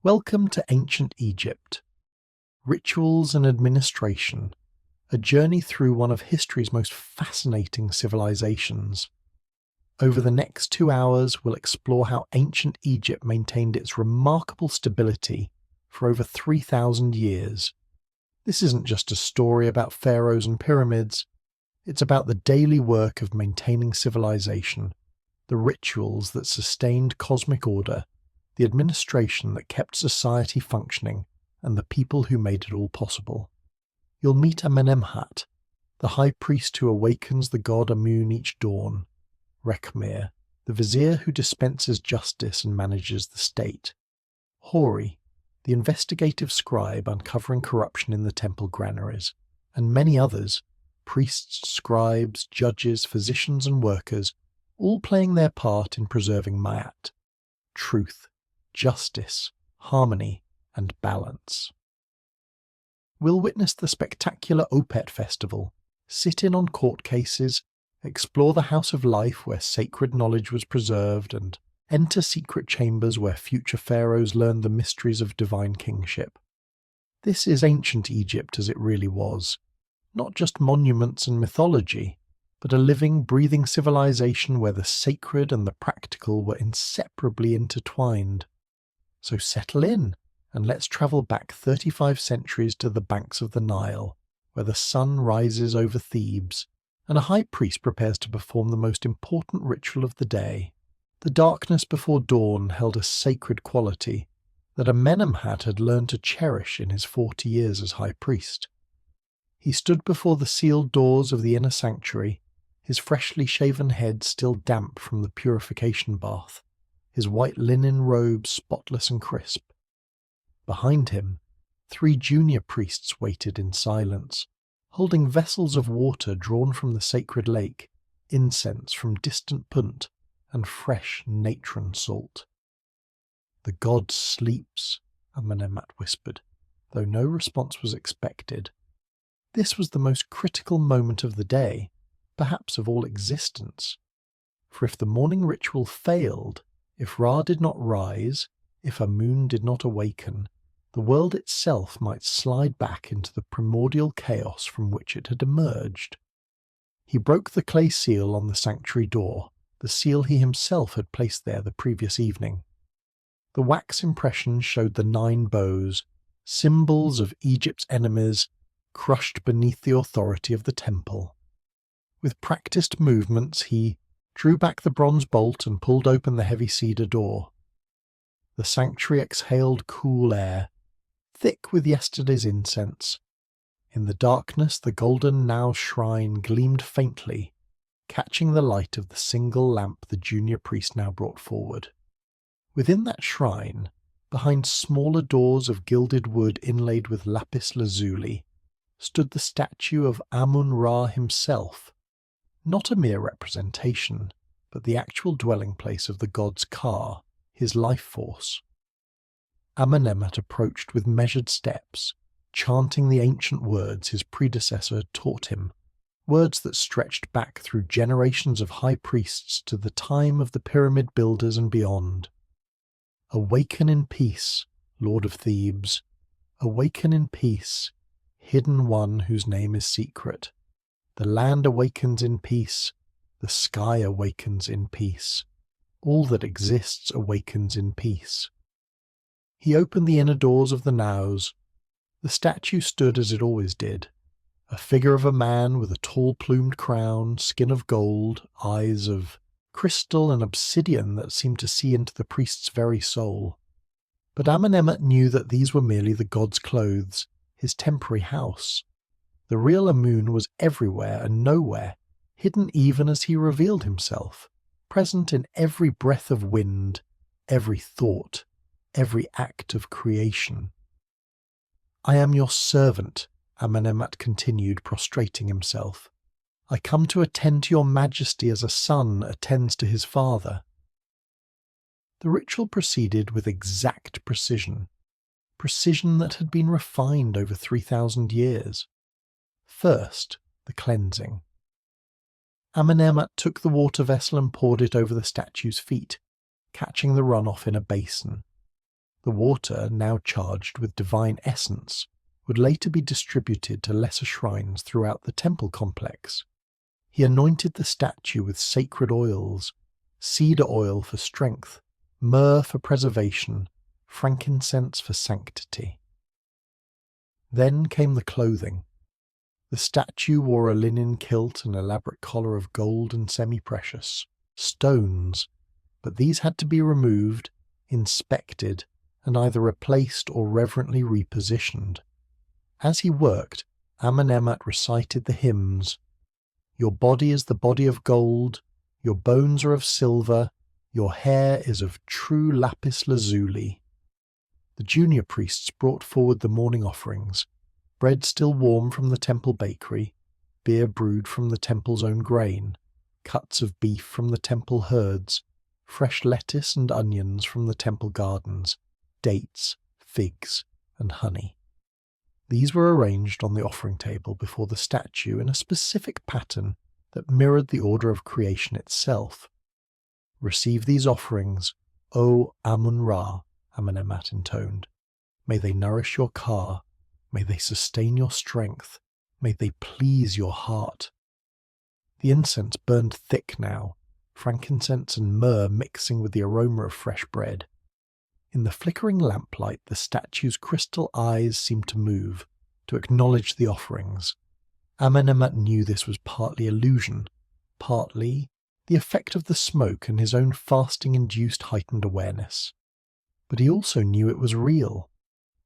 Welcome to ancient Egypt. Rituals and administration, a journey through one of history's most fascinating civilizations. Over the next 2 hours, we'll explore how ancient Egypt maintained its remarkable stability for over 3,000 years. This isn't just a story about pharaohs and pyramids, it's about the daily work of maintaining civilization, the rituals that sustained cosmic order, the administration that kept society functioning, and the people who made it all possible. You'll meet Amenemhat, the high priest who awakens the god Amun each dawn, Rekhmir, the vizier who dispenses justice and manages the state, Hori, the investigative scribe uncovering corruption in the temple granaries, and many others, priests, scribes, judges, physicians and workers, all playing their part in preserving Ma'at, truth, justice, harmony, and balance. We'll witness the spectacular Opet festival, sit in on court cases, explore the house of life where sacred knowledge was preserved, and enter secret chambers where future pharaohs learned the mysteries of divine kingship. This is ancient Egypt as it really was, not just monuments and mythology, but a living, breathing civilization where the sacred and the practical were inseparably intertwined. So settle in, and let's travel back 35 centuries to the banks of the Nile, where the sun rises over Thebes, and a high priest prepares to perform the most important ritual of the day. The darkness before dawn held a sacred quality that Amenemhat had learned to cherish in his 40 years as high priest. He stood before the sealed doors of the inner sanctuary, his freshly shaven head still damp from the purification bath, his white linen robe spotless and crisp. Behind him, 3 junior priests waited in silence, holding vessels of water drawn from the sacred lake, incense from distant Punt, and fresh natron salt. "The god sleeps," Amenemhat whispered, though no response was expected. This was the most critical moment of the day, perhaps of all existence. For if the morning ritual failed, if Ra did not rise, if Amun did not awaken, the world itself might slide back into the primordial chaos from which it had emerged. He broke the clay seal on the sanctuary door, the seal he himself had placed there the previous evening. The wax impression showed the 9 bows, symbols of Egypt's enemies, crushed beneath the authority of the temple. With practiced movements, he drew back the bronze bolt and pulled open the heavy cedar door. The sanctuary exhaled cool air, thick with yesterday's incense. In the darkness, the golden Nile shrine gleamed faintly, catching the light of the single lamp the junior priest now brought forward. Within that shrine, behind smaller doors of gilded wood inlaid with lapis lazuli, stood the statue of Amun-Ra himself, not a mere representation, but the actual dwelling place of the god's Ka, his life force. Amenemhat approached with measured steps, chanting the ancient words his predecessor had taught him, words that stretched back through generations of high priests to the time of the pyramid builders and beyond. "Awaken in peace, Lord of Thebes. Awaken in peace, hidden one whose name is secret. The land awakens in peace, the sky awakens in peace. All that exists awakens in peace." He opened the inner doors of the naos. The statue stood as it always did, a figure of a man with a tall plumed crown, skin of gold, eyes of crystal and obsidian that seemed to see into the priest's very soul. But Amenemhat knew that these were merely the god's clothes, his temporary house. The real Amun was everywhere and nowhere, hidden even as he revealed himself, present in every breath of wind, every thought, every act of creation. "I am your servant," Amenemhat continued, prostrating himself. "I come to attend to your majesty as a son attends to his father." The ritual proceeded with exact precision that had been refined over 3,000 years. First, the cleansing. Amenemhat took the water vessel and poured it over the statue's feet, catching the runoff in a basin. The water, now charged with divine essence, would later be distributed to lesser shrines throughout the temple complex. He anointed the statue with sacred oils, cedar oil for strength, myrrh for preservation, frankincense for sanctity. Then came the clothing. The statue wore a linen kilt and elaborate collar of gold and semi-precious stones, but these had to be removed, inspected, and either replaced or reverently repositioned. As he worked, Amenemhat recited the hymns, "Your body is the body of gold, your bones are of silver, your hair is of true lapis lazuli." The junior priests brought forward the morning offerings, bread still warm from the temple bakery, beer brewed from the temple's own grain, cuts of beef from the temple herds, fresh lettuce and onions from the temple gardens, dates, figs, and honey. These were arranged on the offering table before the statue in a specific pattern that mirrored the order of creation itself. "Receive these offerings, O Amun-Ra," Amenemhat intoned. "May they nourish your ka, may they sustain your strength, may they please your heart." The incense burned thick now, frankincense and myrrh mixing with the aroma of fresh bread. In the flickering lamplight, the statue's crystal eyes seemed to move, to acknowledge the offerings. Amenemhat knew this was partly illusion, partly the effect of the smoke and his own fasting-induced heightened awareness. But he also knew it was real.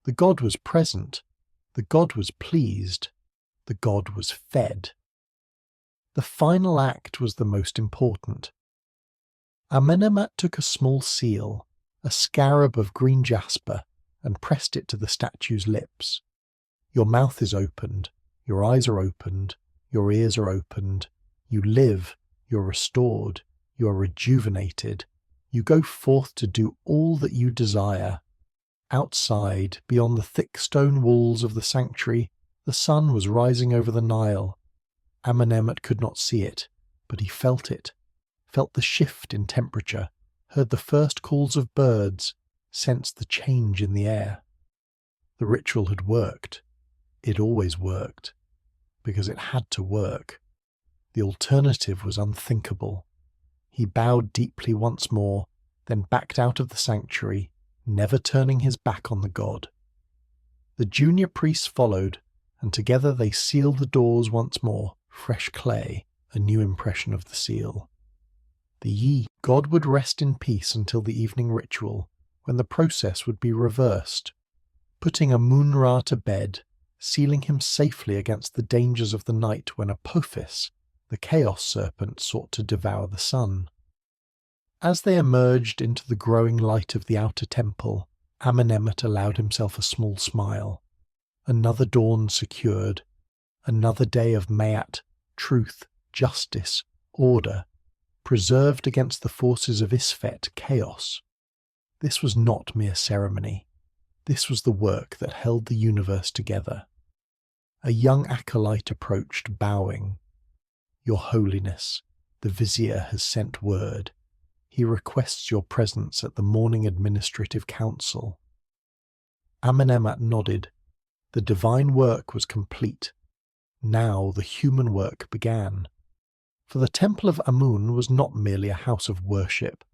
The god was present, the god was pleased, the god was fed. The final act was the most important. Amenemhat took a small seal, a scarab of green jasper, and pressed it to the statue's lips. "Your mouth is opened, your eyes are opened, your ears are opened, you live, you're restored, you are rejuvenated, you go forth to do all that you desire." Outside, beyond the thick stone walls of the sanctuary, the sun was rising over the Nile. Amenemhat could not see it, but he felt it, felt the shift in temperature, heard the first calls of birds, sensed the change in the air. The ritual had worked. It always worked, because it had to work. The alternative was unthinkable. He bowed deeply once more, then backed out of the sanctuary, never turning his back on the god. The junior priests followed, and together they sealed the doors once more, fresh clay, a new impression of the seal. The god would rest in peace until the evening ritual, when the process would be reversed, putting Amun-Ra to bed, sealing him safely against the dangers of the night when Apophis, the chaos serpent, sought to devour the sun. As they emerged into the growing light of the outer temple, Amenemhat allowed himself a small smile. Another dawn secured, another day of Ma'at, truth, justice, order, preserved against the forces of Isfet, chaos. This was not mere ceremony. This was the work that held the universe together. A young acolyte approached, bowing. "Your Holiness, the Vizier has sent word. He requests your presence at the morning administrative council." Amenemhat nodded. The divine work was complete. Now the human work began. For the Temple of Amun was not merely a house of worship.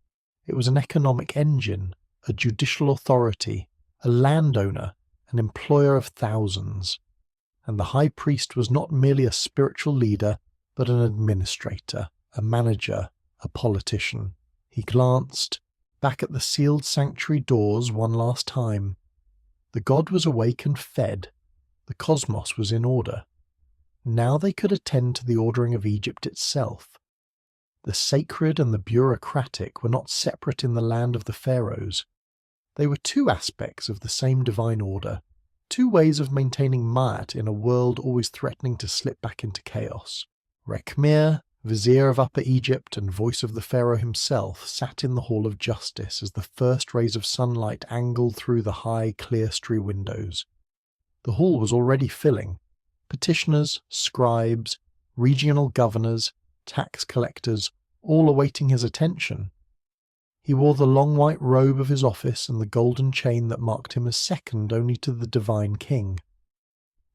It was an economic engine, a judicial authority, a landowner, an employer of thousands. And the high priest was not merely a spiritual leader, but an administrator, a manager, a politician. He glanced back at the sealed sanctuary doors one last time. The god was awake and fed. The cosmos was in order. Now they could attend to the ordering of Egypt itself. The sacred and the bureaucratic were not separate in the land of the pharaohs. They were two aspects of the same divine order, two ways of maintaining Ma'at in a world always threatening to slip back into chaos. Rekhmir, Vizier of Upper Egypt and voice of the pharaoh himself, sat in the Hall of Justice as the first rays of sunlight angled through the high, clerestory windows. The hall was already filling. Petitioners, scribes, regional governors, tax collectors, all awaiting his attention. He wore the long white robe of his office and the golden chain that marked him as second only to the divine king.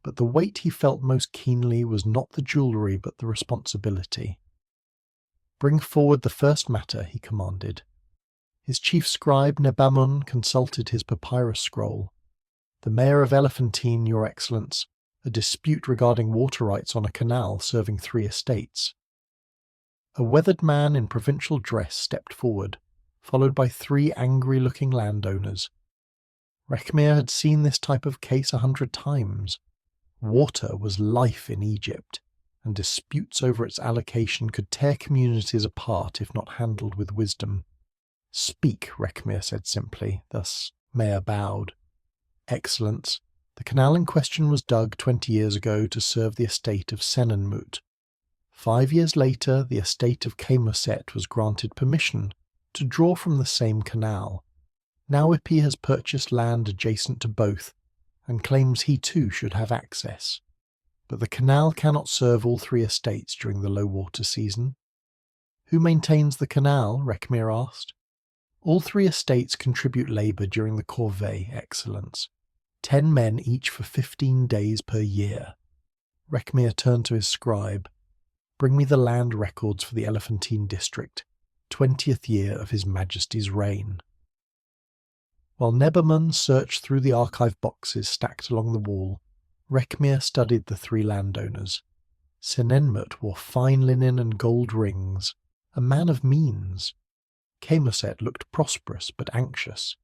But the weight he felt most keenly was not the jewellery but the responsibility. "Bring forward the first matter," he commanded. His chief scribe Amun consulted his papyrus scroll. "The mayor of Elephantine, your excellence, a dispute regarding water rights on a canal serving 3 estates." A weathered man in provincial dress stepped forward, followed by 3 angry-looking landowners. Rekhmir had seen this type of case 100 times. Water was life in Egypt, and disputes over its allocation could tear communities apart if not handled with wisdom. "Speak," Rekhmir said simply, thus Mayor bowed. "Excellence, the canal in question was dug 20 years ago to serve the estate of Senenmut. 5 years later, the estate of Camoset was granted permission to draw from the same canal. Now Ipi has purchased land adjacent to both, and claims he too should have access. But the canal cannot serve all 3 estates during the low water season." "Who maintains the canal?" Rekhmir asked. "All 3 estates contribute labour during the corvée, Excellence. 10 men each for 15 days per year." Rekhmir turned to his scribe. "Bring me the land records for the Elephantine district, 20th year of His Majesty's reign." While Nebamun searched through the archive boxes stacked along the wall, Rekhmir studied the 3 landowners. Senenmut wore fine linen and gold rings, a man of means. Camoset looked prosperous but anxious.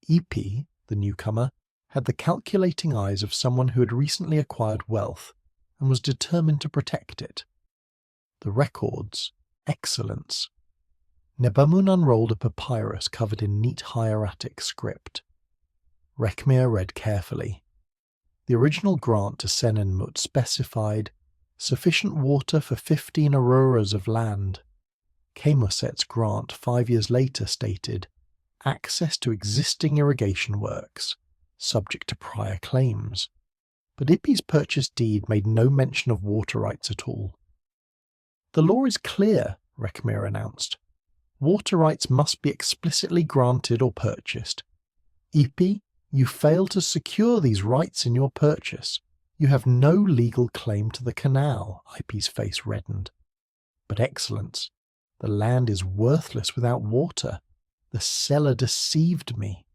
Ipi, the newcomer, had the calculating eyes of someone who had recently acquired wealth and was determined to protect it. The records, excellence. Nebamun unrolled a papyrus covered in neat hieratic script. Rekhmir read carefully. The original grant to Senenmut specified sufficient water for 15 auroras of land. Camoset's grant 5 years later stated access to existing irrigation works, subject to prior claims. But Ipi's purchase deed made no mention of water rights at all. "The law is clear," Rekhmir announced. "Water rights must be explicitly granted or purchased. Ipi, you fail to secure these rights in your purchase. You have no legal claim to the canal." Ipi's face reddened. "But Excellence, the land is worthless without water. The seller deceived me."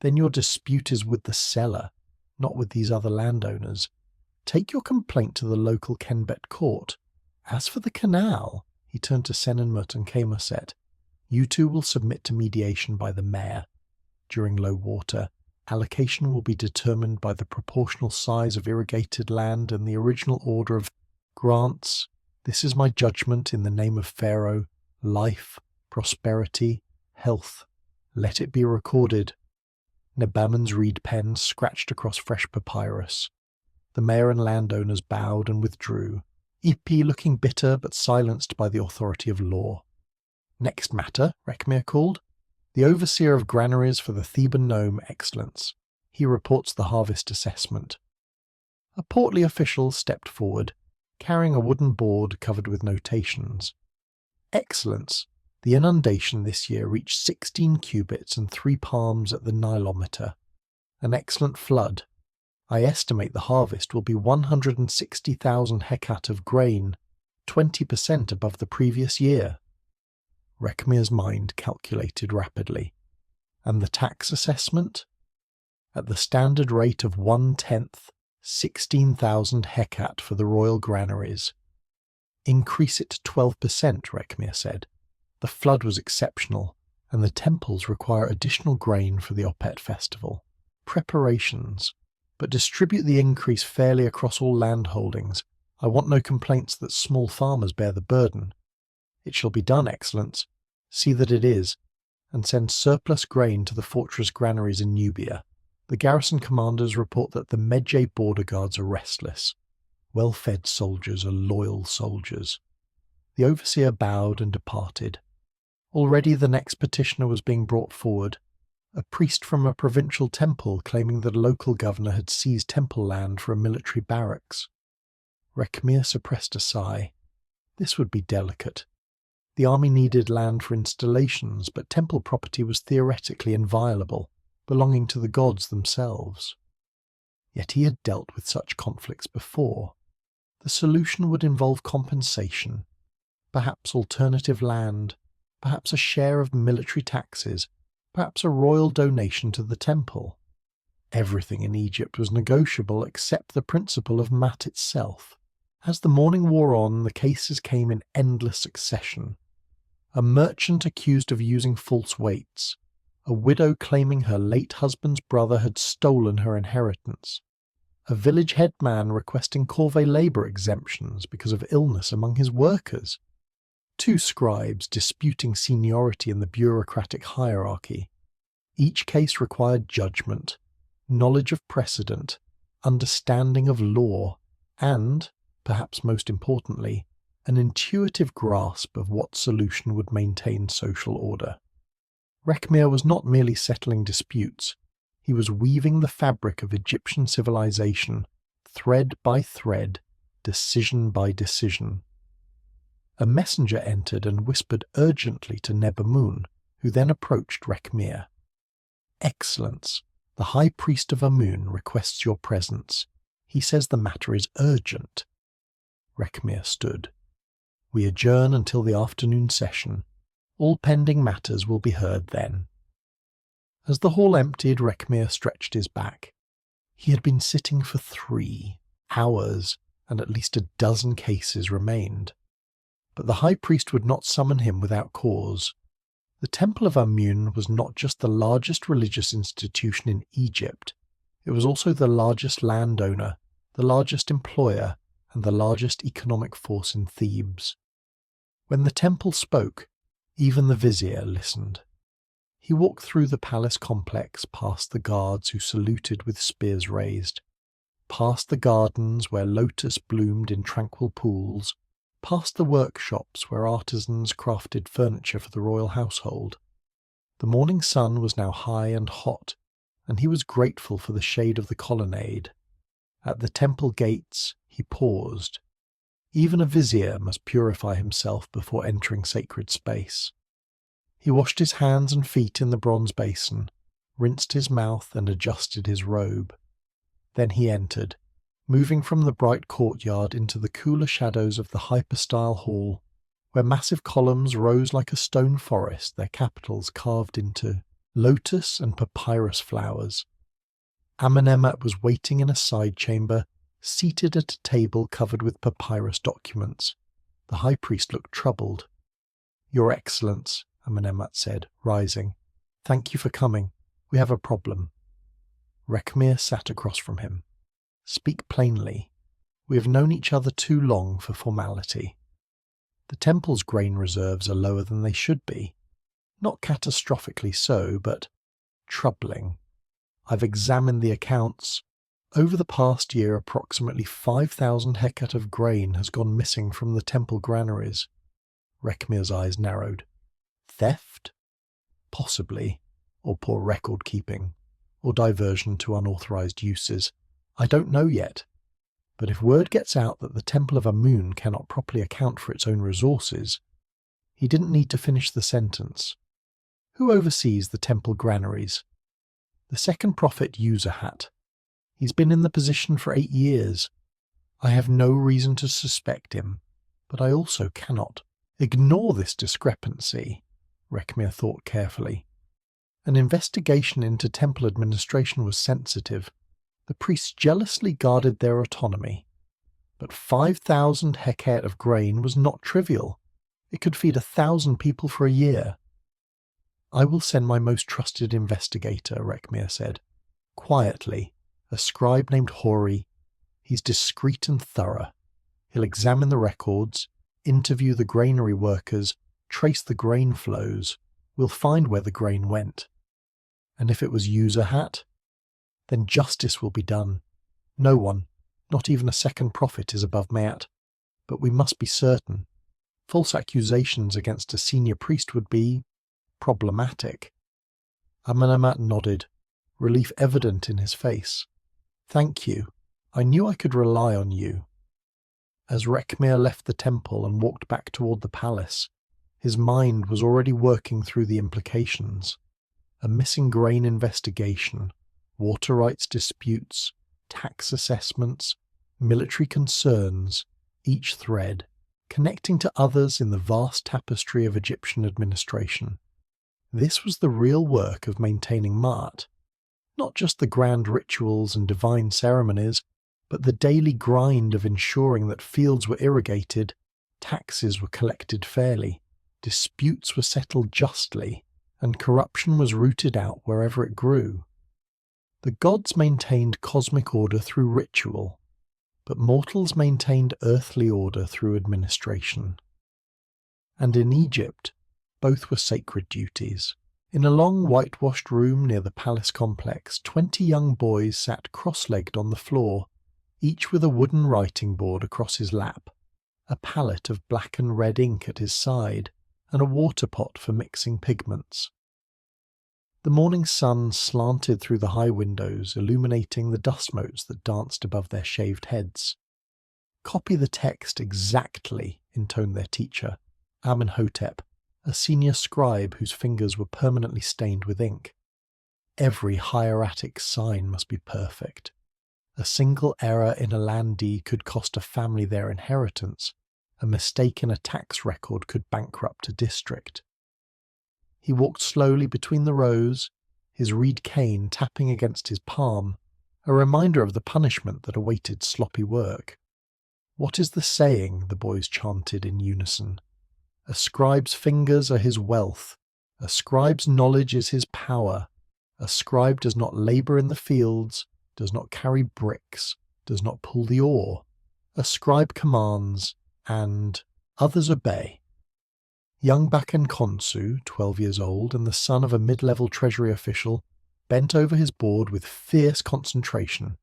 "Then your dispute is with the seller, not with these other landowners. Take your complaint to the local Kenbet court. As for the canal," he turned to Senenmut and Camoset, "you two will submit to mediation by the mayor. During low water, allocation will be determined by the proportional size of irrigated land and the original order of grants. This is my judgment in the name of Pharaoh, life, prosperity, health. Let it be recorded." Nebamun's reed pen scratched across fresh papyrus. The mayor and landowners bowed and withdrew, Ipi looking bitter but silenced by the authority of law. "Next matter," Rekhmir called. "The overseer of granaries for the Theban nome, Excellence. He reports the harvest assessment." A portly official stepped forward, carrying a wooden board covered with notations. "Excellence, the inundation this year reached 16 cubits and 3 palms at the Nilometer. An excellent flood. I estimate the harvest will be 160,000 hecat of grain, 20% above the previous year." Rekhmir's mind calculated rapidly. "And the tax assessment?" "At the standard rate of 1/10, 16,000 hecat for the royal granaries." "Increase it to 12%, Rekhmir said. "The flood was exceptional, and the temples require additional grain for the Opet festival. Preparations. But distribute the increase fairly across all land holdings. I want no complaints that small farmers bear the burden." "It shall be done, Excellence. See that it is, and send surplus grain to the fortress granaries in Nubia. The garrison commanders report that the Medjay border guards are restless. Well-fed soldiers are loyal soldiers." The overseer bowed and departed. Already the next petitioner was being brought forward, a priest from a provincial temple claiming that a local governor had seized temple land for a military barracks. Rekhmir suppressed a sigh. This would be delicate. The army needed land for installations, but temple property was theoretically inviolable, belonging to the gods themselves. Yet he had dealt with such conflicts before. The solution would involve compensation, perhaps alternative land, perhaps a share of military taxes, perhaps a royal donation to the temple. Everything in Egypt was negotiable except the principle of Mat itself. As the morning wore on, the cases came in endless succession. A merchant accused of using false weights, a widow claiming her late husband's brother had stolen her inheritance, a village headman requesting corvée labour exemptions because of illness among his workers, two scribes disputing seniority in the bureaucratic hierarchy. Each case required judgment, knowledge of precedent, understanding of law, and, perhaps most importantly, an intuitive grasp of what solution would maintain social order. Rekhmir was not merely settling disputes, he was weaving the fabric of Egyptian civilization, thread by thread, decision by decision. A messenger entered and whispered urgently to Amun, who then approached Rekhmir. "Excellence, the High Priest of Amun requests your presence. He says the matter is urgent." Rekhmir stood. "We adjourn until the afternoon session. All pending matters will be heard then." As the hall emptied, Rekhmir stretched his back. He had been sitting for 3 hours, and at least a dozen cases remained. But the high priest would not summon him without cause. The Temple of Amun was not just the largest religious institution in Egypt, it was also the largest landowner, the largest employer, and the largest economic force in Thebes. When the temple spoke, even the vizier listened. He walked through the palace complex, past the guards who saluted with spears raised, past the gardens where lotus bloomed in tranquil pools, past the workshops where artisans crafted furniture for the royal household. The morning sun was now high and hot, and he was grateful for the shade of the colonnade. At the temple gates he paused. Even a vizier must purify himself before entering sacred space. He washed his hands and feet in the bronze basin, rinsed his mouth and adjusted his robe. Then he entered, moving from the bright courtyard into the cooler shadows of the hypostyle hall, where massive columns rose like a stone forest, their capitals carved into lotus and papyrus flowers. Amenemhat was waiting in a side chamber, seated at a table covered with papyrus documents. The high priest looked troubled. "Your Excellence," Amenemhat said, rising, "thank you for coming. We have a problem." Rekhmir sat across from him. "Speak plainly. We have known each other too long for formality. The temple's grain reserves are lower than they should be. Not catastrophically so, but troubling. I've examined the accounts. Over the past year, approximately 5,000 hecat of grain has gone missing from the temple granaries." Rekhmir's eyes narrowed. "Theft? Possibly, or poor record-keeping, or diversion to unauthorized uses. I don't know yet. But if word gets out that the Temple of Amun cannot properly account for its own resources..." He didn't need to finish the sentence. "Who oversees the temple granaries?" "The second prophet Userhat. He's been in the position for 8 years. I have no reason to suspect him, but I also cannot ignore this discrepancy." Rekhmir thought carefully. An investigation into temple administration was sensitive. The priests jealously guarded their autonomy. But 5,000 hecat of grain was not trivial. It could feed 1,000 people for a year. "I will send my most trusted investigator," Rekhmir said. "Quietly, a scribe named Hori. He's discreet and thorough. He'll examine the records, interview the granary workers, trace the grain flows. We'll find where the grain went. And if it was Userhat, then justice will be done. No one, not even a second prophet, is above Ma'at. But we must be certain. False accusations against a senior priest would be problematic." Amenemhat nodded, relief evident in his face. "Thank you. I knew I could rely on you." As Rekhmir left the temple and walked back toward the palace, His mind was already working through the implications. A missing grain investigation, water rights disputes, tax assessments, military concerns, each thread connecting to others in the vast tapestry of Egyptian administration. This was the real work of maintaining Ma'at, not just the grand rituals and divine ceremonies, but the daily grind of ensuring that fields were irrigated, taxes were collected fairly, disputes were settled justly, and corruption was rooted out wherever it grew. The gods maintained cosmic order through ritual, but mortals maintained earthly order through administration. And in Egypt, both were sacred duties. In a long whitewashed room near the palace complex, 20 young boys sat cross-legged on the floor, each with a wooden writing board across his lap, a palette of black and red ink at his side, and a water pot for mixing pigments. The morning sun slanted through the high windows, illuminating the dust motes that danced above their shaved heads. "Copy the text exactly," intoned their teacher, Amenhotep, a senior scribe whose fingers were permanently stained with ink. Every hieratic sign must be perfect. A single error in a land deed could cost a family their inheritance. A mistake in a tax record could bankrupt a district. He walked slowly between the rows, his reed cane tapping against his palm, a reminder of the punishment that awaited sloppy work. "What is the saying?" the boys chanted in unison. "A scribe's fingers are his wealth. A scribe's knowledge is his power. A scribe does not labour in the fields, does not carry bricks, does not pull the oar. A scribe commands, and others obey." Young Bakan Konsu, 12 years old and the son of a mid-level treasury official, bent over his board with fierce concentration.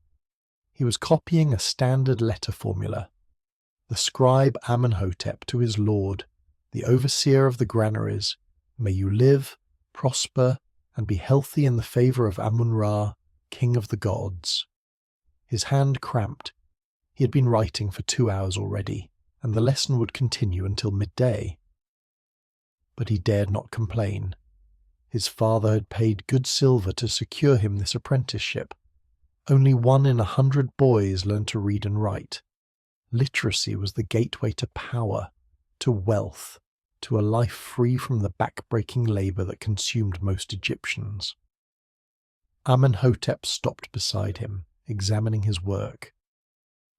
He was copying a standard letter formula. The scribe Amenhotep to his lord, the overseer of the granaries, "May you live, prosper, and be healthy in the favour of Amun-Ra, king of the gods." His hand cramped. He had been writing for 2 hours already, and the lesson would continue until midday. But he dared not complain. His father had paid good silver to secure him this apprenticeship. Only 1 in 100 boys learned to read and write. Literacy was the gateway to power, to wealth, to a life free from the back-breaking labour that consumed most Egyptians. Amenhotep stopped beside him, examining his work.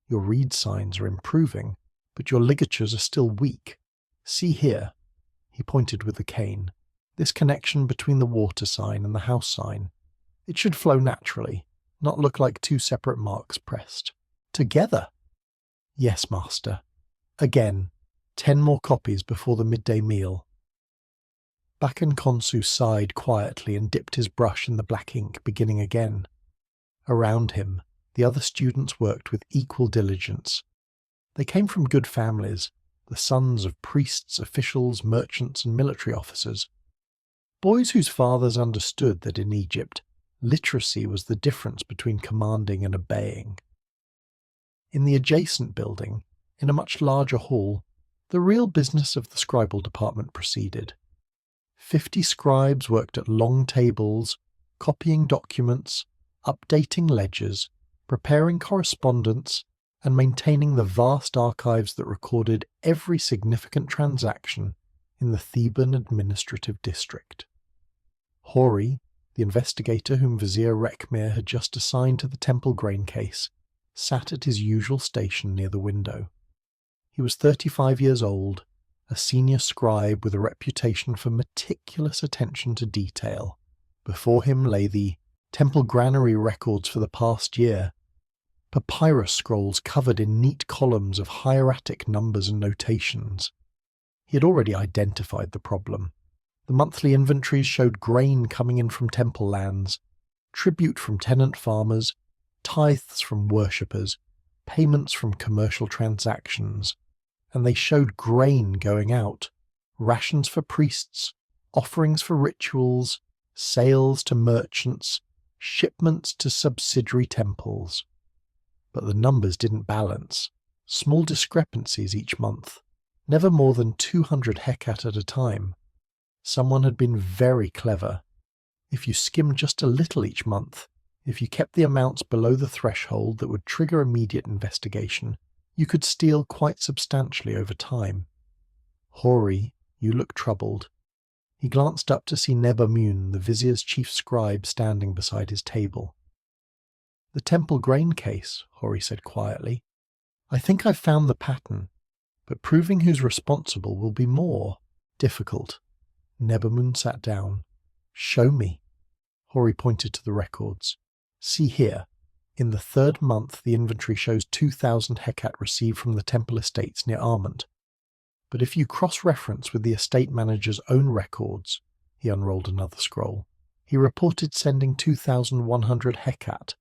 "Your read signs are improving, but your ligatures are still weak. See here." He pointed with the cane. "This connection between the water sign and the house sign. It should flow naturally, not look like 2 separate marks pressed. Together." "Yes, master." Again, 10 more copies before the midday meal. Bakan Konsu sighed quietly and dipped his brush in the black ink, beginning again. Around him, the other students worked with equal diligence. They came from good families, the sons of priests, officials, merchants, and military officers. Boys whose fathers understood that in Egypt, literacy was the difference between commanding and obeying. In the adjacent building, in a much larger hall, the real business of the scribal department proceeded. 50 scribes worked at long tables, copying documents, updating ledgers, preparing correspondence, and maintaining the vast archives that recorded every significant transaction in the Theban administrative district. Hori, the investigator whom Vizier Rekmir had just assigned to the temple grain case, sat at his usual station near the window. He was 35 years old, a senior scribe with a reputation for meticulous attention to detail. Before him lay the temple granary records for the past year, papyrus scrolls covered in neat columns of hieratic numbers and notations. He had already identified the problem. The monthly inventories showed grain coming in from temple lands, tribute from tenant farmers, tithes from worshippers, payments from commercial transactions, and they showed grain going out, rations for priests, offerings for rituals, sales to merchants, shipments to subsidiary temples. But the numbers didn't balance. Small discrepancies each month. never more than 200 hecat at a time. Someone had been very clever. If you skimmed just a little each month, if you kept the amounts below the threshold that would trigger immediate investigation, you could steal quite substantially over time. Hori, you look troubled. He glanced up to see Neb Amun, the vizier's chief scribe, standing beside his table. "The temple grain case," Hori said quietly. "I think I've found the pattern, but proving who's responsible will be more difficult." Neb Amun sat down. "Show me." Hori pointed to the records. "See here. In the 3rd month, the inventory shows 2,000 hecat received from the temple estates near Armand. But if you cross-reference with the estate manager's own records," he unrolled another scroll, "he reported sending 2,100 hecat,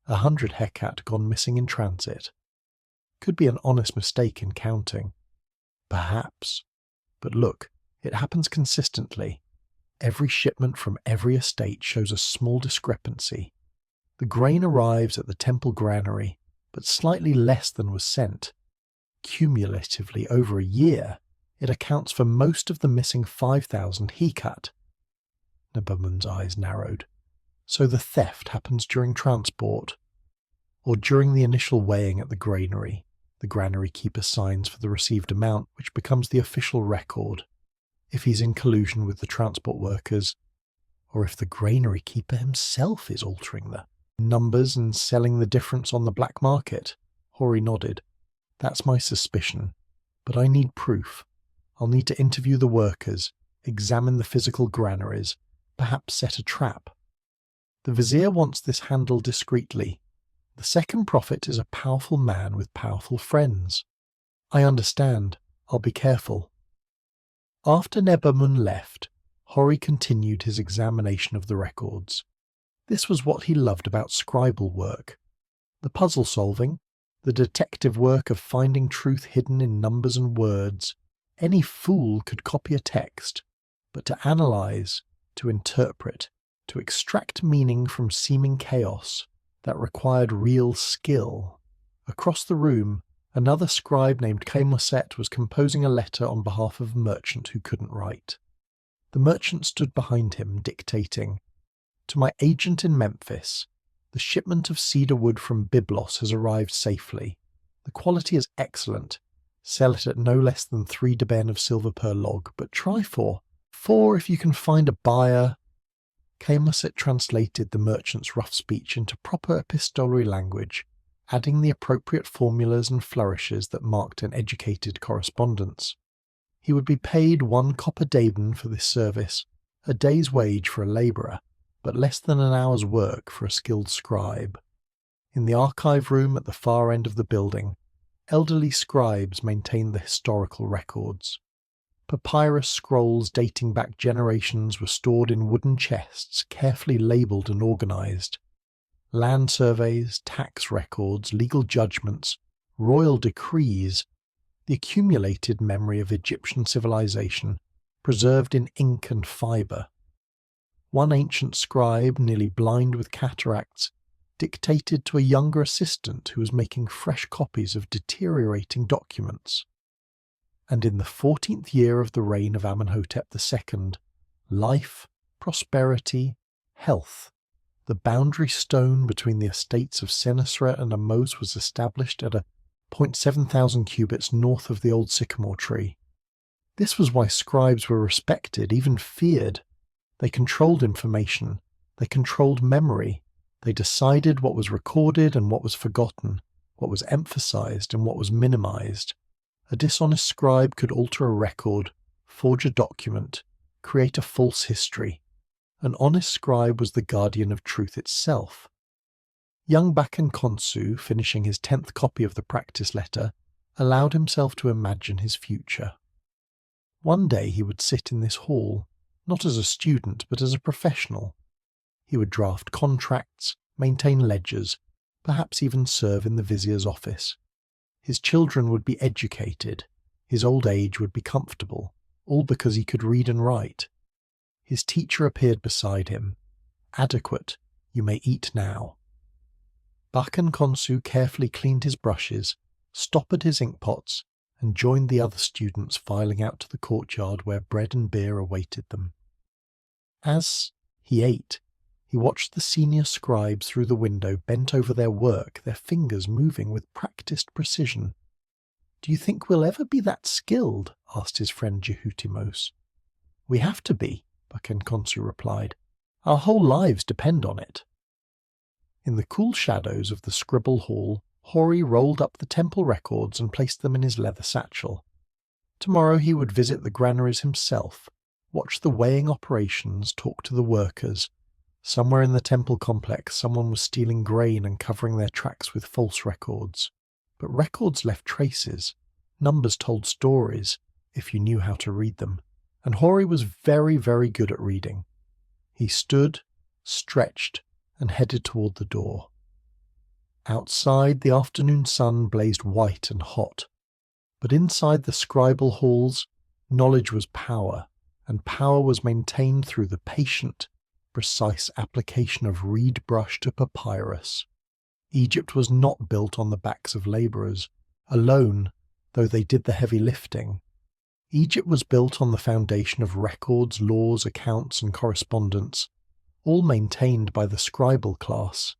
100 hecat gone missing in transit. Could be an honest mistake in counting. Perhaps. But look, it happens consistently. Every shipment from every estate shows a small discrepancy. The grain arrives at the temple granary, but slightly less than was sent. Cumulatively over a year, it accounts for most of the missing 5,000 hecat." Neb Amun's eyes narrowed. "So the theft happens during transport, or during the initial weighing at the granary. The granary keeper signs for the received amount, which becomes the official record. If he's in collusion with the transport workers, or if the granary keeper himself is altering the numbers and selling the difference on the black market." Hori nodded. "That's my suspicion. But I need proof. I'll need to interview the workers, examine the physical granaries, perhaps set a trap. The vizier wants this handled discreetly. The second prophet is a powerful man with powerful friends." "I understand. I'll be careful." After Neb Amun left, Hori continued his examination of the records. This was what he loved about scribal work. The puzzle solving, the detective work of finding truth hidden in numbers and words. Any fool could copy a text, but to analyze, to interpret, to extract meaning from seeming chaos, that required real skill. Across the room, another scribe named Kemoset was composing a letter on behalf of a merchant who couldn't write. The merchant stood behind him, dictating, "To my agent in Memphis, the shipment of cedar wood from Byblos has arrived safely. The quality is excellent. Sell it at no less than 3 deben of silver per log, but try 4. 4 if you can find a buyer." Kemoset translated the merchant's rough speech into proper epistolary language, adding the appropriate formulas and flourishes that marked an educated correspondence. He would be paid 1 copper daben for this service, a day's wage for a labourer, but less than an hour's work for a skilled scribe. In the archive room at the far end of the building, elderly scribes maintained the historical records. Papyrus scrolls dating back generations were stored in wooden chests, carefully labelled and organised. Land surveys, tax records, legal judgments, royal decrees, the accumulated memory of Egyptian civilization, preserved in ink and fibre. One ancient scribe, nearly blind with cataracts, dictated to a younger assistant who was making fresh copies of deteriorating documents. And in the 14th year of the reign of Amenhotep II, life, prosperity, health, the boundary stone between the estates of Senusret and Amos was established at a 700 cubits north of the old sycamore tree. This was why scribes were respected, even feared. They controlled information, they controlled memory, they decided what was recorded and what was forgotten, what was emphasized and what was minimized. A dishonest scribe could alter a record, forge a document, create a false history. An honest scribe was the guardian of truth itself. Young Bakan Konsu, finishing his 10th copy of the practice letter, allowed himself to imagine his future. One day he would sit in this hall, not as a student but as a professional. He would draft contracts, maintain ledgers, perhaps even serve in the vizier's office. His children would be educated, his old age would be comfortable, all because he could read and write. His teacher appeared beside him. "Adequate, you may eat now." Bakan Konsu carefully cleaned his brushes, stoppered his inkpots, and joined the other students filing out to the courtyard where bread and beer awaited them. As he ate, he watched the senior scribes through the window bent over their work, their fingers moving with practiced precision. "Do you think we'll ever be that skilled?" asked his friend Jehutimos. "We have to be," Bakenkonsu replied. "Our whole lives depend on it." In the cool shadows of the scribble hall, Hori rolled up the temple records and placed them in his leather satchel. Tomorrow he would visit the granaries himself, watch the weighing operations, talk to the workers. Somewhere in the temple complex, someone was stealing grain and covering their tracks with false records. But records left traces. Numbers told stories, if you knew how to read them. And Hori was very, very good at reading. He stood, stretched, and headed toward the door. Outside, the afternoon sun blazed white and hot. But inside the scribal halls, knowledge was power, and power was maintained through the patient, precise application of reed brush to papyrus. Egypt was not built on the backs of labourers, alone, though they did the heavy lifting. Egypt was built on the foundation of records, laws, accounts, and correspondence, all maintained by the scribal class.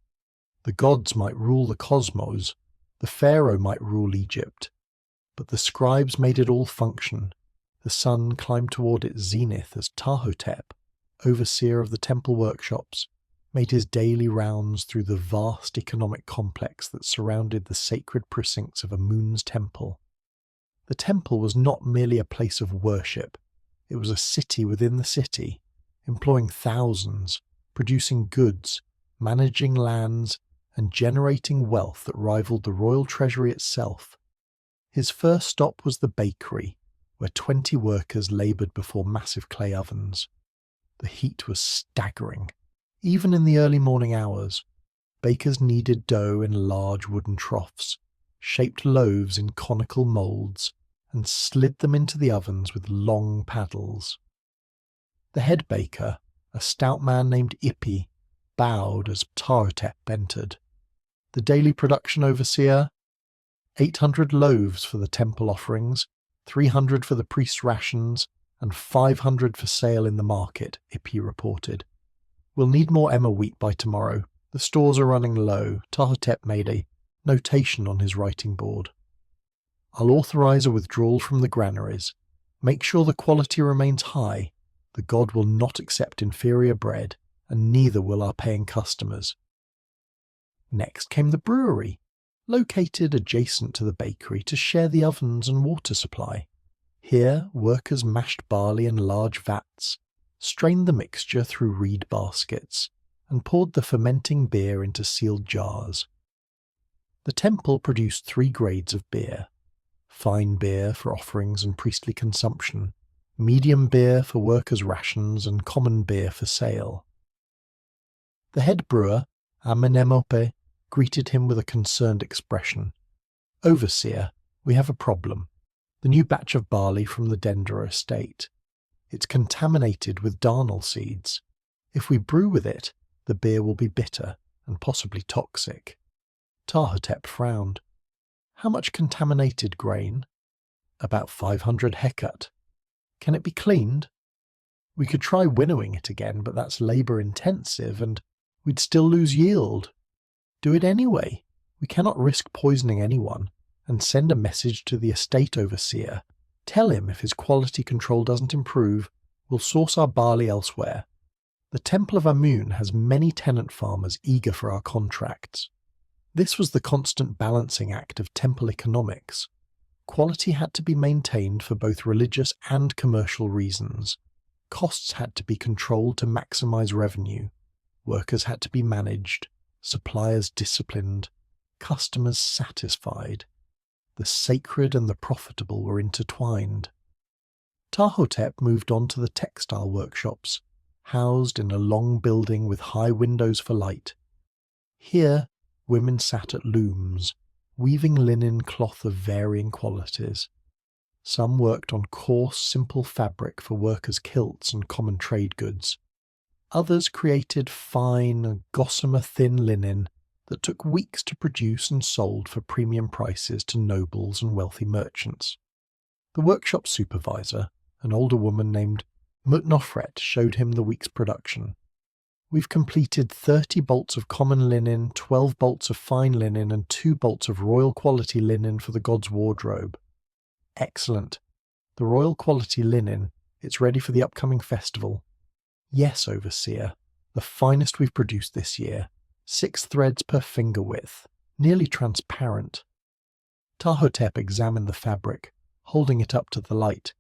The gods might rule the cosmos, the pharaoh might rule Egypt, but the scribes made it all function. The sun climbed toward its zenith as Ptahhotep, overseer of the temple workshops, made his daily rounds through the vast economic complex that surrounded the sacred precincts of Amun's temple. The temple was not merely a place of worship, it was a city within the city, employing thousands, producing goods, managing lands, and generating wealth that rivaled the royal treasury itself. His first stop was the bakery, where 20 workers laboured before massive clay ovens. The heat was staggering. Even in the early morning hours, bakers kneaded dough in large wooden troughs, shaped loaves in conical moulds, and slid them into the ovens with long paddles. The head baker, a stout man named Ipi, bowed as Ptahhotep entered. The daily production overseer, 800 loaves for the temple offerings, 300 for the priest's rations, and 500 for sale in the market, Ipi reported. "We'll need more emmer wheat by tomorrow. The stores are running low," Ptahhotep made a notation on his writing board. "I'll authorize a withdrawal from the granaries. Make sure the quality remains high. The god will not accept inferior bread, and neither will our paying customers." Next came the brewery, located adjacent to the bakery to share the ovens and water supply. Here, workers mashed barley in large vats, strained the mixture through reed baskets, and poured the fermenting beer into sealed jars. The temple produced 3 grades of beer: fine beer for offerings and priestly consumption, medium beer for workers' rations, and common beer for sale. The head brewer, Amenemope, greeted him with a concerned expression. "Overseer, we have a problem. The new batch of barley from the Dendera estate. It's contaminated with darnel seeds. If we brew with it, the beer will be bitter and possibly toxic." Ptahhotep frowned. "How much contaminated grain?" "About 500 hecat. Can it be cleaned?" "We could try winnowing it again, but that's labour-intensive, and we'd still lose yield." "Do it anyway. We cannot risk poisoning anyone, and send a message to the estate overseer. Tell him if his quality control doesn't improve, we'll source our barley elsewhere. The Temple of Amun has many tenant farmers eager for our contracts." This was the constant balancing act of temple economics. Quality had to be maintained for both religious and commercial reasons. Costs had to be controlled to maximize revenue. Workers had to be managed, suppliers disciplined, customers satisfied. The sacred and the profitable were intertwined. Ptahhotep moved on to the textile workshops, housed in a long building with high windows for light. Here, women sat at looms, weaving linen cloth of varying qualities. Some worked on coarse, simple fabric for workers' kilts and common trade goods. Others created fine, gossamer-thin linen that took weeks to produce and sold for premium prices to nobles and wealthy merchants. The workshop supervisor, an older woman named Mutnofret, showed him the week's production. We've completed 30 bolts of common linen, 12 bolts of fine linen, and 2 bolts of royal quality linen for the god's wardrobe. Excellent. The royal quality linen, it's ready for the upcoming festival. Yes, Overseer, the finest we've produced this year. 6 threads per finger width, nearly transparent. Ptahhotep examined the fabric, holding it up to the light.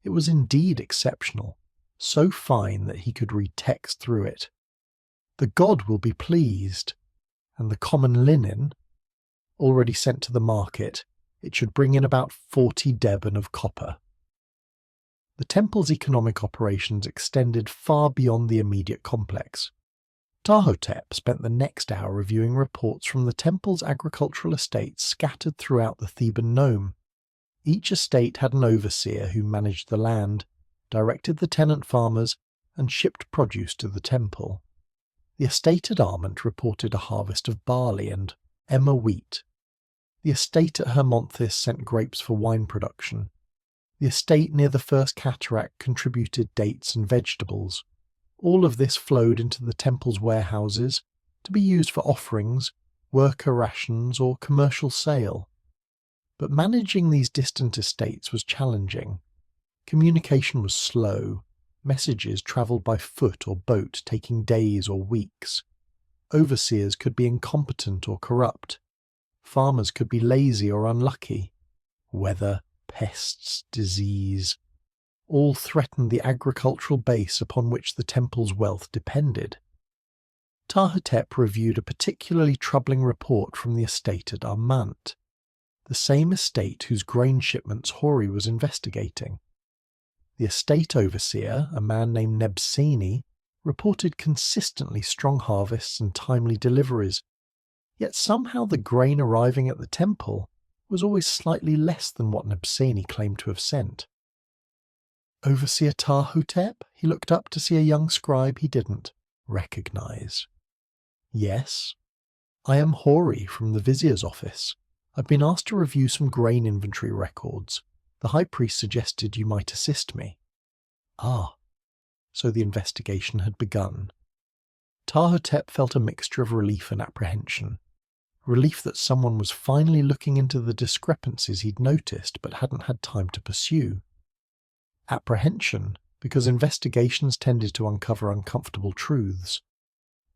It was indeed exceptional, so fine that he could read text through it. The god will be pleased, and the common linen, already sent to the market, it should bring in about 40 deben of copper. The temple's economic operations extended far beyond the immediate complex. Ptahhotep spent the next hour reviewing reports from the temple's agricultural estates scattered throughout the Theban nome. Each estate had an overseer who managed the land, directed the tenant farmers, and shipped produce to the temple. The estate at Armant reported a harvest of barley and emmer wheat. The estate at Hermonthis sent grapes for wine production. The estate near the first cataract contributed dates and vegetables. All of this flowed into the temple's warehouses to be used for offerings, worker rations, or commercial sale. But managing these distant estates was challenging. Communication was slow. Messages travelled by foot or boat, taking days or weeks. Overseers could be incompetent or corrupt. Farmers could be lazy or unlucky. Weather, pests, disease, all threatened the agricultural base upon which the temple's wealth depended. Ptahhotep reviewed a particularly troubling report from the estate at Armant, the same estate whose grain shipments Hori was investigating. The estate overseer, a man named Nebseni, reported consistently strong harvests and timely deliveries, yet somehow the grain arriving at the temple was always slightly less than what Nebseni claimed to have sent. Overseer Ptahhotep, he looked up to see a young scribe he didn't recognize. Yes, I am Hori from the vizier's office. I've been asked to review some grain inventory records. The high priest suggested you might assist me. Ah, so the investigation had begun. Ptahhotep felt a mixture of relief and apprehension. Relief that someone was finally looking into the discrepancies he'd noticed but hadn't had time to pursue. Apprehension, because investigations tended to uncover uncomfortable truths.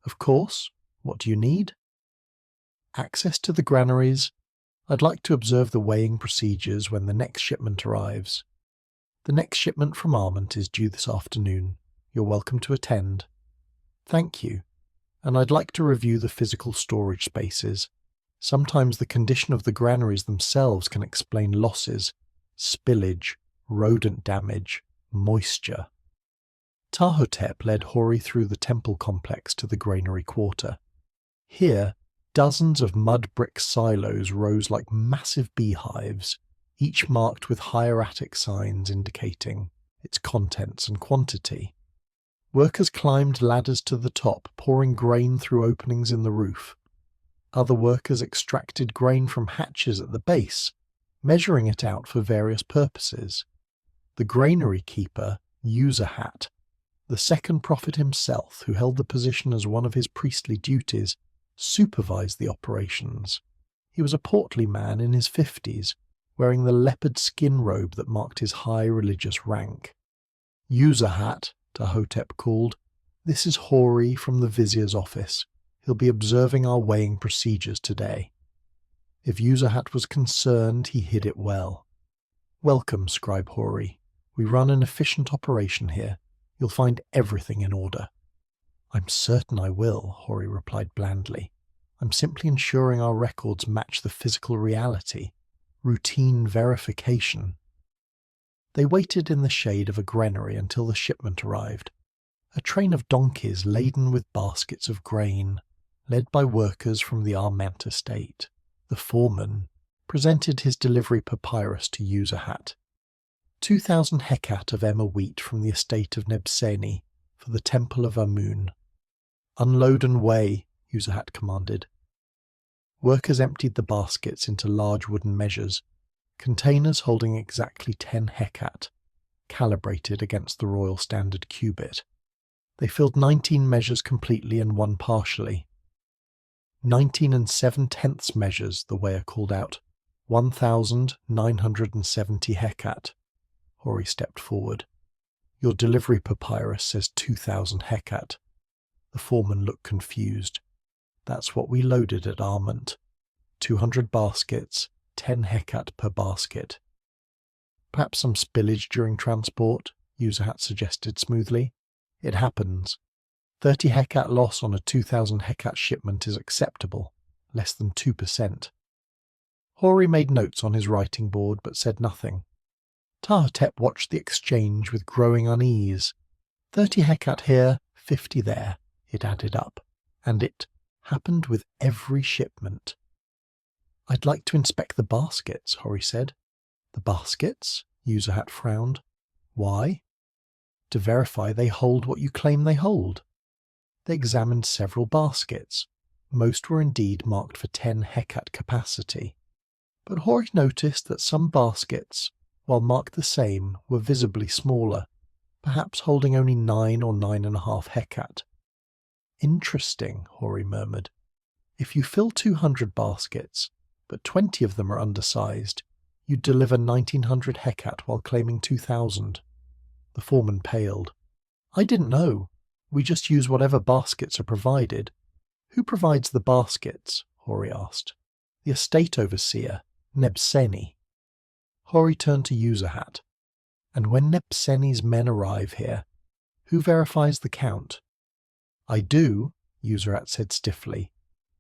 Of course, what do you need? Access to the granaries. I'd like to observe the weighing procedures when the next shipment arrives. The next shipment from Armant is due this afternoon. You're welcome to attend. Thank you. And I'd like to review the physical storage spaces. Sometimes the condition of the granaries themselves can explain losses, spillage, rodent damage, moisture. Ptahhotep led Hori through the temple complex to the granary quarter. Here, dozens of mud brick silos rose like massive beehives, each marked with hieratic signs indicating its contents and quantity. Workers climbed ladders to the top, pouring grain through openings in the roof. Other workers extracted grain from hatches at the base, measuring it out for various purposes. The granary keeper, Userhat, the second prophet himself, who held the position as one of his priestly duties, supervised the operations. He was a portly man in his 50s, wearing the leopard skin robe that marked his high religious rank. Userhat, Ptahhotep called. This is Hori from the vizier's office. He'll be observing our weighing procedures today. If Userhat was concerned, he hid it well. Welcome, Scribe Hori. We run an efficient operation here. You'll find everything in order. I'm certain I will, Hori replied blandly. I'm simply ensuring our records match the physical reality. Routine verification. They waited in the shade of a granary until the shipment arrived. A train of donkeys laden with baskets of grain, led by workers from the Armant estate. The foreman presented his delivery papyrus to Userhat. 2,000 hecat of emmer wheat from the estate of Nebseni for the Temple of Amun. Unload and weigh, Userhat commanded. Workers emptied the baskets into large wooden measures. containers holding exactly 10 hecat, calibrated against the royal standard cubit. They filled 19 measures completely and 1 partially. 19 7/10 measures, the weigher called out. 1,970 hecat. Hori stepped forward. Your delivery papyrus says 2,000 hecat. The foreman looked confused. That's what we loaded at Armant. 200 baskets, 10 hecat per basket. Perhaps some spillage during transport, Userhat suggested smoothly. It happens. 30 hecat loss on a 2,000 hecat shipment is acceptable, less than 2%. Hori made notes on his writing board but said nothing. Tahotep watched the exchange with growing unease. 30 hecat here, 50 there, it added up, and it happened with every shipment. I'd like to inspect the baskets, Hori said. The baskets? Userhat frowned. Why? To verify they hold what you claim they hold. They examined several baskets. Most were indeed marked for 10 hecat capacity. But Hori noticed that some baskets, while marked the same, were visibly smaller, perhaps holding only 9 or 9.5 hecat. Interesting, Hori murmured. If you fill 200 baskets, but 20 of them are undersized, you'd deliver 1,900 hecat while claiming 2,000. The foreman paled. I didn't know. We just use whatever baskets are provided. Who provides the baskets? Hori asked. The estate overseer, Nebseni. Hori turned to Userhat. And when Nebseni's men arrive here, who verifies the count? I do, Userhat said stiffly.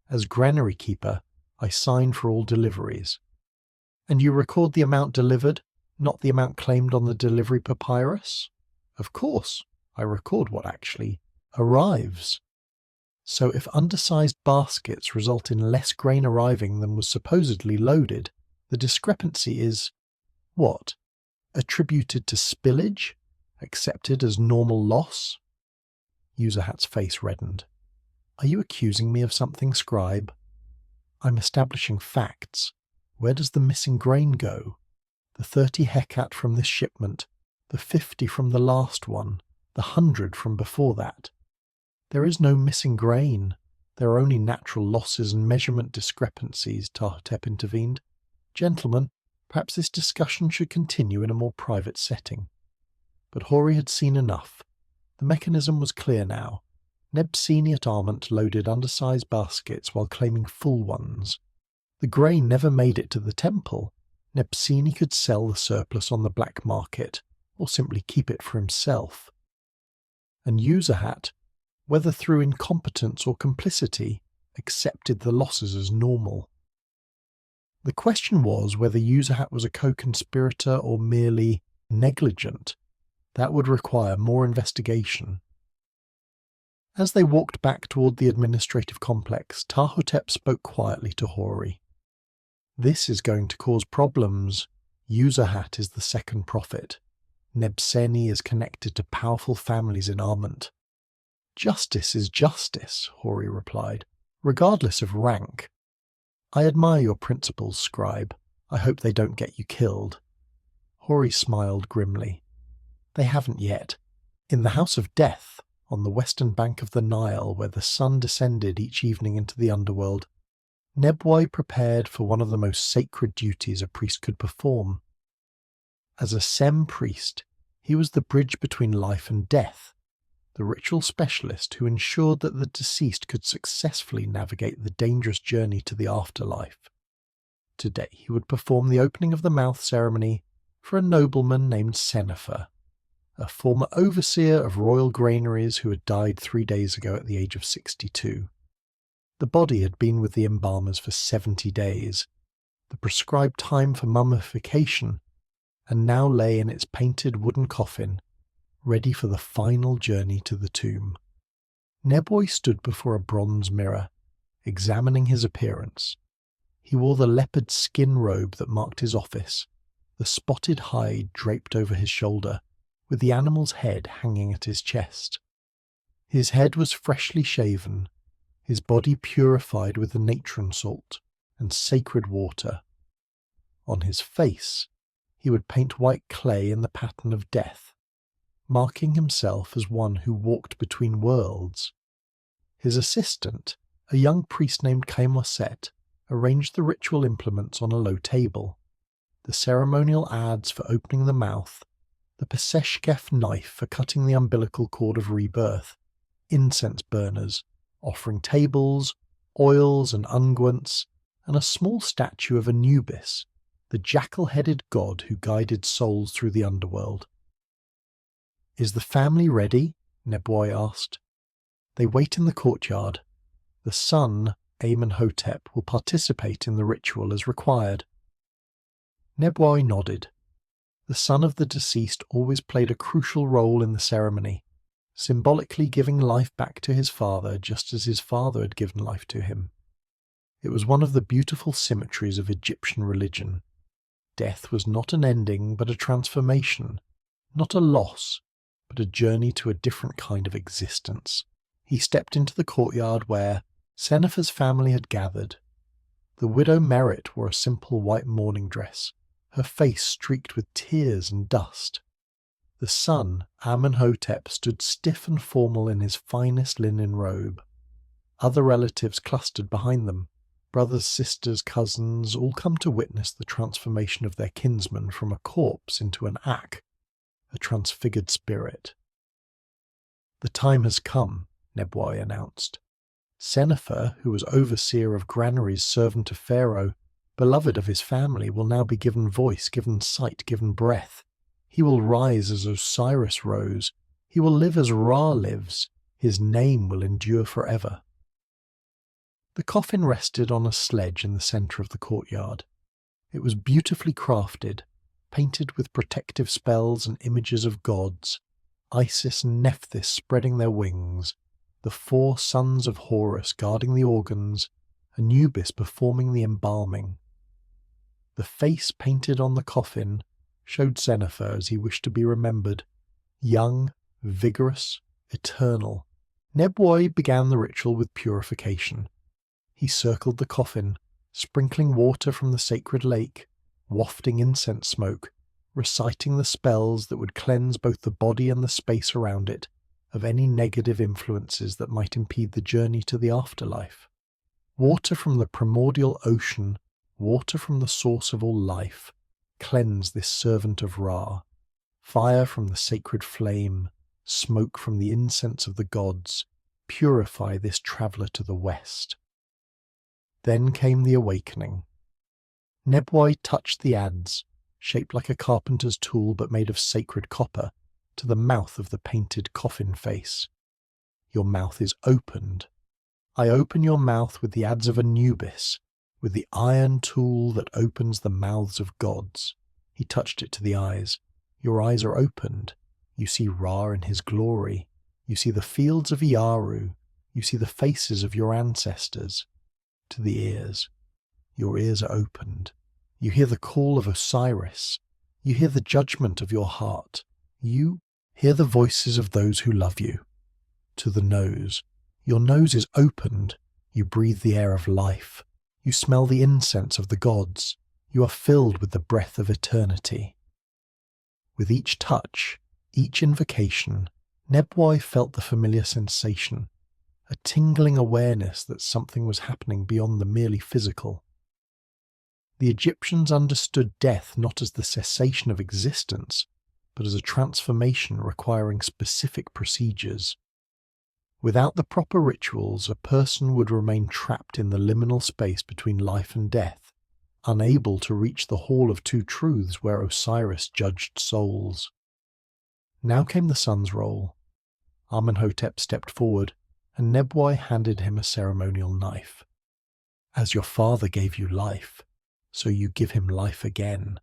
As granary keeper, I sign for all deliveries. And you record the amount delivered, not the amount claimed on the delivery papyrus? Of course, I record what actually arrives. So if undersized baskets result in less grain arriving than was supposedly loaded, the discrepancy is, what? Attributed to spillage? Accepted as normal loss? Userhat's face reddened. Are you accusing me of something, scribe? I'm establishing facts. Where does the missing grain go? The 30 hecat from this shipment, the 50 from the last one, the 100 from before that. There is no missing grain. There are only natural losses and measurement discrepancies, Tahotep intervened. Gentlemen, perhaps this discussion should continue in a more private setting. But Hori had seen enough. The mechanism was clear now. Nebseni at Armant loaded undersized baskets while claiming full ones. The grain never made it to the temple. Nebseni could sell the surplus on the black market, or simply keep it for himself. And Userhat, whether through incompetence or complicity, accepted the losses as normal. The question was whether Userhat was a co-conspirator or merely negligent. That would require more investigation. As they walked back toward the administrative complex, Tahotep spoke quietly to Hori. This is going to cause problems. Userhat is the second prophet. Nebseni is connected to powerful families in Armant. Justice is justice, Hori replied, regardless of rank. I admire your principles, scribe. I hope they don't get you killed. Hori smiled grimly. They haven't yet. In the House of Death, on the western bank of the Nile, where the sun descended each evening into the underworld, Nebwai prepared for one of the most sacred duties a priest could perform. As a Sem priest, he was the bridge between life and death, the ritual specialist who ensured that the deceased could successfully navigate the dangerous journey to the afterlife. Today he would perform the opening of the mouth ceremony for a nobleman named Senefer, a former overseer of royal granaries who had died 3 days ago at the age of 62. The body had been with the embalmers for 70 days, the prescribed time for mummification, and now lay in its painted wooden coffin, ready for the final journey to the tomb. Nebwai stood before a bronze mirror, examining his appearance. He wore the leopard skin robe that marked his office, the spotted hide draped over his shoulder, with the animal's head hanging at his chest. His head was freshly shaven, his body purified with the natron salt and sacred water. On his face, he would paint white clay in the pattern of death, marking himself as one who walked between worlds. His assistant, a young priest named Kaimoset, arranged the ritual implements on a low table. The ceremonial adze for opening the mouth, the peseshkef knife for cutting the umbilical cord of rebirth, incense burners, offering tables, oils and unguents, and a small statue of Anubis, the jackal-headed god who guided souls through the underworld. "Is the family ready?" Nebwai asked. "They wait in the courtyard. The son, Amenhotep, will participate in the ritual as required." Nebwai nodded. The son of the deceased always played a crucial role in the ceremony, symbolically giving life back to his father just as his father had given life to him. It was one of the beautiful symmetries of Egyptian religion. Death was not an ending, but a transformation, not a loss, but a journey to a different kind of existence. He stepped into the courtyard where Senefer's family had gathered. The widow Merit wore a simple white mourning dress, her face streaked with tears and dust. The son, Amenhotep, stood stiff and formal in his finest linen robe. Other relatives clustered behind them, brothers, sisters, cousins, all come to witness the transformation of their kinsman from a corpse into an Ak, a transfigured spirit. "The time has come," Nebwai announced. "Senefer, who was overseer of granaries, servant to Pharaoh, beloved of his family, will now be given voice, given sight, given breath. He will rise as Osiris rose. He will live as Ra lives. His name will endure forever." The coffin rested on a sledge in the centre of the courtyard. It was beautifully crafted, painted with protective spells and images of gods, Isis and Nephthys spreading their wings, the 4 sons of Horus guarding the organs, Anubis performing the embalming. The face painted on the coffin showed Senefer as he wished to be remembered, young, vigorous, eternal. Nebwai began the ritual with purification. He circled the coffin, sprinkling water from the sacred lake, wafting incense smoke, reciting the spells that would cleanse both the body and the space around it of any negative influences that might impede the journey to the afterlife. Water from the primordial ocean, water from the source of all life, cleanse this servant of Ra. Fire from the sacred flame, smoke from the incense of the gods, purify this traveller to the west. Then came the awakening. Nebwai touched the adze, shaped like a carpenter's tool but made of sacred copper, to the mouth of the painted coffin face. "Your mouth is opened. I open your mouth with the adze of Anubis, with the iron tool that opens the mouths of gods." He touched it to the eyes. "Your eyes are opened. You see Ra in his glory. You see the fields of Iaru. You see the faces of your ancestors." To the ears. "Your ears are opened. You hear the call of Osiris. You hear the judgment of your heart. You hear the voices of those who love you." To the nose. "Your nose is opened. You breathe the air of life. You smell the incense of the gods. You are filled with the breath of eternity." With each touch, each invocation, Nebwai felt the familiar sensation, a tingling awareness that something was happening beyond the merely physical. The Egyptians understood death not as the cessation of existence, but as a transformation requiring specific procedures. Without the proper rituals, a person would remain trapped in the liminal space between life and death, unable to reach the Hall of Two Truths where Osiris judged souls. Now came the son's role. Amenhotep stepped forward, and Nebwai handed him a ceremonial knife. "As your father gave you life, so you give him life again.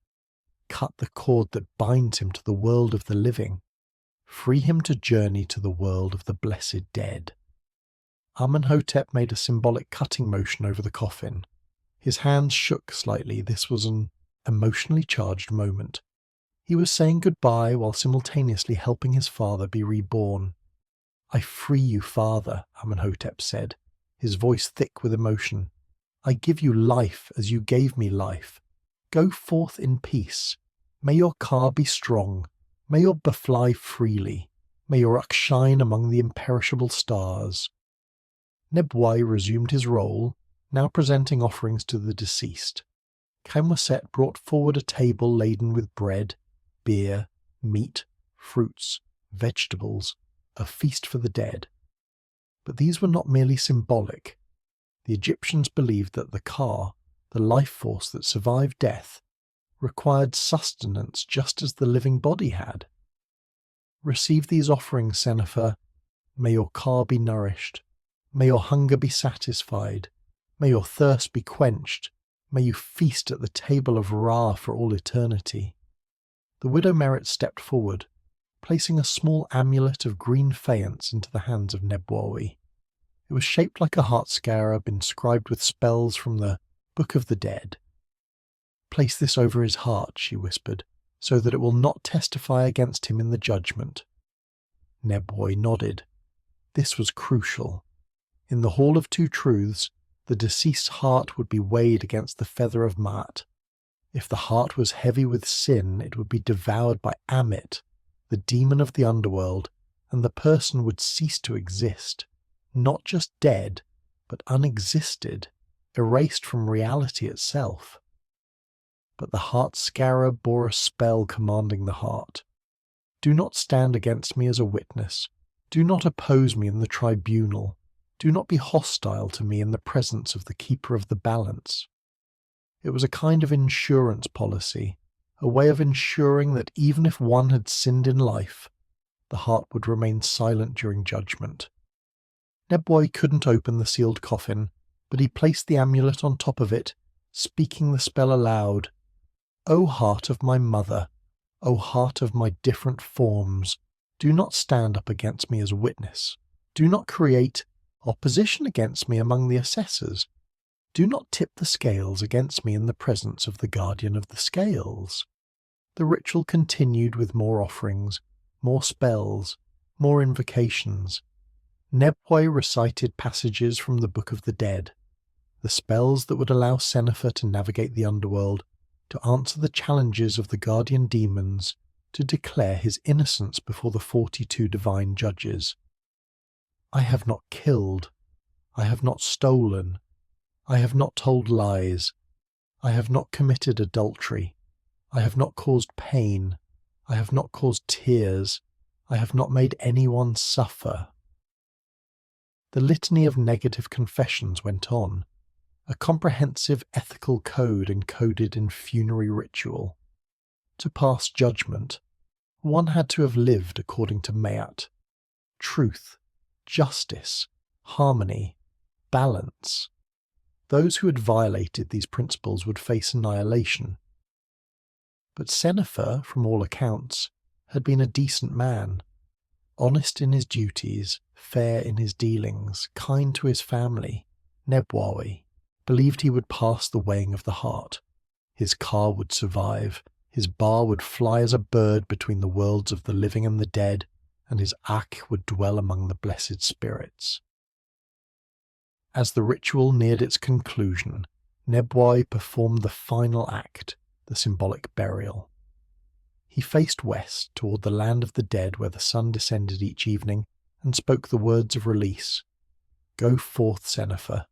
Cut the cord that binds him to the world of the living. Free him to journey to the world of the blessed dead." Amenhotep made a symbolic cutting motion over the coffin. His hands shook slightly. This was an emotionally charged moment. He was saying goodbye while simultaneously helping his father be reborn. "I free you, father," Amenhotep said, his voice thick with emotion. "I give you life as you gave me life. Go forth in peace. May your car be strong. May your fly freely. May your ruck shine among the imperishable stars. Nebwai resumed his role, now presenting offerings to the deceased. Camwaset brought forward a table laden with bread, beer, meat, fruits, vegetables, a feast for the dead. But these were not merely symbolic. The Egyptians believed that the Ka, the life force that survived death, required sustenance just as the living body had. Receive these offerings, Senefer. May your Ka be nourished. May your hunger be satisfied. May your thirst be quenched. May you feast at the table of Ra for all eternity. The widow Merit stepped forward, placing a small amulet of green faience into the hands of Nebwali. It was shaped like a heart scarab inscribed with spells from the Book of the Dead. Place this over his heart, she whispered, so that it will not testify against him in the judgment. Nebwali nodded. This was crucial. In the Hall of Two Truths, the deceased's heart would be weighed against the feather of Maat. If the heart was heavy with sin, it would be devoured by Amit, the demon of the underworld, and the person would cease to exist, not just dead, but unexisted, erased from reality itself. But the heart scarab bore a spell commanding the heart. Do not stand against me as a witness. Do not oppose me in the tribunal. Do not be hostile to me in the presence of the keeper of the balance. It was a kind of insurance policy, a way of ensuring that even if one had sinned in life, the heart would remain silent during judgment. Nebwai couldn't open the sealed coffin, but he placed the amulet on top of it, speaking the spell aloud. O heart of my mother, O heart of my different forms, do not stand up against me as a witness. Do not create opposition against me among the assessors. Do not tip the scales against me in the presence of the guardian of the scales. The ritual continued with more offerings, more spells, more invocations. Nebwai recited passages from the Book of the Dead, the spells that would allow Senefer to navigate the underworld, to answer the challenges of the guardian demons, to declare his innocence before the 42 divine judges. I have not killed. I have not stolen. I have not told lies. I have not committed adultery. I have not caused pain. I have not caused tears. I have not made anyone suffer. The litany of negative confessions went on, a comprehensive ethical code encoded in funerary ritual. To pass judgment, one had to have lived according to Mayat. Truth, justice, harmony, balance. Those who had violated these principles would face annihilation. But Senefer, from all accounts, had been a decent man, honest in his duties, fair in his dealings, kind to his family. Nebwali believed he would pass the weighing of the heart. His car would survive, his bar would fly as a bird between the worlds of the living and the dead, and his Ak would dwell among the blessed spirits. As the ritual neared its conclusion, Nebwai performed the final act, the symbolic burial. He faced west toward the land of the dead where the sun descended each evening and spoke the words of release. Go forth, Senefer.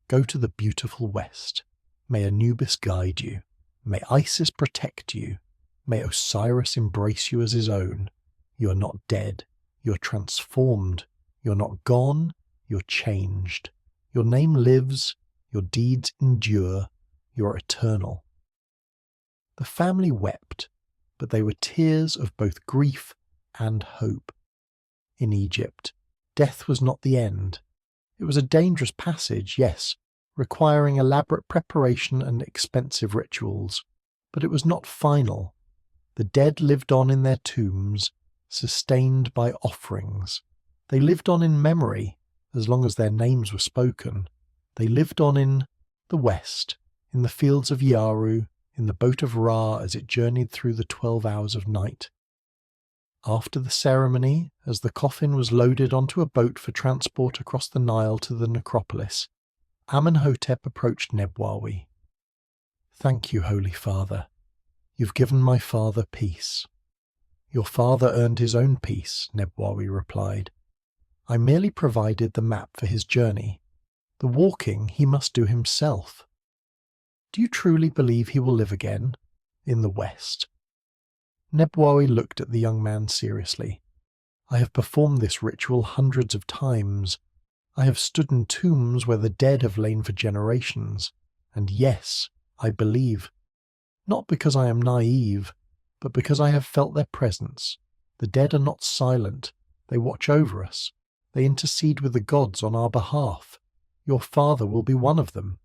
Go to the beautiful west. May Anubis guide you. May Isis protect you. May Osiris embrace you as his own. You are not dead. You are transformed. You are not gone. You are changed. Your name lives. Your deeds endure. You are eternal. The family wept, but they were tears of both grief and hope. In Egypt, death was not the end. It was a dangerous passage, yes, requiring elaborate preparation and expensive rituals, but it was not final. The dead lived on in their tombs, sustained by offerings. They lived on in memory, as long as their names were spoken. They lived on in the west, in the fields of Yaru, in the boat of Ra as it journeyed through the 12 hours of night. After the ceremony, as the coffin was loaded onto a boat for transport across the Nile to the necropolis, Amenhotep approached Nebwali. "Thank you, Holy Father. You've given my father peace." "Your father earned his own peace," Nebwawi replied. "I merely provided the map for his journey. The walking he must do himself." "Do you truly believe he will live again? In the West?" Nebwawi looked at the young man seriously. "I have performed this ritual hundreds of times. I have stood in tombs where the dead have lain for generations. And yes, I believe. Not because I am naive, but because I have felt their presence. The dead are not silent. They watch over us. They intercede with the gods on our behalf. Your father will be one of them."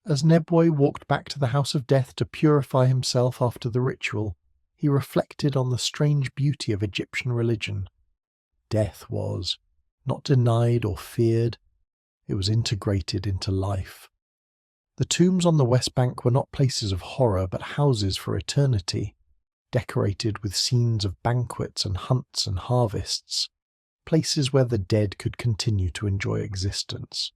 As Nebway walked back to the House of Death to purify himself after the ritual, he reflected on the strange beauty of Egyptian religion. Death was not denied or feared. It was integrated into life. The tombs on the West Bank were not places of horror, but houses for eternity, decorated with scenes of banquets and hunts and harvests, places where the dead could continue to enjoy existence.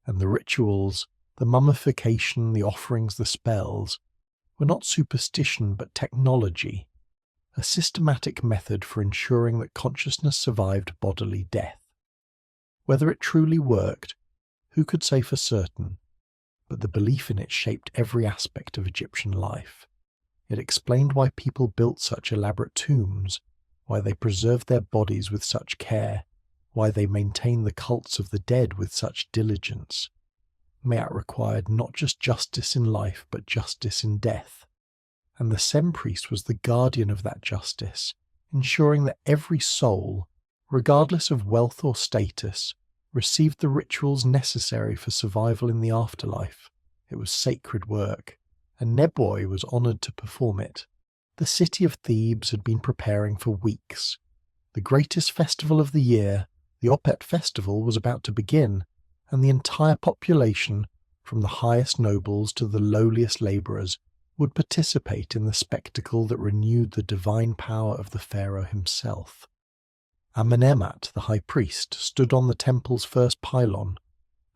And the rituals, the mummification, the offerings, the spells, were not superstition but technology, a systematic method for ensuring that consciousness survived bodily death. Whether it truly worked, who could say for certain, but the belief in it shaped every aspect of Egyptian life. It explained why people built such elaborate tombs, why they preserved their bodies with such care, why they maintained the cults of the dead with such diligence. Mayat required not just justice in life, but justice in death. And the Sem priest was the guardian of that justice, ensuring that every soul, regardless of wealth or status, received the rituals necessary for survival in the afterlife. It was sacred work, and Neboi was honoured to perform it. The city of Thebes had been preparing for weeks. The greatest festival of the year, the Opet festival, was about to begin, and the entire population, from the highest nobles to the lowliest labourers, would participate in the spectacle that renewed the divine power of the pharaoh himself. Amenemhat, the high priest, stood on the temple's first pylon,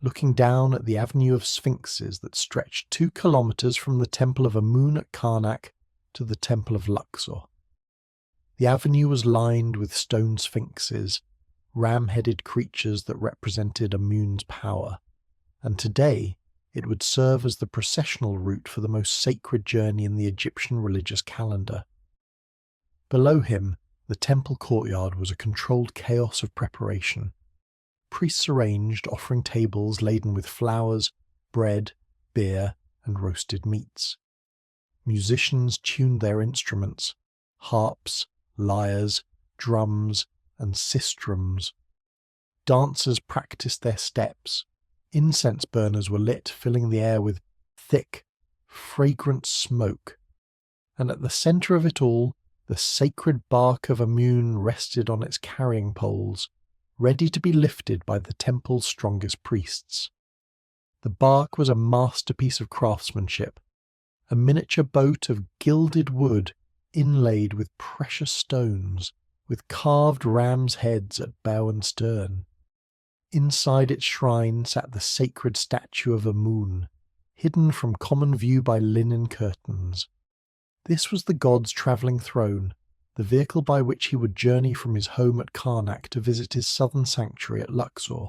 looking down at the avenue of sphinxes that stretched 2 kilometres from the Temple of Amun at Karnak to the Temple of Luxor. The avenue was lined with stone sphinxes, ram-headed creatures that represented Amun's power, and today it would serve as the processional route for the most sacred journey in the Egyptian religious calendar. Below him, the temple courtyard was a controlled chaos of preparation. Priests arranged offering tables laden with flowers, bread, beer, and roasted meats. Musicians tuned their instruments, harps, lyres, drums, and sistrums. Dancers practiced their steps. Incense burners were lit, filling the air with thick, fragrant smoke. And at the centre of it all, the sacred bark of Amun rested on its carrying poles, ready to be lifted by the temple's strongest priests. The bark was a masterpiece of craftsmanship, a miniature boat of gilded wood inlaid with precious stones, with carved ram's heads at bow and stern. Inside its shrine sat the sacred statue of Amun, hidden from common view by linen curtains. This was the god's travelling throne, the vehicle by which he would journey from his home at Karnak to visit his southern sanctuary at Luxor.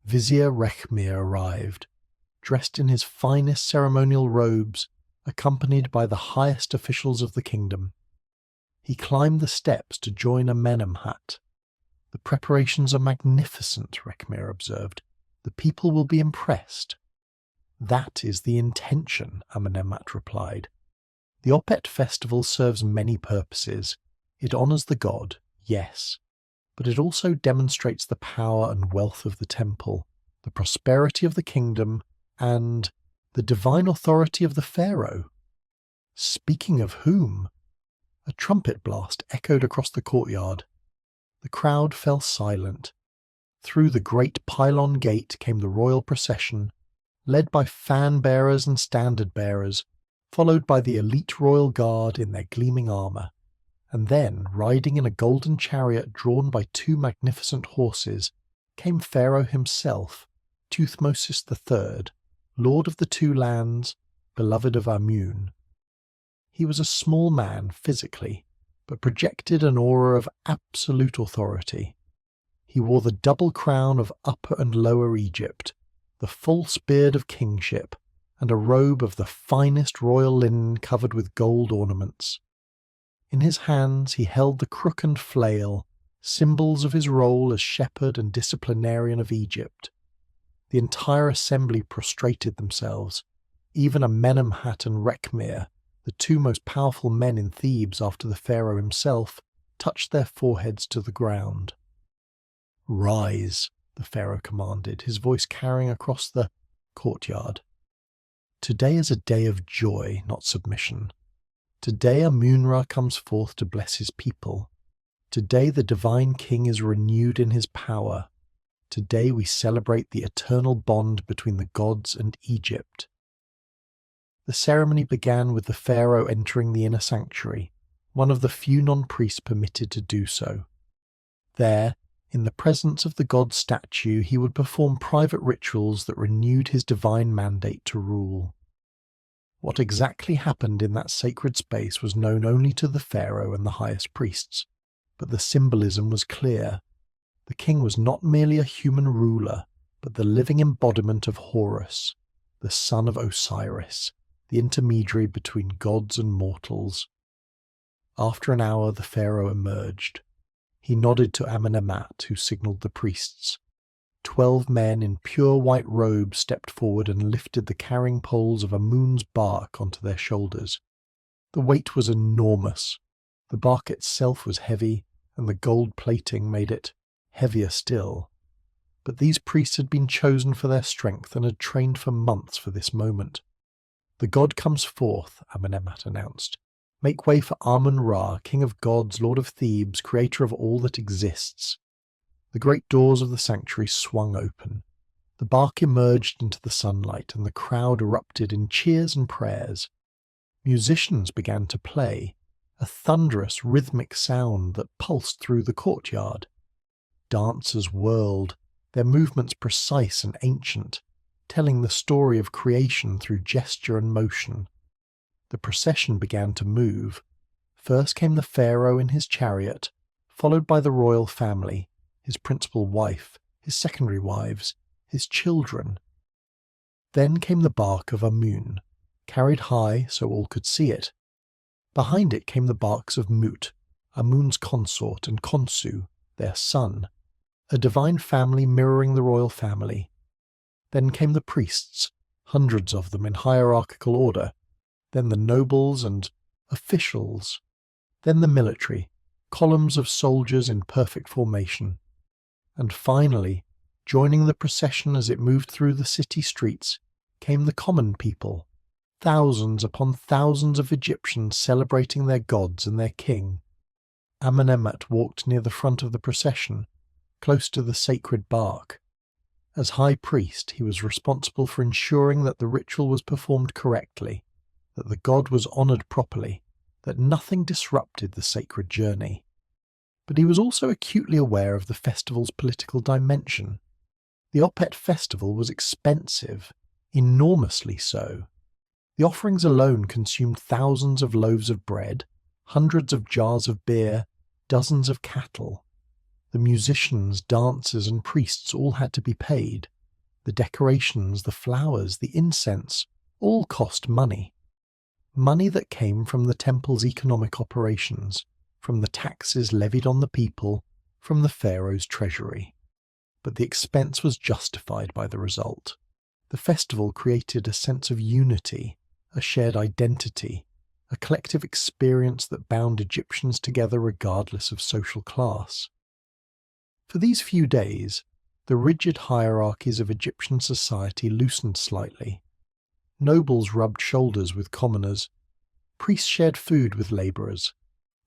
Vizier Rechmir arrived, dressed in his finest ceremonial robes, accompanied by the highest officials of the kingdom. He climbed the steps to join Amenemhat. "The preparations are magnificent," Rechmir observed. "The people will be impressed." "That is the intention," Amenemhat replied. "The Opet festival serves many purposes. It honours the god, yes, but it also demonstrates the power and wealth of the temple, the prosperity of the kingdom, and the divine authority of the pharaoh." "Speaking of whom?" A trumpet blast echoed across the courtyard. The crowd fell silent. Through the great pylon gate came the royal procession, led by fan-bearers and standard-bearers, followed by the elite royal guard in their gleaming armour, and then, riding in a golden chariot drawn by 2 magnificent horses, came Pharaoh himself, Thutmosis III, lord of the two lands, beloved of Amun. He was a small man physically, but projected an aura of absolute authority. He wore the double crown of Upper and Lower Egypt, the false beard of kingship, and a robe of the finest royal linen covered with gold ornaments. In his hands he held the crook and flail, symbols of his role as shepherd and disciplinarian of Egypt. The entire assembly prostrated themselves. Even Amenemhat and Rekhmir, the two most powerful men in Thebes after the pharaoh himself, touched their foreheads to the ground. "Rise," the pharaoh commanded, his voice carrying across the courtyard. "Today is a day of joy, not submission. Today Amun-Ra comes forth to bless his people. Today the divine king is renewed in his power. Today we celebrate the eternal bond between the gods and Egypt." The ceremony began with the pharaoh entering the inner sanctuary, one of the few non-priests permitted to do so. There, in the presence of the god statue, he would perform private rituals that renewed his divine mandate to rule. What exactly happened in that sacred space was known only to the pharaoh and the highest priests, but the symbolism was clear. The king was not merely a human ruler, but the living embodiment of Horus, the son of Osiris, the intermediary between gods and mortals. After an hour the pharaoh emerged. He nodded to Amenemhat, who signalled the priests. 12 men in pure white robes stepped forward and lifted the carrying poles of Amun's bark onto their shoulders. The weight was enormous. The bark itself was heavy, and the gold plating made it heavier still. But these priests had been chosen for their strength and had trained for months for this moment. "The god comes forth," Amenemhat announced. "Make way for Amun-Ra, king of gods, lord of Thebes, creator of all that exists." The great doors of the sanctuary swung open. The bark emerged into the sunlight, and the crowd erupted in cheers and prayers. Musicians began to play, a thunderous, rhythmic sound that pulsed through the courtyard. Dancers whirled, their movements precise and ancient, telling the story of creation through gesture and motion. The procession began to move. First came the pharaoh in his chariot, followed by the royal family, his principal wife, his secondary wives, his children. Then came the bark of Amun, carried high so all could see it. Behind it came the barks of Mut, Amun's consort, and Khonsu, their son, a divine family mirroring the royal family. Then came the priests, hundreds of them in hierarchical order, then the nobles and officials, then the military, columns of soldiers in perfect formation. And finally, joining the procession as it moved through the city streets, came the common people, thousands upon thousands of Egyptians celebrating their gods and their king. Amenemhat walked near the front of the procession, close to the sacred bark. As high priest, he was responsible for ensuring that the ritual was performed correctly, that the god was honoured properly, that nothing disrupted the sacred journey. But he was also acutely aware of the festival's political dimension. The Opet festival was expensive, enormously so. The offerings alone consumed thousands of loaves of bread, hundreds of jars of beer, dozens of cattle. The musicians, dancers, and priests all had to be paid. The decorations, the flowers, the incense, all cost money. Money that came from the temple's economic operations, from the taxes levied on the people, from the pharaoh's treasury. But the expense was justified by the result. The festival created a sense of unity, a shared identity, a collective experience that bound Egyptians together regardless of social class. For these few days, the rigid hierarchies of Egyptian society loosened slightly. Nobles rubbed shoulders with commoners. Priests shared food with labourers.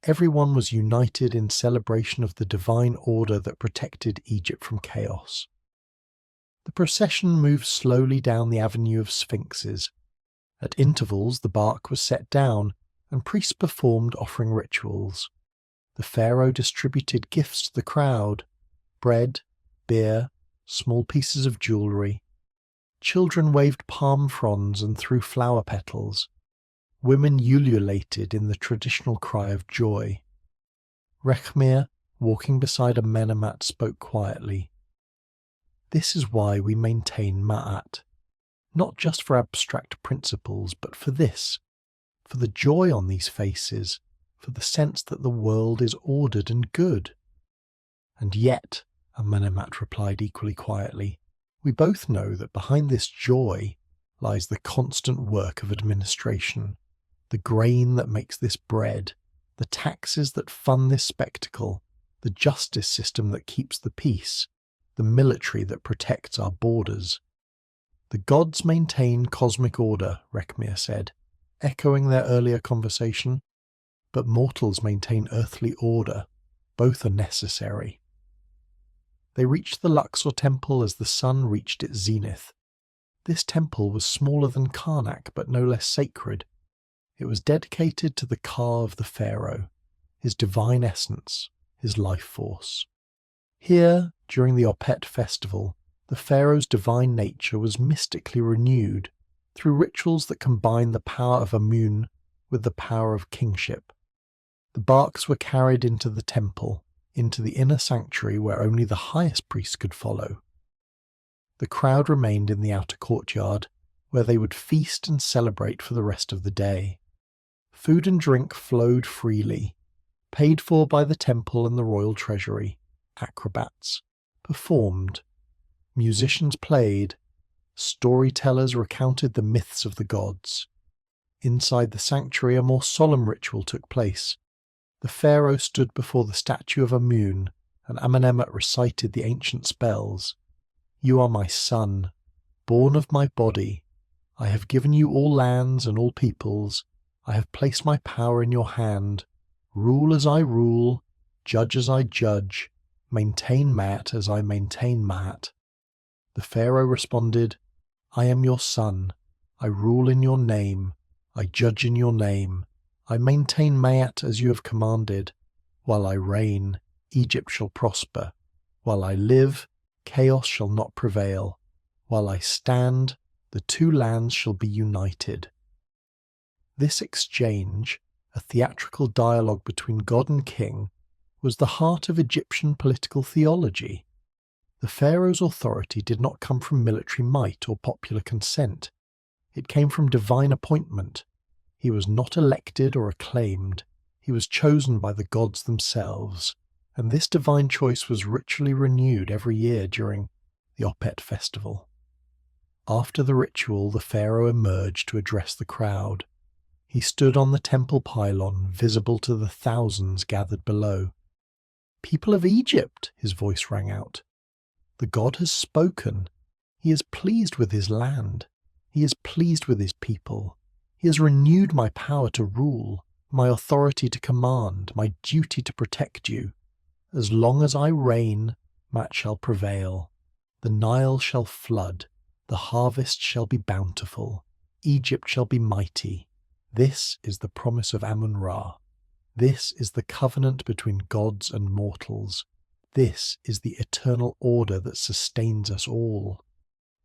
Everyone was united in celebration of the divine order that protected Egypt from chaos. The procession moved slowly down the avenue of sphinxes. At intervals the bark was set down, and priests performed offering rituals. The pharaoh distributed gifts to the crowd: bread, beer, small pieces of jewellery. Children waved palm fronds and threw flower petals. Women ululated in the traditional cry of joy. Rechmir, walking beside a Menemat, spoke quietly. This is why we maintain Ma'at, not just for abstract principles, but for this, for the joy on these faces, for the sense that the world is ordered and good. And yet, Amenemhat replied equally quietly, we both know that behind this joy lies the constant work of administration, the grain that makes this bread, the taxes that fund this spectacle, the justice system that keeps the peace, the military that protects our borders. The gods maintain cosmic order, Rechmir said, echoing their earlier conversation, but mortals maintain earthly order. Both are necessary. They reached the Luxor temple as the sun reached its zenith. This temple was smaller than Karnak, but no less sacred. It was dedicated to the Ka of the pharaoh, his divine essence, his life force. Here, during the Opet festival, the pharaoh's divine nature was mystically renewed through rituals that combined the power of Amun with the power of kingship. The barks were carried into the temple, into the inner sanctuary where only the highest priest could follow. The crowd remained in the outer courtyard, where they would feast and celebrate for the rest of the day. Food and drink flowed freely, paid for by the temple and the royal treasury. Acrobats performed, musicians played, storytellers recounted the myths of the gods. Inside the sanctuary a more solemn ritual took place. The pharaoh stood before the statue of Amun, and Amenemhat recited the ancient spells. You are my son, born of my body. I have given you all lands and all peoples. I have placed my power in your hand. Rule as I rule, judge as I judge, maintain Ma'at as I maintain Ma'at. The pharaoh responded, I am your son. I rule in your name. I judge in your name. I maintain Ma'at as you have commanded. While I reign, Egypt shall prosper. While I live, chaos shall not prevail. While I stand, the two lands shall be united. This exchange, a theatrical dialogue between god and king, was the heart of Egyptian political theology. The pharaoh's authority did not come from military might or popular consent. It came from divine appointment. He was not elected or acclaimed. He was chosen by the gods themselves, and this divine choice was ritually renewed every year during the Opet festival. After the ritual, the pharaoh emerged to address the crowd. He stood on the temple pylon, visible to the thousands gathered below. People of Egypt, his voice rang out. The god has spoken. He is pleased with his land. He is pleased with his people. He has renewed my power to rule, my authority to command, my duty to protect you. As long as I reign, Ma'at shall prevail. The Nile shall flood. The harvest shall be bountiful. Egypt shall be mighty. This is the promise of Amun-Ra. This is the covenant between gods and mortals. This is the eternal order that sustains us all.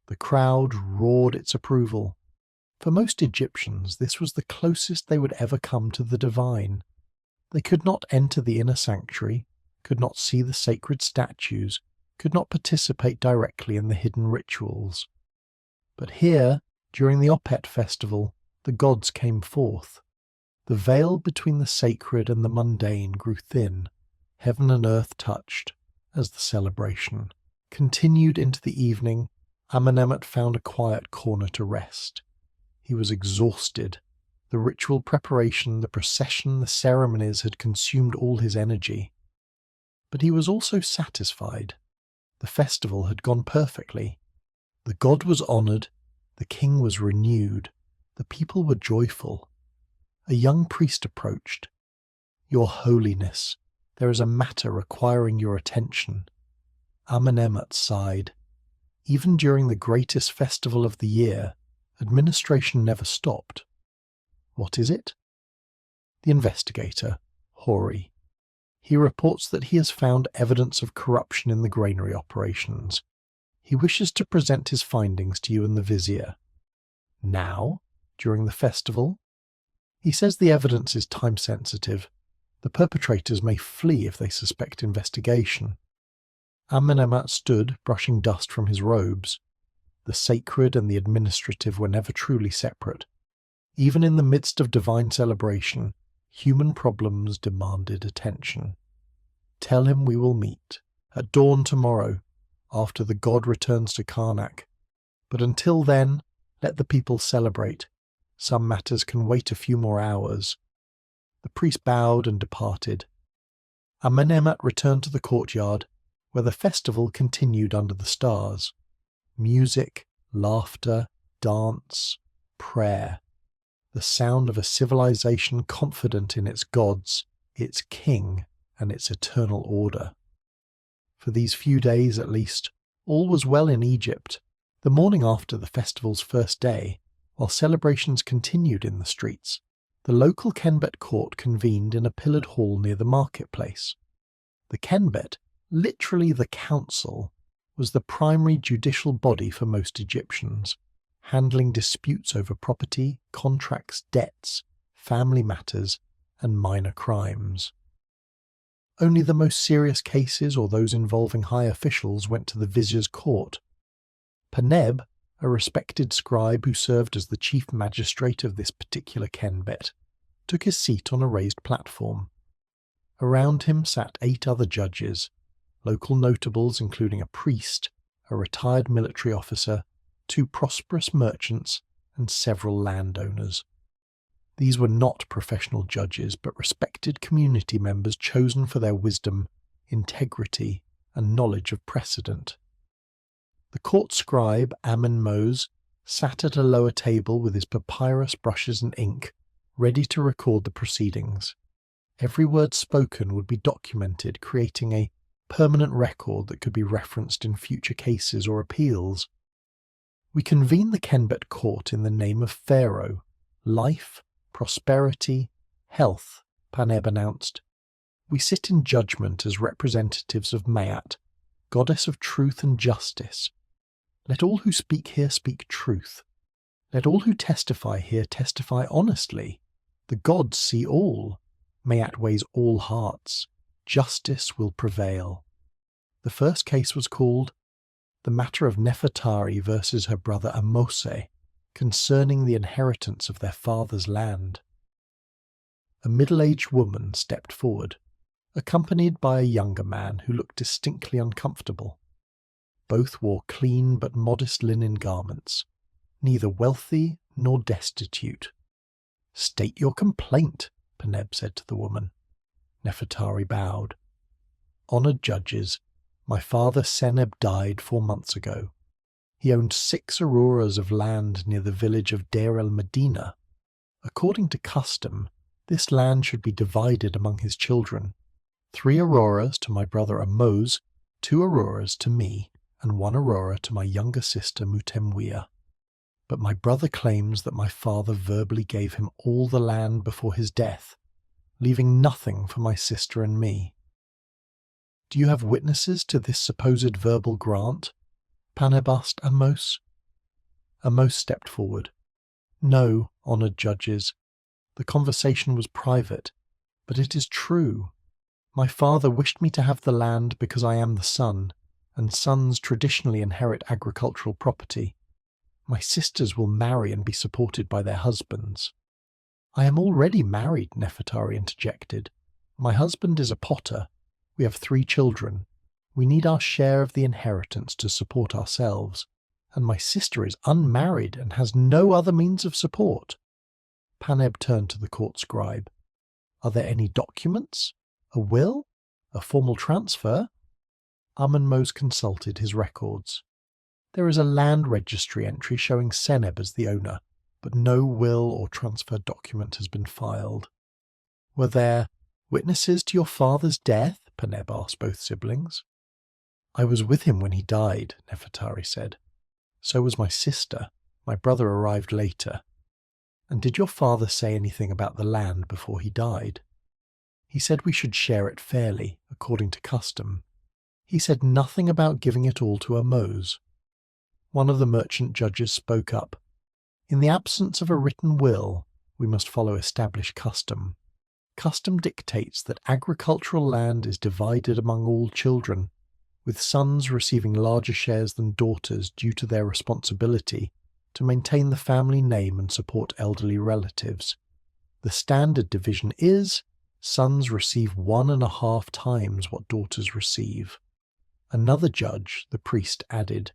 The crowd roared its approval. For most Egyptians, this was the closest they would ever come to the divine. They could not enter the inner sanctuary, could not see the sacred statues, could not participate directly in the hidden rituals. But here, during the Opet festival, the gods came forth. The veil between the sacred and the mundane grew thin. Heaven and earth touched, as the celebration continued into the evening. Amenemhat found a quiet corner to rest. He was exhausted. The ritual preparation, the procession, the ceremonies had consumed all his energy. But he was also satisfied. The festival had gone perfectly. The god was honoured, the king was renewed, the people were joyful. A young priest approached. Your Holiness, there is a matter requiring your attention. Amenemhat sighed. Even during the greatest festival of the year, administration never stopped. What is it? The investigator, Hori. He reports that he has found evidence of corruption in the granary operations. He wishes to present his findings to you and the vizier. Now, during the festival? He says the evidence is time-sensitive. The perpetrators may flee if they suspect investigation. Amenemhat stood, brushing dust from his robes. The sacred and the administrative were never truly separate. Even in the midst of divine celebration, human problems demanded attention. Tell him we will meet, at dawn tomorrow, after the god returns to Karnak. But until then, let the people celebrate. Some matters can wait a few more hours. The priest bowed and departed. Amenemhat returned to the courtyard, where the festival continued under the stars. Music, laughter, dance, prayer. The sound of a civilization confident in its gods, its king, and its eternal order. For these few days at least, all was well in Egypt. The morning after the festival's first day, while celebrations continued in the streets, the local Kenbet court convened in a pillared hall near the marketplace. The Kenbet, literally the council, was the primary judicial body for most Egyptians, handling disputes over property, contracts, debts, family matters, and minor crimes. Only the most serious cases or those involving high officials went to the vizier's court. Paneb, a respected scribe who served as the chief magistrate of this particular Kenbet, took his seat on a raised platform. Around him sat 8 other judges, local notables including a priest, a retired military officer, 2 prosperous merchants, and several landowners. These were not professional judges, but respected community members chosen for their wisdom, integrity, and knowledge of precedent. The court scribe, Amun sat at a lower table with his papyrus, brushes, and ink, ready to record the proceedings. Every word spoken would be documented, creating a permanent record that could be referenced in future cases or appeals. We convene the Kenbet court in the name of Pharaoh. Life, prosperity, health, Paneb announced. We sit in judgment as representatives of Maat, goddess of truth and justice. Let all who speak here speak truth. Let all who testify here testify honestly. The gods see all. Maat weighs all hearts. Justice will prevail. The first case was called the matter of Nefertari versus her brother Amose, concerning the inheritance of their father's land. A middle-aged woman stepped forward, accompanied by a younger man who looked distinctly uncomfortable. Both wore clean but modest linen garments, neither wealthy nor destitute. "State your complaint," Paneb said to the woman. Nefertari bowed. "Honoured judges, my father Seneb died 4 months ago. He owned 6 auroras of land near the village of Deir el-Medina. According to custom, this land should be divided among his children. 3 auroras to my brother Amos, 2 auroras to me, and 1 aurora to my younger sister Mutemwia. But my brother claims that my father verbally gave him all the land before his death, leaving nothing for my sister and me. Do you have witnesses to this supposed verbal grant?" Paneb asked Amos. Amos stepped forward. "No, honoured judges. The conversation was private, but it is true. My father wished me to have the land because I am the son, and sons traditionally inherit agricultural property. My sisters will marry and be supported by their husbands." "I am already married," Nefertari interjected. "My husband is a potter. We have 3 children. We need our share of the inheritance to support ourselves, and my sister is unmarried and has no other means of support." Paneb turned to the court scribe. "Are there any documents? A will? A formal transfer?" Amun consulted his records. "There is a land registry entry showing Seneb as the owner, but no will or transfer document has been filed." "Were there witnesses to your father's death?" Paneb asked both siblings. "I was with him when he died," Nefertari said. "So was my sister. My brother arrived later." "And did your father say anything about the land before he died?" "He said we should share it fairly, according to custom. He said nothing about giving it all to Amos. One of the merchant judges spoke up. In the absence of a written will, we must follow established custom. Custom dictates that agricultural land is divided among all children, with sons receiving larger shares than daughters due to their responsibility to maintain the family name and support elderly relatives. The standard division is, sons receive 1.5 times what daughters receive. Another judge, the priest, added,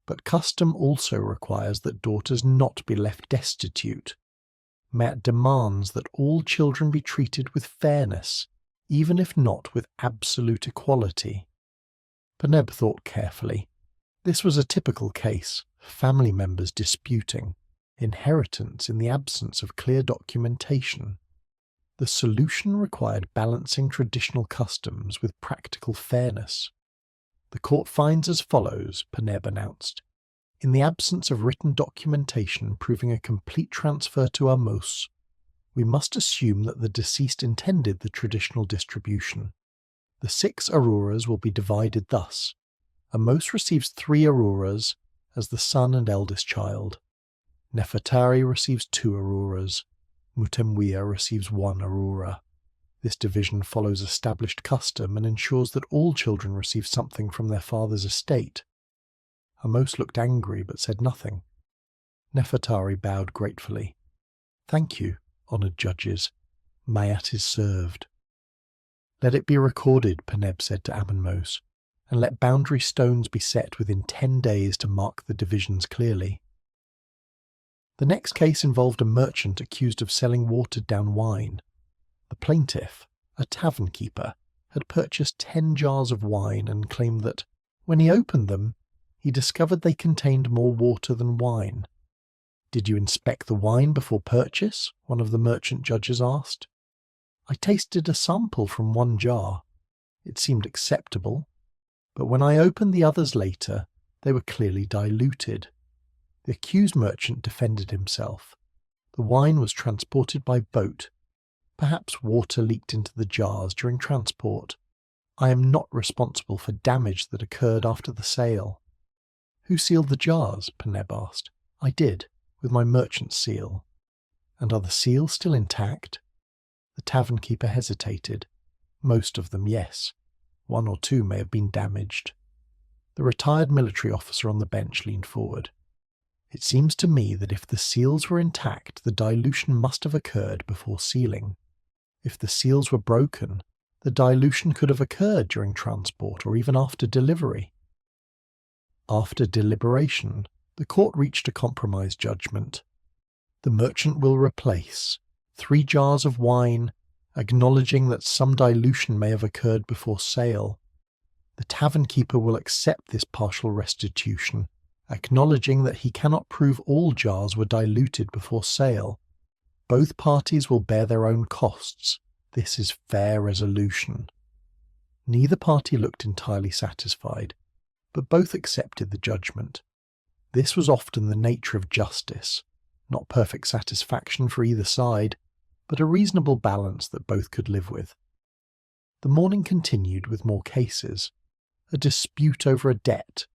but custom also requires that daughters not be left destitute. Mat demands that all children be treated with fairness, even if not with absolute equality. Peneb thought carefully. This was a typical case, family members disputing, inheritance in the absence of clear documentation. The solution required balancing traditional customs with practical fairness. The court finds as follows, Peneb announced. In the absence of written documentation proving a complete transfer to Amos, we must assume that the deceased intended the traditional distribution. The 6 auroras will be divided thus. Amos receives 3 auroras as the son and eldest child. Nefertari receives 2 auroras. Mutemwia receives 1 aurora. This division follows established custom and ensures that all children receive something from their father's estate. Amos looked angry but said nothing. Nefertari bowed gratefully. Thank you, honoured judges. Mayat is served. Let it be recorded, Peneb said to Amenmos, and let boundary stones be set within 10 days to mark the divisions clearly. The next case involved a merchant accused of selling watered-down wine. The plaintiff, a tavern keeper, had purchased 10 jars of wine and claimed that, when he opened them, he discovered they contained more water than wine. Did you inspect the wine before purchase? One of the merchant judges asked. I tasted a sample from 1 jar. It seemed acceptable, but when I opened the others later, they were clearly diluted. The accused merchant defended himself. The wine was transported by boat. Perhaps water leaked into the jars during transport. I am not responsible for damage that occurred after the sale. Who sealed the jars? Peneb asked. I did, with my merchant seal. And are the seals still intact? The tavern keeper hesitated. Most of them, yes. 1 or 2 may have been damaged. The retired military officer on the bench leaned forward. It seems to me that if the seals were intact, the dilution must have occurred before sealing. If the seals were broken, the dilution could have occurred during transport or even after delivery. After deliberation, the court reached a compromise judgment. The merchant will replace 3 jars of wine, acknowledging that some dilution may have occurred before sale. The tavern keeper will accept this partial restitution, acknowledging that he cannot prove all jars were diluted before sale. Both parties will bear their own costs. This is fair resolution. Neither party looked entirely satisfied, but both accepted the judgment. This was often the nature of justice, not perfect satisfaction for either side, but a reasonable balance that both could live with. The morning continued with more cases. A dispute over a debt,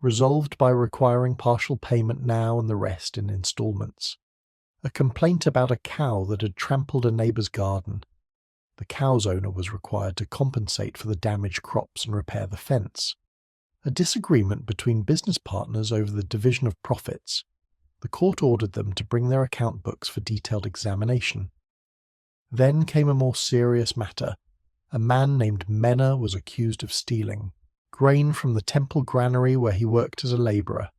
resolved by requiring partial payment now and the rest in instalments. A complaint about a cow that had trampled a neighbour's garden. The cow's owner was required to compensate for the damaged crops and repair the fence. A disagreement between business partners over the division of profits. The court ordered them to bring their account books for detailed examination. Then came a more serious matter. A man named Mena was accused of stealing grain from the temple granary where he worked as a labourer.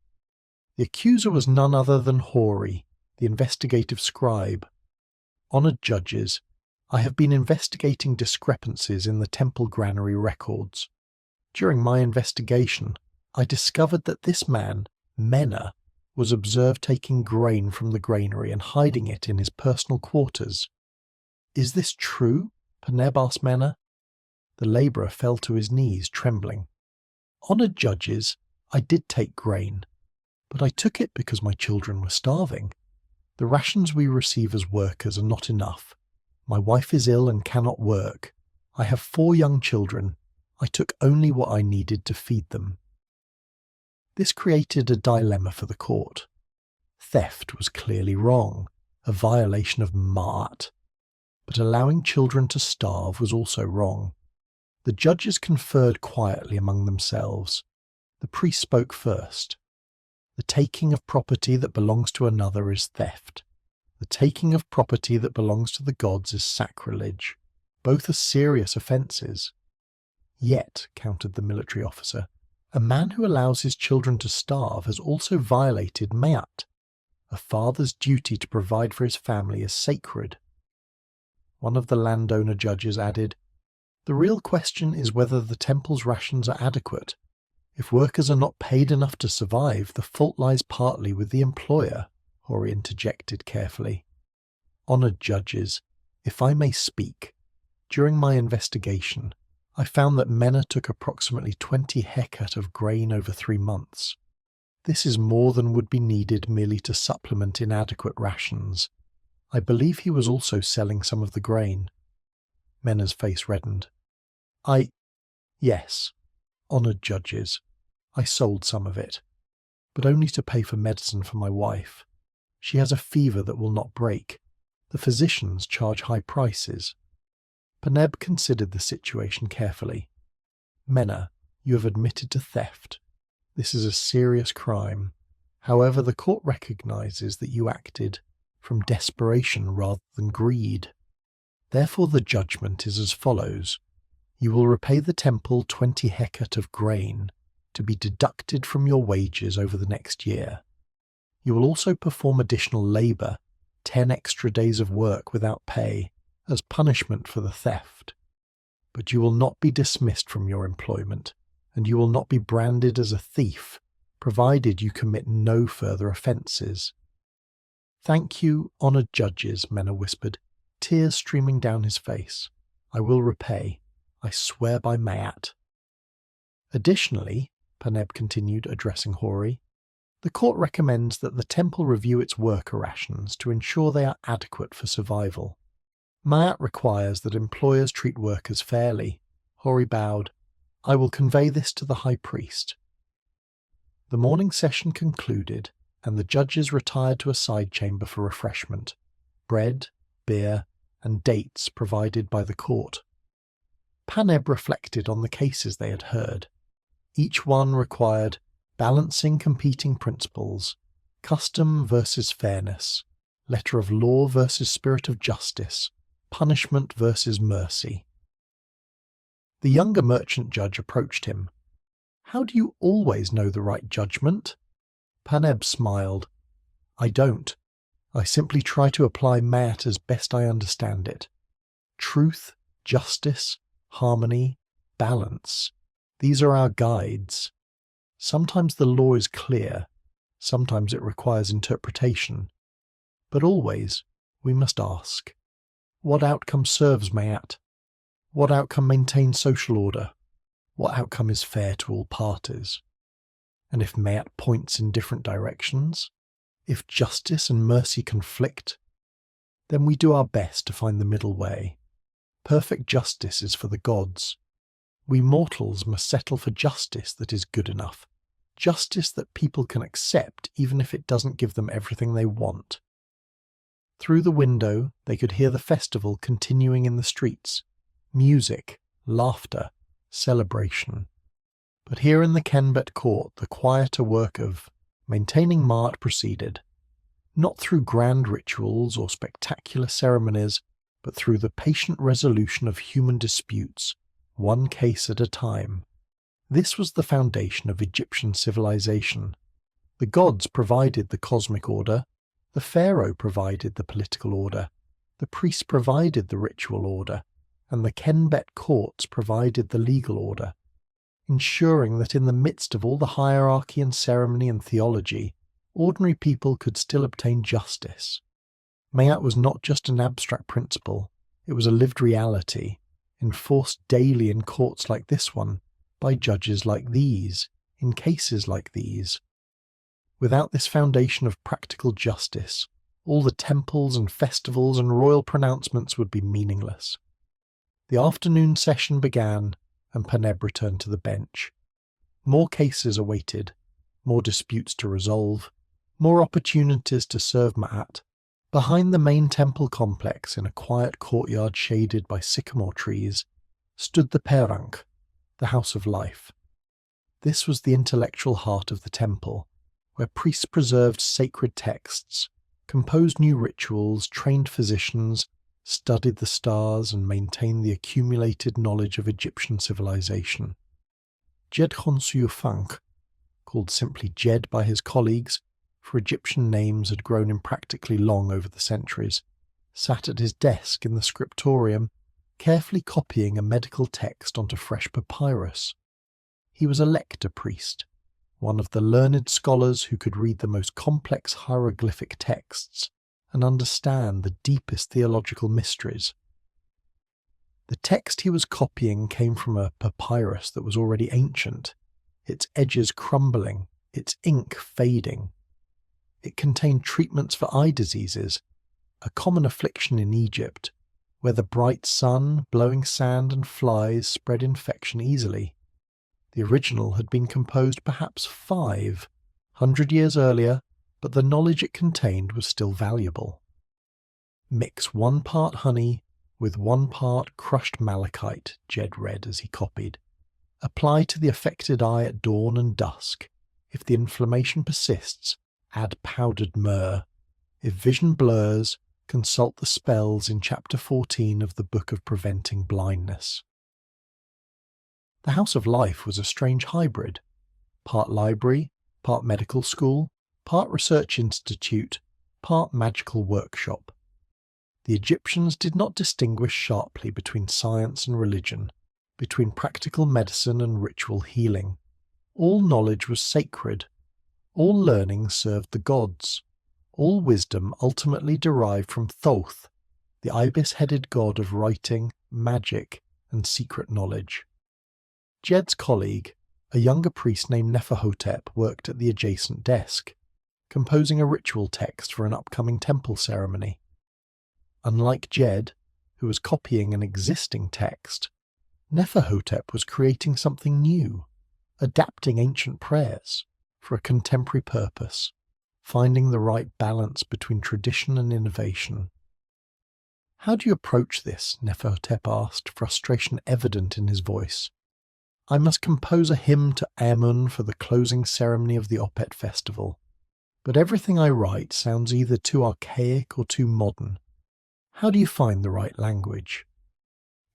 The accuser was none other than Hori, the investigative scribe. Honoured judges, I have been investigating discrepancies in the temple granary records. During my investigation, I discovered that this man, Mena, was observed taking grain from the granary and hiding it in his personal quarters. Is this true? Peneb asked Mena. The labourer fell to his knees, trembling. Honoured judges, I did take grain, but I took it because my children were starving. The rations we receive as workers are not enough. My wife is ill and cannot work. I have 4 young children. I took only what I needed to feed them. This created a dilemma for the court. Theft was clearly wrong, a violation of Ma'at, but allowing children to starve was also wrong. The judges conferred quietly among themselves. The priest spoke first. The taking of property that belongs to another is theft. The taking of property that belongs to the gods is sacrilege. Both are serious offences. Yet, countered the military officer, a man who allows his children to starve has also violated Ma'at. A father's duty to provide for his family is sacred. One of the landowner judges added, "The real question is whether the temple's rations are adequate. If workers are not paid enough to survive, the fault lies partly with the employer," Hori interjected carefully. "Honoured judges, if I may speak, during my investigation, I found that Mena took approximately 20 hecat of grain over 3 months. This is more than would be needed merely to supplement inadequate rations. I believe he was also selling some of the grain." Mena's face reddened. Yes, honoured judges, I sold some of it, but only to pay for medicine for my wife. She has a fever that will not break. The physicians charge high prices." Paneb considered the situation carefully. "Mena, you have admitted to theft. This is a serious crime. However, the court recognizes that you acted from desperation rather than greed. Therefore the judgment is as follows. You will repay the temple 20 hecat of grain to be deducted from your wages over the next year. You will also perform additional labour, 10 extra days of work without pay, as punishment for the theft. But you will not be dismissed from your employment, and you will not be branded as a thief, provided you commit no further offences." "Thank you, honoured judges," Mena whispered, tears streaming down his face. "I will repay. I swear by Ma'at." "Additionally," Paneb continued, addressing Hori, "the court recommends that the temple review its worker rations to ensure they are adequate for survival. Ma'at requires that employers treat workers fairly." Hori bowed. "I will convey this to the high priest." The morning session concluded, and the judges retired to a side chamber for refreshment. Bread, beer, and dates provided by the court. Paneb reflected on the cases they had heard. Each one required balancing competing principles, custom versus fairness, letter of law versus spirit of justice, punishment versus mercy. The younger merchant judge approached him. "How do you always know the right judgment?" Paneb smiled. "I don't. I simply try to apply Ma'at as best I understand it. Truth, justice, harmony, balance. These are our guides. Sometimes the law is clear, sometimes it requires interpretation. But always we must ask, what outcome serves Ma'at? What outcome maintains social order? What outcome is fair to all parties? And if Ma'at points in different directions, if justice and mercy conflict, then we do our best to find the middle way. Perfect justice is for the gods. We mortals must settle for justice that is good enough, justice that people can accept even if it doesn't give them everything they want." Through the window they could hear the festival continuing in the streets. Music, laughter, celebration. But here in the Kenbet court the quieter work of maintaining Ma'at proceeded, not through grand rituals or spectacular ceremonies, but through the patient resolution of human disputes, one case at a time. This was the foundation of Egyptian civilization. The gods provided the cosmic order, the pharaoh provided the political order, the priests provided the ritual order, and the Kenbet courts provided the legal order, ensuring that in the midst of all the hierarchy and ceremony and theology, ordinary people could still obtain justice. Ma'at was not just an abstract principle, it was a lived reality, enforced daily in courts like this one, by judges like these, in cases like these. Without this foundation of practical justice, all the temples and festivals and royal pronouncements would be meaningless. The afternoon session began, and Paneb returned to the bench. More cases awaited, more disputes to resolve, more opportunities to serve Ma'at. Behind the main temple complex, in a quiet courtyard shaded by sycamore trees, stood the Perang, the House of Life. This was the intellectual heart of the temple, where priests preserved sacred texts, composed new rituals, trained physicians, studied the stars, and maintained the accumulated knowledge of Egyptian civilization. Jed Khonsu-Fank, called simply Jed by his colleagues, for Egyptian names had grown impractically long over the centuries, sat at his desk in the scriptorium, carefully copying a medical text onto fresh papyrus. He was a lector priest, one of the learned scholars who could read the most complex hieroglyphic texts and understand the deepest theological mysteries. The text he was copying came from a papyrus that was already ancient, its edges crumbling, its ink fading. It contained treatments for eye diseases, a common affliction in Egypt, where the bright sun, blowing sand and flies spread infection easily. The original had been composed perhaps 500 years earlier, but the knowledge it contained was still valuable. Mix 1 part honey with 1 part crushed malachite, Jed read as he copied. Apply to the affected eye at dawn and dusk. If the inflammation persists, add powdered myrrh. If vision blurs, consult the spells in Chapter 14 of the Book of Preventing Blindness. The House of Life was a strange hybrid, part library, part medical school, part research institute, part magical workshop. The Egyptians did not distinguish sharply between science and religion, between practical medicine and ritual healing. All knowledge was sacred. All learning served the gods. All wisdom ultimately derived from Thoth, the ibis-headed god of writing, magic, and secret knowledge. Jed's colleague, a younger priest named Neferhotep, worked at the adjacent desk, composing a ritual text for an upcoming temple ceremony. Unlike Jed, who was copying an existing text, Neferhotep was creating something new, adapting ancient prayers for a contemporary purpose, finding the right balance between tradition and innovation. "How do you approach this?" Neferhotep asked, frustration evident in his voice. "I must compose a hymn to Amun for the closing ceremony of the Opet festival, but everything I write sounds either too archaic or too modern. How do you find the right language?"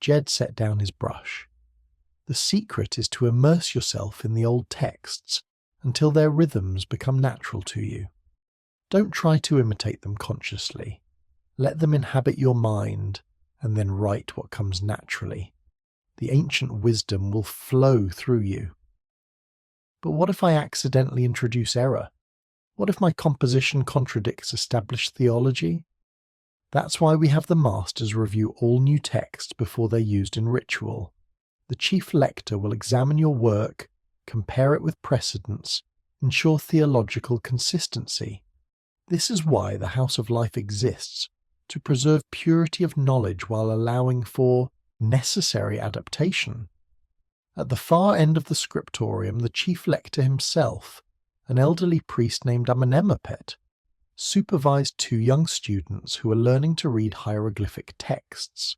Jed set down his brush. "The secret is to immerse yourself in the old texts until their rhythms become natural to you. Don't try to imitate them consciously. Let them inhabit your mind, and then write what comes naturally. The ancient wisdom will flow through you." "But what if I accidentally introduce error? What if my composition contradicts established theology?" "That's why we have the masters review all new texts before they're used in ritual. The chief lector will examine your work, compare it with precedents, ensure theological consistency. This is why the House of Life exists, to preserve purity of knowledge while allowing for necessary adaptation." At the far end of the scriptorium, the chief lector himself, an elderly priest named Amenemhotep, supervised 2 young students who were learning to read hieroglyphic texts.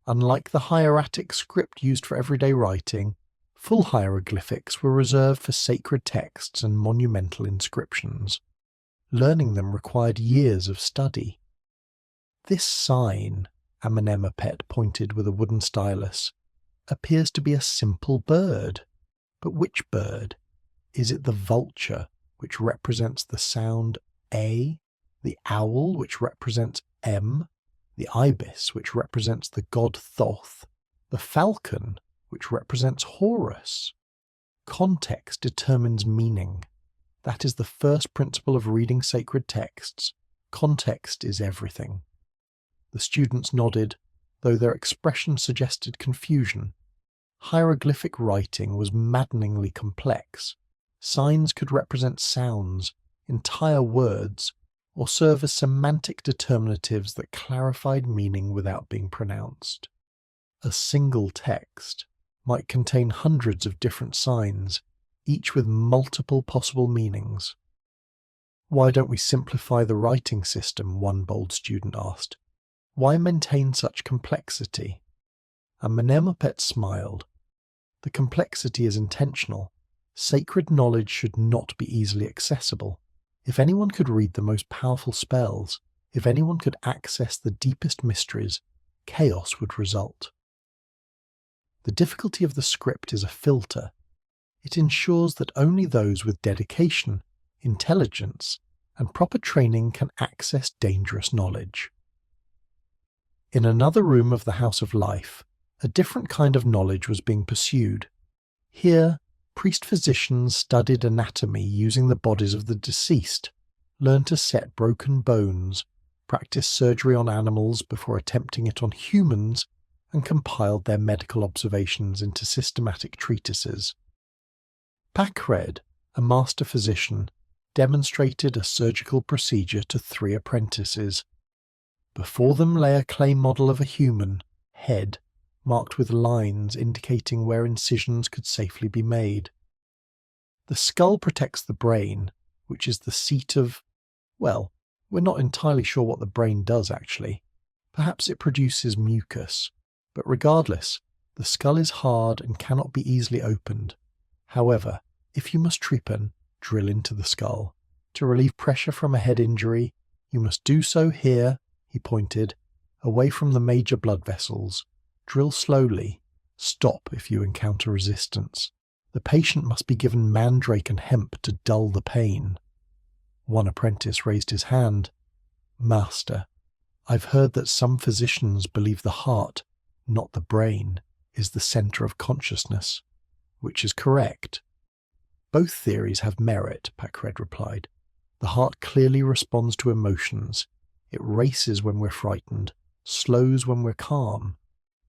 Unlike the hieratic script used for everyday writing, full hieroglyphics were reserved for sacred texts and monumental inscriptions. Learning them required years of study. "This sign," Amenemhotep pointed with a wooden stylus, "appears to be a simple bird. But which bird? Is it the vulture, which represents the sound A, the owl, which represents M, the ibis, which represents the god Thoth, the falcon, which represents Horus?" Context determines meaning. That is the first principle of reading sacred texts. Context is everything. The students nodded, though their expression suggested confusion. Hieroglyphic writing was maddeningly complex. Signs could represent sounds, entire words, or serve as semantic determinatives that clarified meaning without being pronounced. A single text might contain hundreds of different signs, each with multiple possible meanings. "Why don't we simplify the writing system?" one bold student asked. "Why maintain such complexity?" And Menemopet smiled. "The complexity is intentional. Sacred knowledge should not be easily accessible. If anyone could read the most powerful spells, if anyone could access the deepest mysteries, chaos would result. The difficulty of the script is a filter. It ensures that only those with dedication, intelligence, and proper training can access dangerous knowledge." In another room of the House of Life, a different kind of knowledge was being pursued. Here, priest-physicians studied anatomy using the bodies of the deceased, learned to set broken bones, practiced surgery on animals before attempting it on humans, and compiled their medical observations into systematic treatises. Pakred, a master physician, demonstrated a surgical procedure to 3 apprentices. Before them lay a clay model of a human head, marked with lines indicating where incisions could safely be made. The skull protects the brain, which is the seat of, well, we're not entirely sure what the brain does actually. Perhaps it produces mucus, but regardless, the skull is hard and cannot be easily opened. However, if you must trepan, drill into the skull. To relieve pressure from a head injury, you must do so here, he pointed, away from the major blood vessels. Drill slowly. Stop if you encounter resistance. The patient must be given mandrake and hemp to dull the pain. One apprentice raised his hand. "Master, I've heard that some physicians believe the heart, not the brain, is the center of consciousness," which is correct. "Both theories have merit," Pakred replied. "The heart clearly responds to emotions. It races when we're frightened, slows when we're calm.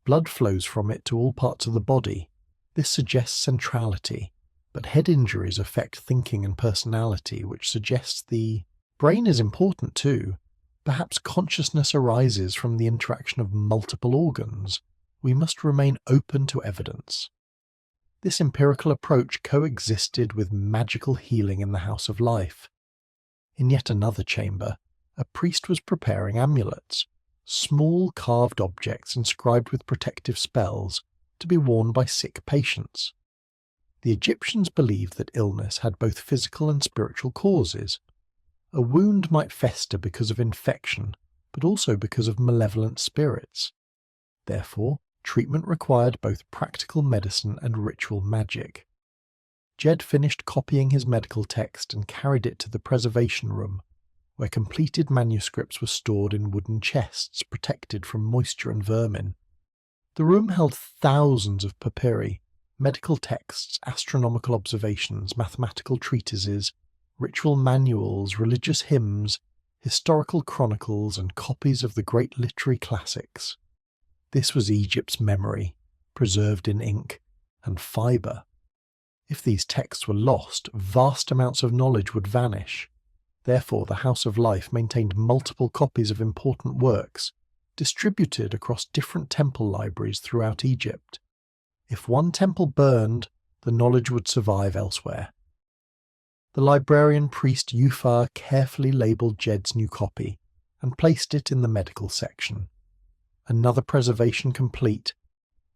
Blood flows from it to all parts of the body. This suggests centrality, but head injuries affect thinking and personality, which suggests the brain is important too. Perhaps consciousness arises from the interaction of multiple organs. We must remain open to evidence." This empirical approach coexisted with magical healing in the House of Life. In yet another chamber, a priest was preparing amulets, small carved objects inscribed with protective spells to be worn by sick patients. The Egyptians believed that illness had both physical and spiritual causes. A wound might fester because of infection, but also because of malevolent spirits. Therefore, treatment required both practical medicine and ritual magic. Jed finished copying his medical text and carried it to the preservation room, where completed manuscripts were stored in wooden chests protected from moisture and vermin. The room held thousands of papyri, medical texts, astronomical observations, mathematical treatises, ritual manuals, religious hymns, historical chronicles, and copies of the great literary classics. This was Egypt's memory, preserved in ink and fibre. If these texts were lost, vast amounts of knowledge would vanish. Therefore, the House of Life maintained multiple copies of important works, distributed across different temple libraries throughout Egypt. If one temple burned, the knowledge would survive elsewhere. The librarian priest Yufar carefully labelled Jed's new copy and placed it in the medical section. Another preservation complete.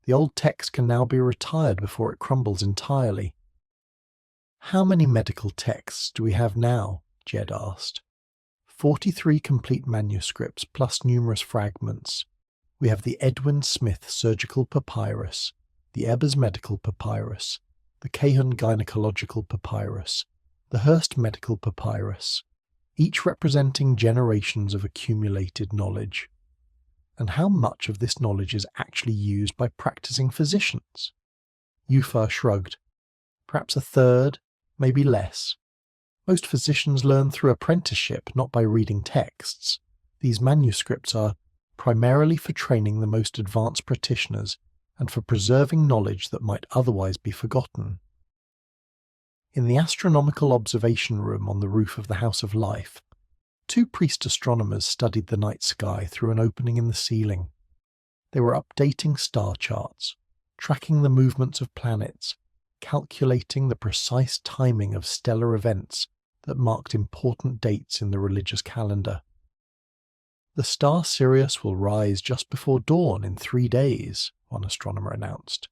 The old text can now be retired before it crumbles entirely. "How many medical texts do we have now?" Jed asked. 43 complete manuscripts plus numerous fragments. We have the Edwin Smith Surgical Papyrus, the Ebers Medical Papyrus, the Cahun Gynecological Papyrus, the Hurst Medical Papyrus, each representing generations of accumulated knowledge. And how much of this knowledge is actually used by practicing physicians? Yufar shrugged. Perhaps a third, maybe less. Most physicians learn through apprenticeship, not by reading texts. These manuscripts are primarily for training the most advanced practitioners and for preserving knowledge that might otherwise be forgotten. In the astronomical observation room on the roof of the House of Life, 2 priest astronomers studied the night sky through an opening in the ceiling. They were updating star charts, tracking the movements of planets, calculating the precise timing of stellar events that marked important dates in the religious calendar. "The star Sirius will rise just before dawn in 3 days," one astronomer announced.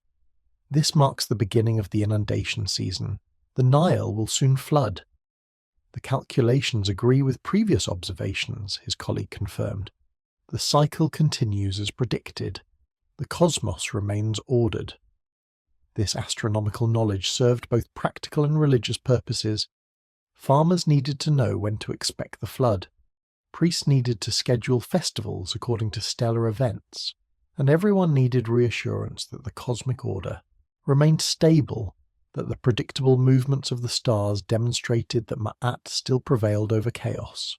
"This marks the beginning of the inundation season. The Nile will soon flood." "The calculations agree with previous observations," his colleague confirmed. "The cycle continues as predicted. The cosmos remains ordered." This astronomical knowledge served both practical and religious purposes. Farmers needed to know when to expect the flood. Priests needed to schedule festivals according to stellar events, and everyone needed reassurance that the cosmic order remained stable, that the predictable movements of the stars demonstrated that Ma'at still prevailed over chaos.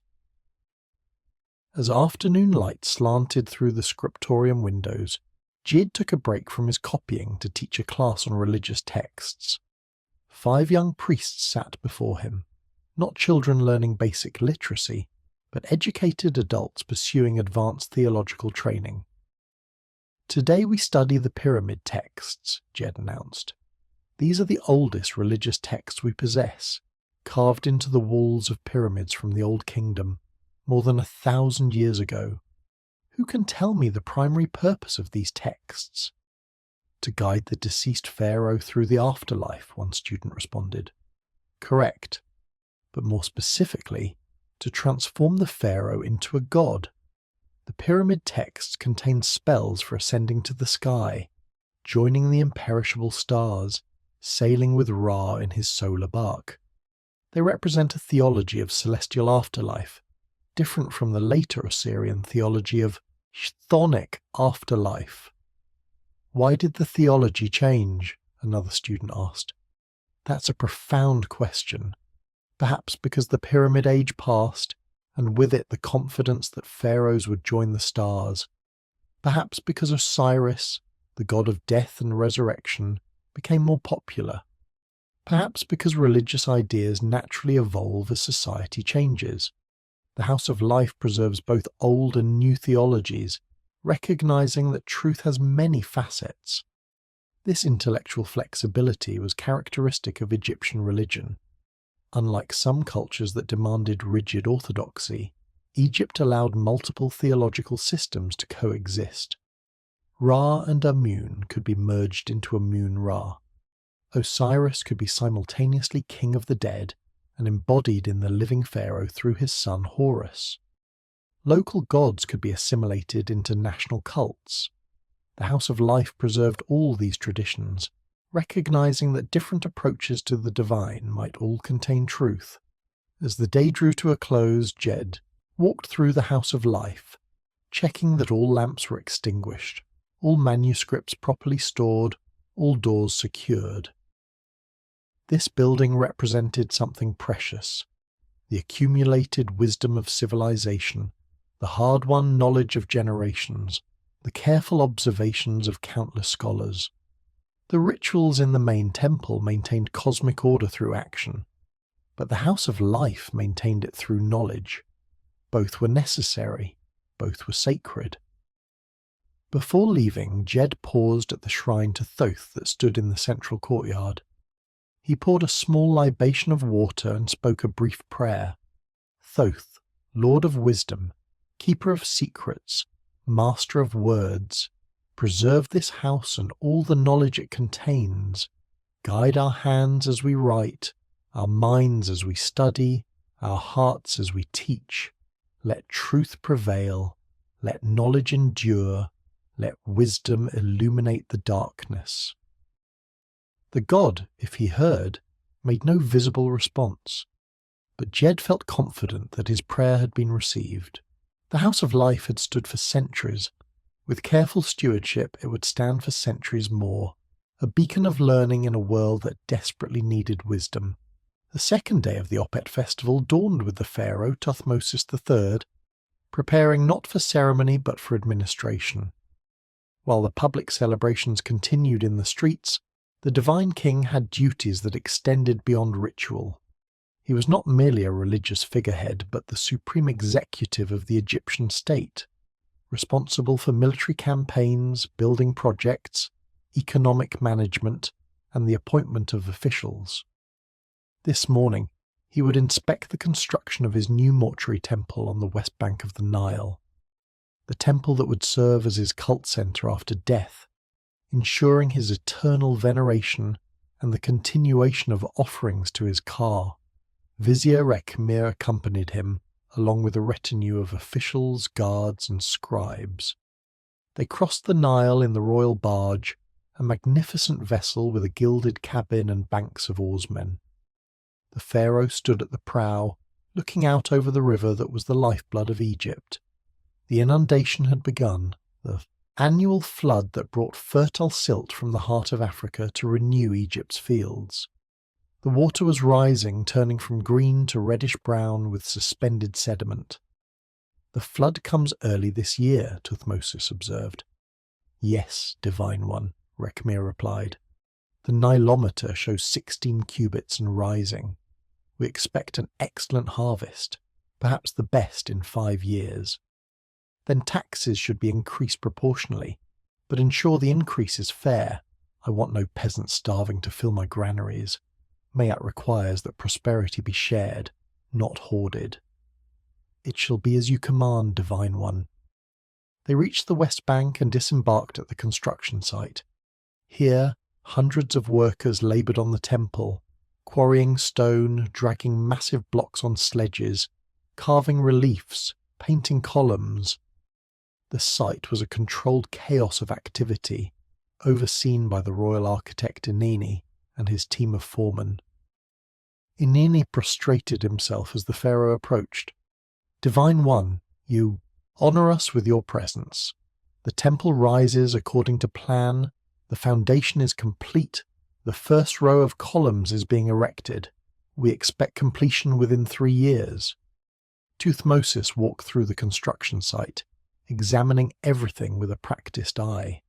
As afternoon light slanted through the scriptorium windows, Jid took a break from his copying to teach a class on religious texts. 5 young priests sat before him, not children learning basic literacy, but educated adults pursuing advanced theological training. "Today we study the pyramid texts," Jed announced. "These are the oldest religious texts we possess, carved into the walls of pyramids from the Old Kingdom, more than 1,000 years ago. Who can tell me the primary purpose of these texts?" "To guide the deceased pharaoh through the afterlife," one student responded. "Correct. But more specifically, to transform the pharaoh into a god. The pyramid texts contain spells for ascending to the sky, joining the imperishable stars, sailing with Ra in his solar bark. They represent a theology of celestial afterlife, different from the later Assyrian theology of chthonic afterlife." "Why did the theology change?" another student asked. "That's a profound question. Perhaps because the pyramid age passed, and with it the confidence that pharaohs would join the stars. Perhaps because Osiris, the god of death and resurrection, became more popular. Perhaps because religious ideas naturally evolve as society changes. The House of Life preserves both old and new theologies, recognizing that truth has many facets. This intellectual flexibility was characteristic of Egyptian religion. Unlike some cultures that demanded rigid orthodoxy, Egypt allowed multiple theological systems to coexist. Ra and Amun could be merged into Amun-Ra. Osiris could be simultaneously king of the dead and embodied in the living pharaoh through his son Horus. Local gods could be assimilated into national cults. The House of Life preserved all these traditions, recognizing that different approaches to the divine might all contain truth. As the day drew to a close, Jed walked through the House of Life, checking that all lamps were extinguished, all manuscripts properly stored, all doors secured. This building represented something precious, the accumulated wisdom of civilization, the hard-won knowledge of generations, the careful observations of countless scholars. The rituals in the main temple maintained cosmic order through action, but the House of Life maintained it through knowledge. Both were necessary, both were sacred. Before leaving, Jed paused at the shrine to Thoth that stood in the central courtyard. He poured a small libation of water and spoke a brief prayer. "Thoth, Lord of wisdom, keeper of secrets, master of words, preserve this house and all the knowledge it contains. Guide our hands as we write, our minds as we study, our hearts as we teach. Let truth prevail, let knowledge endure, let wisdom illuminate the darkness." The god, if he heard, made no visible response, but Jed felt confident that his prayer had been received. The House of Life had stood for centuries. With careful stewardship, it would stand for centuries more, a beacon of learning in a world that desperately needed wisdom. The second day of the Opet festival dawned with the pharaoh Thutmosis III, preparing not for ceremony but for administration. While the public celebrations continued in the streets, the divine king had duties that extended beyond ritual. He was not merely a religious figurehead, but the supreme executive of the Egyptian state, responsible for military campaigns, building projects, economic management, and the appointment of officials. This morning, he would inspect the construction of his new mortuary temple on the west bank of the Nile, the temple that would serve as his cult centre after death, ensuring his eternal veneration and the continuation of offerings to his Ka. Vizier Rekhmir accompanied him, along with a retinue of officials, guards, and scribes. They crossed the Nile in the royal barge, a magnificent vessel with a gilded cabin and banks of oarsmen. The pharaoh stood at the prow, looking out over the river that was the lifeblood of Egypt. The inundation had begun, the annual flood that brought fertile silt from the heart of Africa to renew Egypt's fields. The water was rising, turning from green to reddish-brown with suspended sediment. "The flood comes early this year," Tuthmosis observed. "Yes, Divine One," Rekhmir replied. "The Nilometer shows 16 cubits and rising. We expect an excellent harvest, perhaps the best in 5 years. Then taxes should be increased proportionally, but ensure the increase is fair. I want no peasants starving to fill my granaries. Mayat requires that prosperity be shared, not hoarded." "It shall be as you command, Divine One." They reached the west bank and disembarked at the construction site. Here, hundreds of workers laboured on the temple, quarrying stone, dragging massive blocks on sledges, carving reliefs, painting columns. The site was a controlled chaos of activity, overseen by the royal architect Inini and his team of foremen. Inini prostrated himself as the pharaoh approached. "Divine One, you honour us with your presence. The temple rises according to plan, the foundation is complete, the first row of columns is being erected. We expect completion within 3 years." Tuthmosis walked through the construction site, examining everything with a practised eye.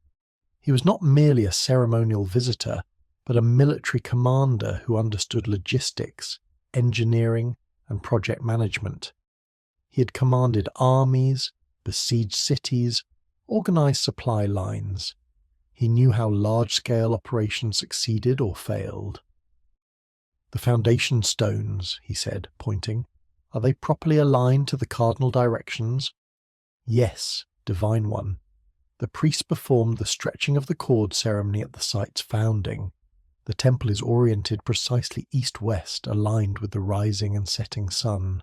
He was not merely a ceremonial visitor, but a military commander who understood logistics, engineering, and project management. He had commanded armies, besieged cities, organised supply lines. He knew how large-scale operations succeeded or failed. "The foundation stones," he said, pointing, "are they properly aligned to the cardinal directions?" "Yes, Divine One. The priests performed the stretching of the cord ceremony at the site's founding. The temple is oriented precisely east-west, aligned with the rising and setting sun.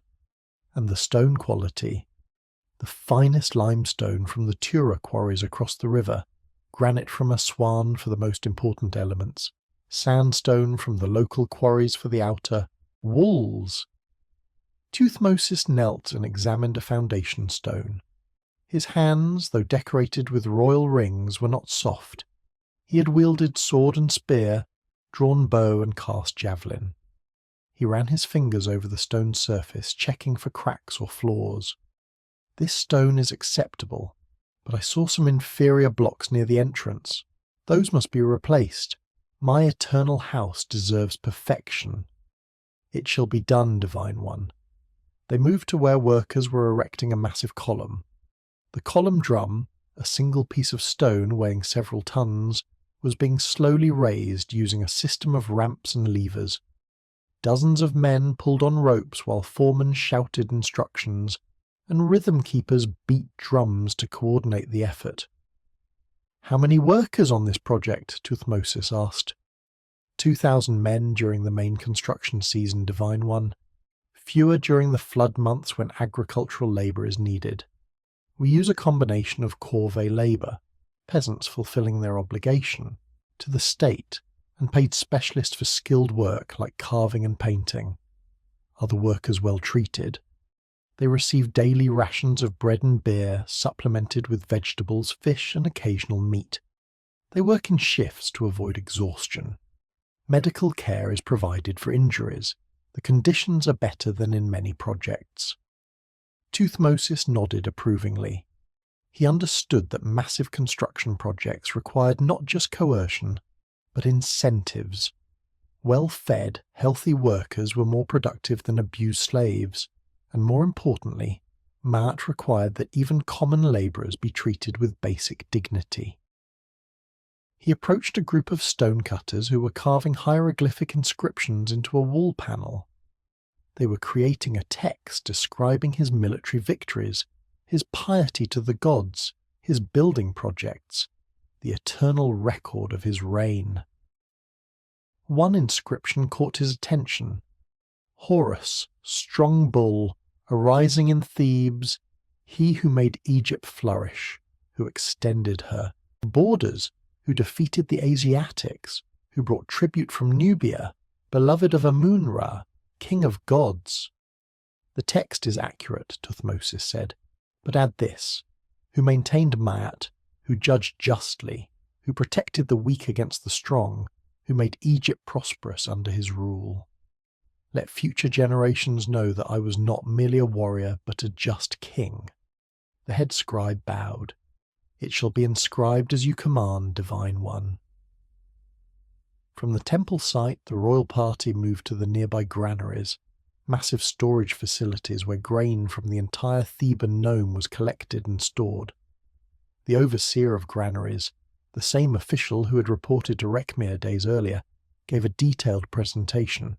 And the stone quality, the finest limestone from the Tura quarries across the river, granite from Aswan for the most important elements, sandstone from the local quarries for the outer, walls." Tuthmosis knelt and examined a foundation stone. His hands, though decorated with royal rings, were not soft. He had wielded sword and spear, drawn bow and cast javelin. He ran his fingers over the stone surface, checking for cracks or flaws. "This stone is acceptable, but I saw some inferior blocks near the entrance. Those must be replaced. My eternal house deserves perfection." "It shall be done, Divine One." They moved to where workers were erecting a massive column. The column drum, a single piece of stone weighing several tons, was being slowly raised using a system of ramps and levers. Dozens of men pulled on ropes while foremen shouted instructions, and rhythm keepers beat drums to coordinate the effort. "How many workers on this project?" Tuthmosis asked. 2,000 men during the main construction season, Divine One. Fewer during the flood months when agricultural labour is needed. We use a combination of corvée labour, peasants fulfilling their obligation, to the state, and paid specialists for skilled work like carving and painting. Are the workers well treated? They receive daily rations of bread and beer, supplemented with vegetables, fish, and occasional meat. They work in shifts to avoid exhaustion. Medical care is provided for injuries. The conditions are better than in many projects. Tuthmosis nodded approvingly. He understood that massive construction projects required not just coercion, but incentives. Well-fed, healthy workers were more productive than abused slaves, and more importantly, Ma'at required that even common labourers be treated with basic dignity. He approached a group of stonecutters who were carving hieroglyphic inscriptions into a wall panel. They were creating a text describing his military victories, his piety to the gods, his building projects, the eternal record of his reign. One inscription caught his attention. Horus, strong bull, arising in Thebes, he who made Egypt flourish, who extended her borders, who defeated the Asiatics, who brought tribute from Nubia, beloved of Amun-Ra, king of gods. The text is accurate, Thutmosis said, but add this, who maintained Maat, who judged justly, who protected the weak against the strong, who made Egypt prosperous under his rule. Let future generations know that I was not merely a warrior, but a just king. The head scribe bowed. It shall be inscribed as you command, Divine One. From the temple site, the royal party moved to the nearby granaries, massive storage facilities where grain from the entire Theban nome was collected and stored. The overseer of granaries, the same official who had reported to Rekhmir days earlier, gave a detailed presentation.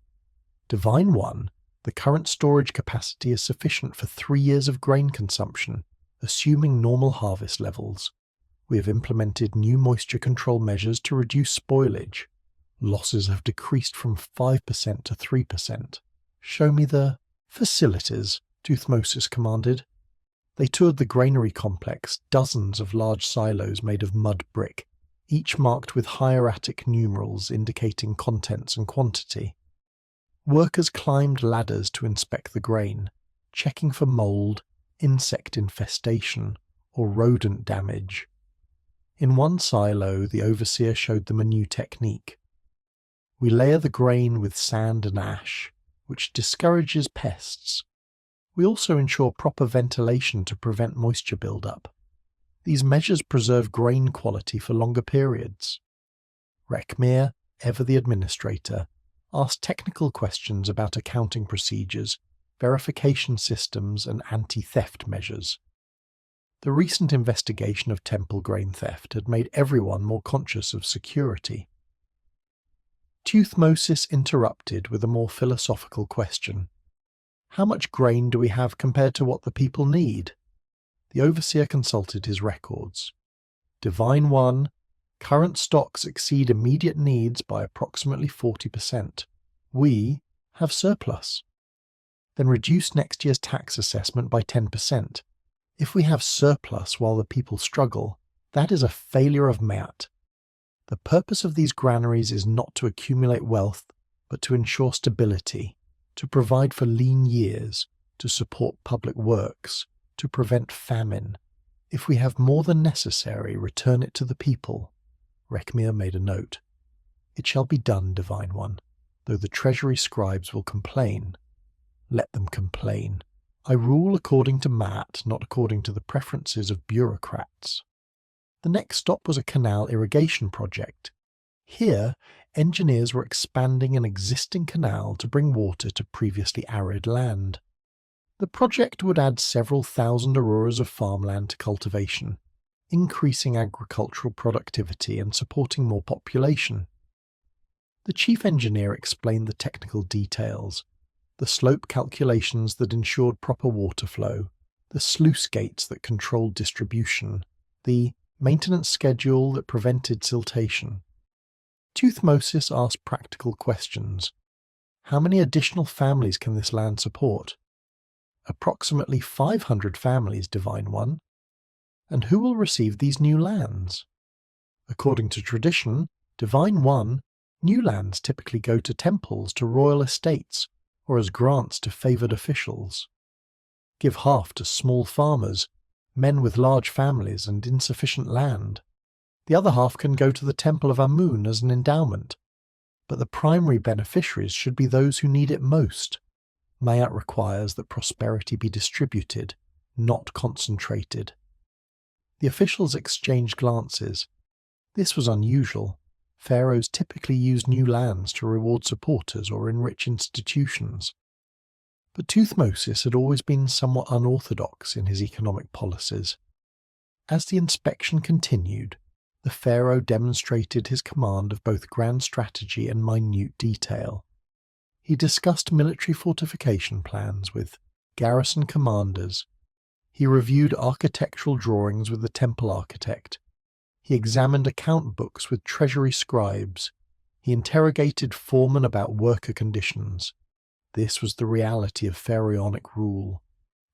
Divine One, the current storage capacity is sufficient for 3 years of grain consumption, assuming normal harvest levels. We have implemented new moisture control measures to reduce spoilage. Losses have decreased from 5% to 3%. Show me the facilities, Thutmosis commanded. They toured the granary complex, dozens of large silos made of mud brick, each marked with hieratic numerals indicating contents and quantity. Workers climbed ladders to inspect the grain, checking for mould, insect infestation, or rodent damage. In one silo, the overseer showed them a new technique. We layer the grain with sand and ash, which discourages pests. We also ensure proper ventilation to prevent moisture buildup. These measures preserve grain quality for longer periods. Rekhmir, ever the administrator, asked technical questions about accounting procedures, verification systems, and anti-theft measures. The recent investigation of temple grain theft had made everyone more conscious of security. Thutmosis interrupted with a more philosophical question. How much grain do we have compared to what the people need? The overseer consulted his records. Divine One, current stocks exceed immediate needs by approximately 40%. We have surplus. Then reduce next year's tax assessment by 10%. If we have surplus while the people struggle, that is a failure of Maat. The purpose of these granaries is not to accumulate wealth, but to ensure stability, to provide for lean years, to support public works, to prevent famine. If we have more than necessary, return it to the people. Rekhmir made a note. It shall be done, Divine One, though the treasury scribes will complain. Let them complain. I rule according to Maat, not according to the preferences of bureaucrats. The next stop was a canal irrigation project. Here, engineers were expanding an existing canal to bring water to previously arid land. The project would add several thousand aroras of farmland to cultivation, increasing agricultural productivity and supporting more population. The chief engineer explained the technical details, the slope calculations that ensured proper water flow, the sluice gates that controlled distribution, the maintenance schedule that prevented siltation. Thutmosis asked practical questions. How many additional families can this land support? Approximately 500 families, Divine One. And who will receive these new lands? According to tradition, Divine One, new lands typically go to temples, to royal estates, or as grants to favoured officials. Give half to small farmers, men with large families and insufficient land. The other half can go to the Temple of Amun as an endowment. But the primary beneficiaries should be those who need it most. Maat requires that prosperity be distributed, not concentrated. The officials exchanged glances. This was unusual. Pharaohs typically used new lands to reward supporters or enrich institutions. But Thutmosis had always been somewhat unorthodox in his economic policies. As the inspection continued, the pharaoh demonstrated his command of both grand strategy and minute detail. He discussed military fortification plans with garrison commanders. He reviewed architectural drawings with the temple architect. He examined account books with treasury scribes. He interrogated foremen about worker conditions. This was the reality of pharaonic rule.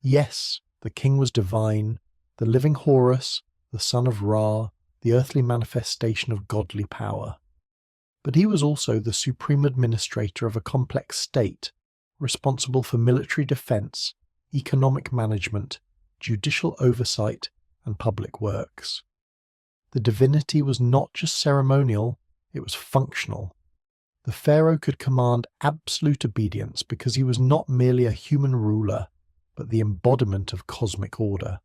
Yes, the king was divine, the living Horus, the son of Ra, the earthly manifestation of godly power. But he was also the supreme administrator of a complex state, responsible for military defense, economic management, judicial oversight, and public works. The divinity was not just ceremonial, it was functional. The pharaoh could command absolute obedience because he was not merely a human ruler, but the embodiment of cosmic order.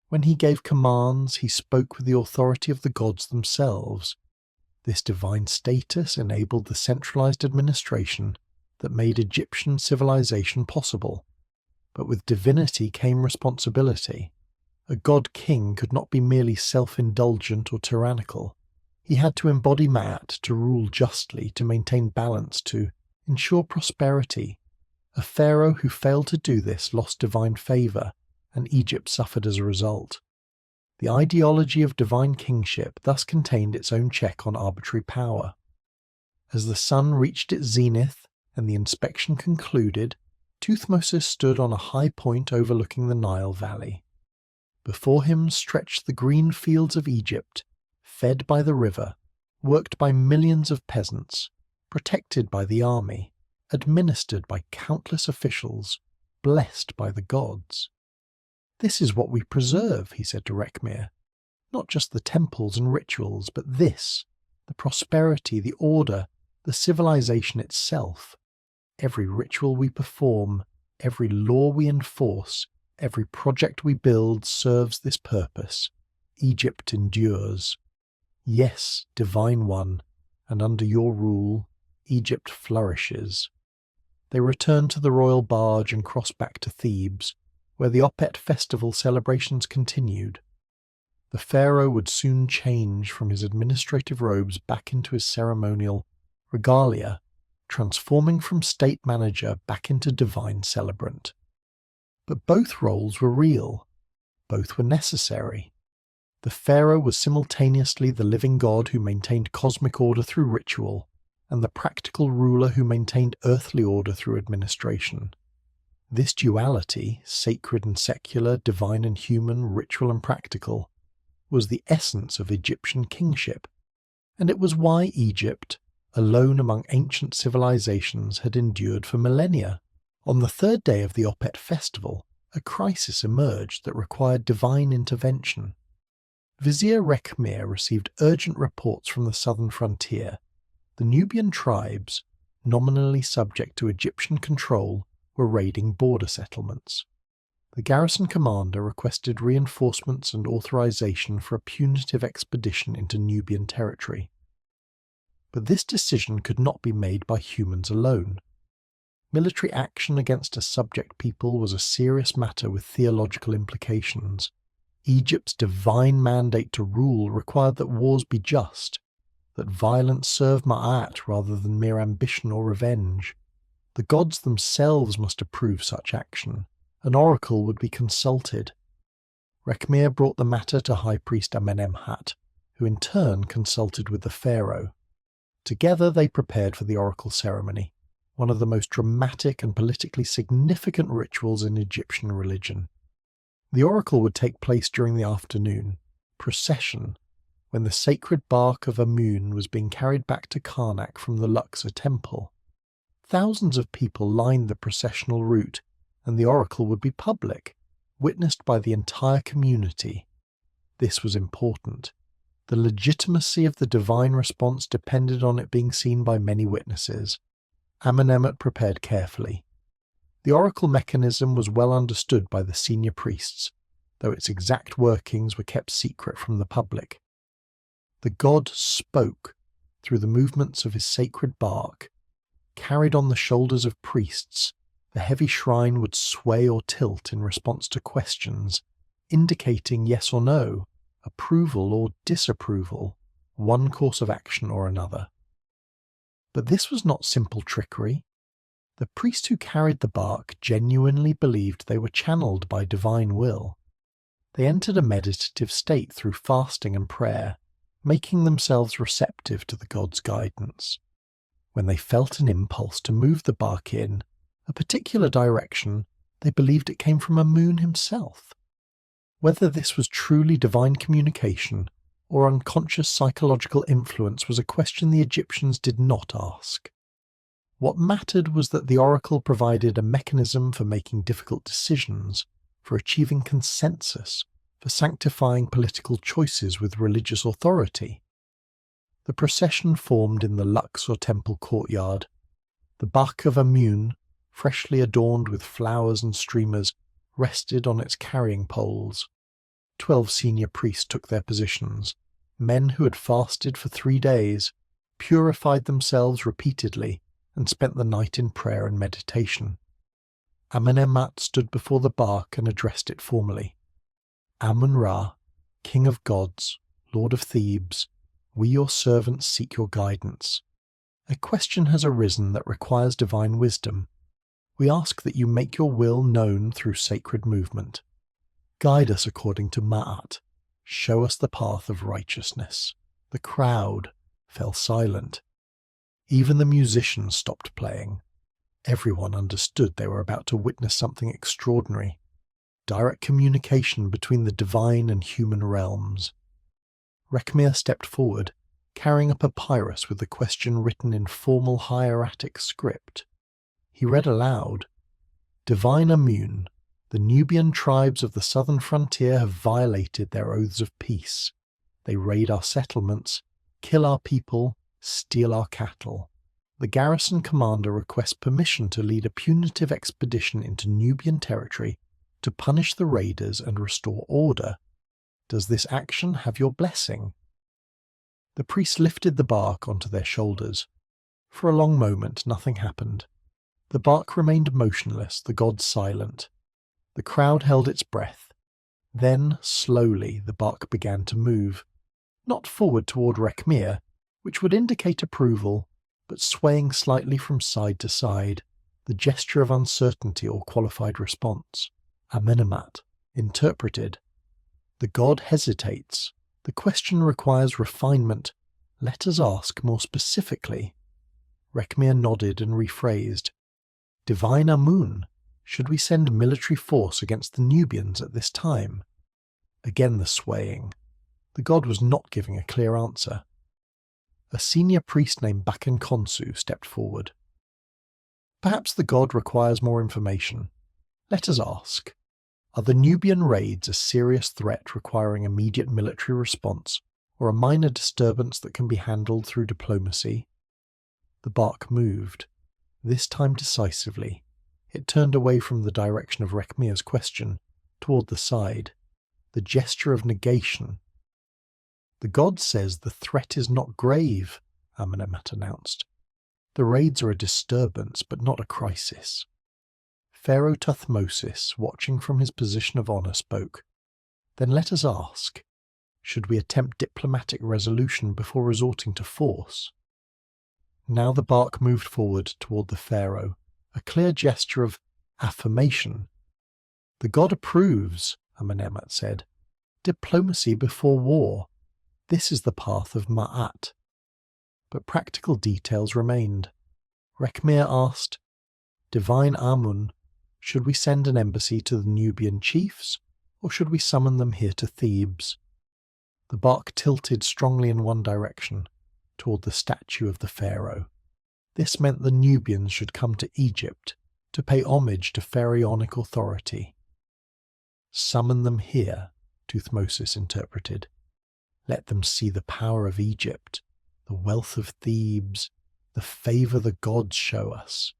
When he gave commands, he spoke with the authority of the gods themselves. This divine status enabled the centralized administration that made Egyptian civilization possible. But with divinity came responsibility. A god-king could not be merely self-indulgent or tyrannical. He had to embody Ma'at, to rule justly, to maintain balance, to ensure prosperity. A pharaoh who failed to do this lost divine favor, and Egypt suffered as a result. The ideology of divine kingship thus contained its own check on arbitrary power. As the sun reached its zenith and the inspection concluded, Thutmose stood on a high point overlooking the Nile valley. Before him stretched the green fields of Egypt, fed by the river, worked by millions of peasants, protected by the army, administered by countless officials, blessed by the gods. "This is what we preserve," he said to Rekhmir. "Not just the temples and rituals, but this, the prosperity, the order, the civilization itself. Every ritual we perform, every law we enforce, every project we build serves this purpose. Egypt endures. Yes, Divine One, and under your rule, Egypt flourishes." They returned to the royal barge and crossed back to Thebes, where the Opet festival celebrations continued. The pharaoh would soon change from his administrative robes back into his ceremonial regalia, transforming from state manager back into divine celebrant. But both roles were real. Both were necessary. The pharaoh was simultaneously the living god who maintained cosmic order through ritual, and the practical ruler who maintained earthly order through administration. This duality, sacred and secular, divine and human, ritual and practical, was the essence of Egyptian kingship, and it was why Egypt, alone among ancient civilizations, had endured for millennia. On the third day of the Opet festival, a crisis emerged that required divine intervention. Vizier Rekhmir received urgent reports from the southern frontier. The Nubian tribes, nominally subject to Egyptian control, were raiding border settlements. The garrison commander requested reinforcements and authorization for a punitive expedition into Nubian territory. But this decision could not be made by humans alone. Military action against a subject people was a serious matter with theological implications. Egypt's divine mandate to rule required that wars be just, that violence serve Ma'at rather than mere ambition or revenge. The gods themselves must approve such action. An oracle would be consulted. Rekhmir brought the matter to High Priest Amenemhat, who in turn consulted with the pharaoh. Together they prepared for the oracle ceremony, one of the most dramatic and politically significant rituals in Egyptian religion. The oracle would take place during the afternoon, procession, when the sacred bark of Amun was being carried back to Karnak from the Luxor temple. Thousands of people lined the processional route, and the oracle would be public, witnessed by the entire community. This was important. The legitimacy of the divine response depended on it being seen by many witnesses. Amenemhat prepared carefully. The oracle mechanism was well understood by the senior priests, though its exact workings were kept secret from the public. The god spoke through the movements of his sacred bark. Carried on the shoulders of priests, the heavy shrine would sway or tilt in response to questions, indicating yes or no, approval or disapproval, one course of action or another. But this was not simple trickery. The priests who carried the bark genuinely believed they were channeled by divine will. They entered a meditative state through fasting and prayer, making themselves receptive to the god's guidance. When they felt an impulse to move the bark in a particular direction, they believed it came from Amun himself. Whether this was truly divine communication or unconscious psychological influence was a question the Egyptians did not ask. What mattered was that the oracle provided a mechanism for making difficult decisions, for achieving consensus, for sanctifying political choices with religious authority. The procession formed in the Luxor temple courtyard. The bark of Amun, freshly adorned with flowers and streamers, rested on its carrying poles. 12 senior priests took their positions, men who had fasted for 3 days, purified themselves repeatedly, and spent the night in prayer and meditation. Amenemhat stood before the bark and addressed it formally. Amun-Ra, King of Gods, Lord of Thebes, we your servants seek your guidance. A question has arisen that requires divine wisdom. We ask that you make your will known through sacred movement. Guide us according to Ma'at. Show us the path of righteousness. The crowd fell silent. Even the musicians stopped playing. Everyone understood they were about to witness something extraordinary. Direct communication between the divine and human realms. Rekhmir stepped forward, carrying a papyrus with the question written in formal hieratic script. He read aloud, Divine Amun, the Nubian tribes of the southern frontier have violated their oaths of peace. They raid our settlements, kill our people, steal our cattle. The garrison commander requests permission to lead a punitive expedition into Nubian territory to punish the raiders and restore order. Does this action have your blessing? The priests lifted the bark onto their shoulders. For a long moment nothing happened. The bark remained motionless, the god silent. The crowd held its breath. Then, slowly, the bark began to move, not forward toward Rekhmir, which would indicate approval, but swaying slightly from side to side, the gesture of uncertainty or qualified response. Amenemhat interpreted. The god hesitates. The question requires refinement. Let us ask more specifically. Rekhmir nodded and rephrased. Divine Amun, should we send military force against the Nubians at this time? Again the swaying. The god was not giving a clear answer. A senior priest named Bakan Konsu stepped forward. Perhaps the god requires more information. Let us ask. Are the Nubian raids a serious threat requiring immediate military response, or a minor disturbance that can be handled through diplomacy? The bark moved, this time decisively. It turned away from the direction of Rekhmir's question, toward the side, the gesture of negation. The god says the threat is not grave, Amenemhat announced. The raids are a disturbance, but not a crisis. Pharaoh Tuthmosis, watching from his position of honor, spoke. Then let us ask, should we attempt diplomatic resolution before resorting to force? Now the bark moved forward toward the pharaoh, a clear gesture of affirmation. The god approves, Amenemhat said. Diplomacy before war. This is the path of Ma'at. But practical details remained. Rekhmir asked, Divine Amun, should we send an embassy to the Nubian chiefs, or should we summon them here to Thebes? The bark tilted strongly in one direction, toward the statue of the pharaoh. This meant the Nubians should come to Egypt to pay homage to pharaonic authority. Summon them here, Tuthmosis interpreted. Let them see the power of Egypt, the wealth of Thebes, the favour the gods show us.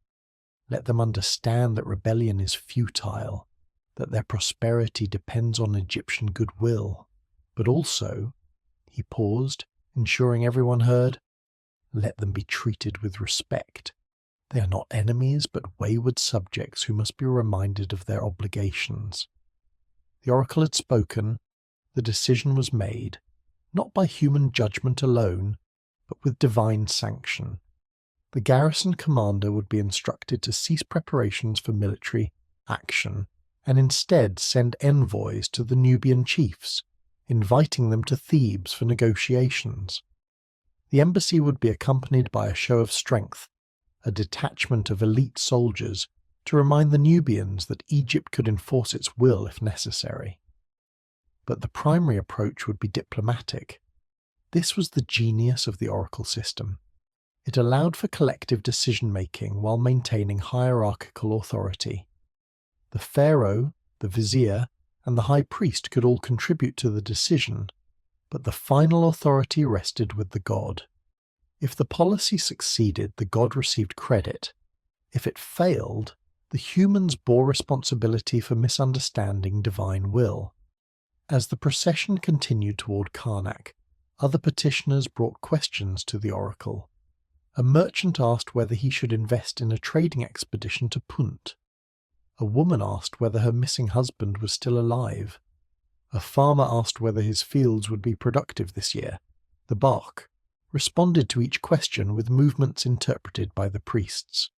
Let them understand that rebellion is futile, that their prosperity depends on Egyptian goodwill. But also, he paused, ensuring everyone heard, let them be treated with respect. They are not enemies, but wayward subjects who must be reminded of their obligations. The oracle had spoken. the decision was made, not by human judgment alone, but with divine sanction. The garrison commander would be instructed to cease preparations for military action and instead send envoys to the Nubian chiefs, inviting them to Thebes for negotiations. The embassy would be accompanied by a show of strength, a detachment of elite soldiers to remind the Nubians that Egypt could enforce its will if necessary. But the primary approach would be diplomatic. This was the genius of the oracle system. It allowed for collective decision-making while maintaining hierarchical authority. The pharaoh, the vizier, and the high priest could all contribute to the decision, but the final authority rested with the god. If the policy succeeded, the god received credit. If it failed, the humans bore responsibility for misunderstanding divine will. As the procession continued toward Karnak, other petitioners brought questions to the oracle. A merchant asked whether he should invest in a trading expedition to Punt. A woman asked whether her missing husband was still alive. A farmer asked whether his fields would be productive this year. The Bach responded to each question with movements interpreted by the priests.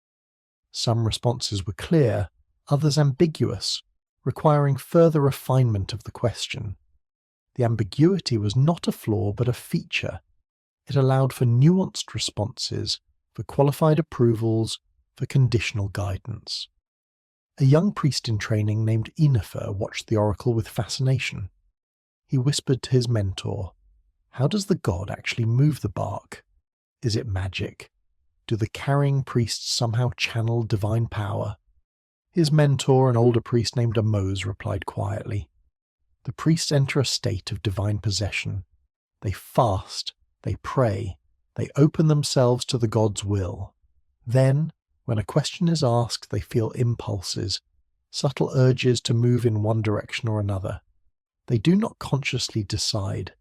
Some responses were clear, others ambiguous, requiring further refinement of the question. The ambiguity was not a flaw but a feature. It allowed for nuanced responses, for qualified approvals, for conditional guidance. A young priest in training named Enifer watched the oracle with fascination. He whispered to his mentor, "How does the god actually move the bark? Is it magic? Do the carrying priests somehow channel divine power?" His mentor, an older priest named Amos, replied quietly, "The priests enter a state of divine possession. They fast, they pray, they open themselves to the god's will. Then, when a question is asked, they feel impulses, subtle urges to move in one direction or another. They do not consciously decide.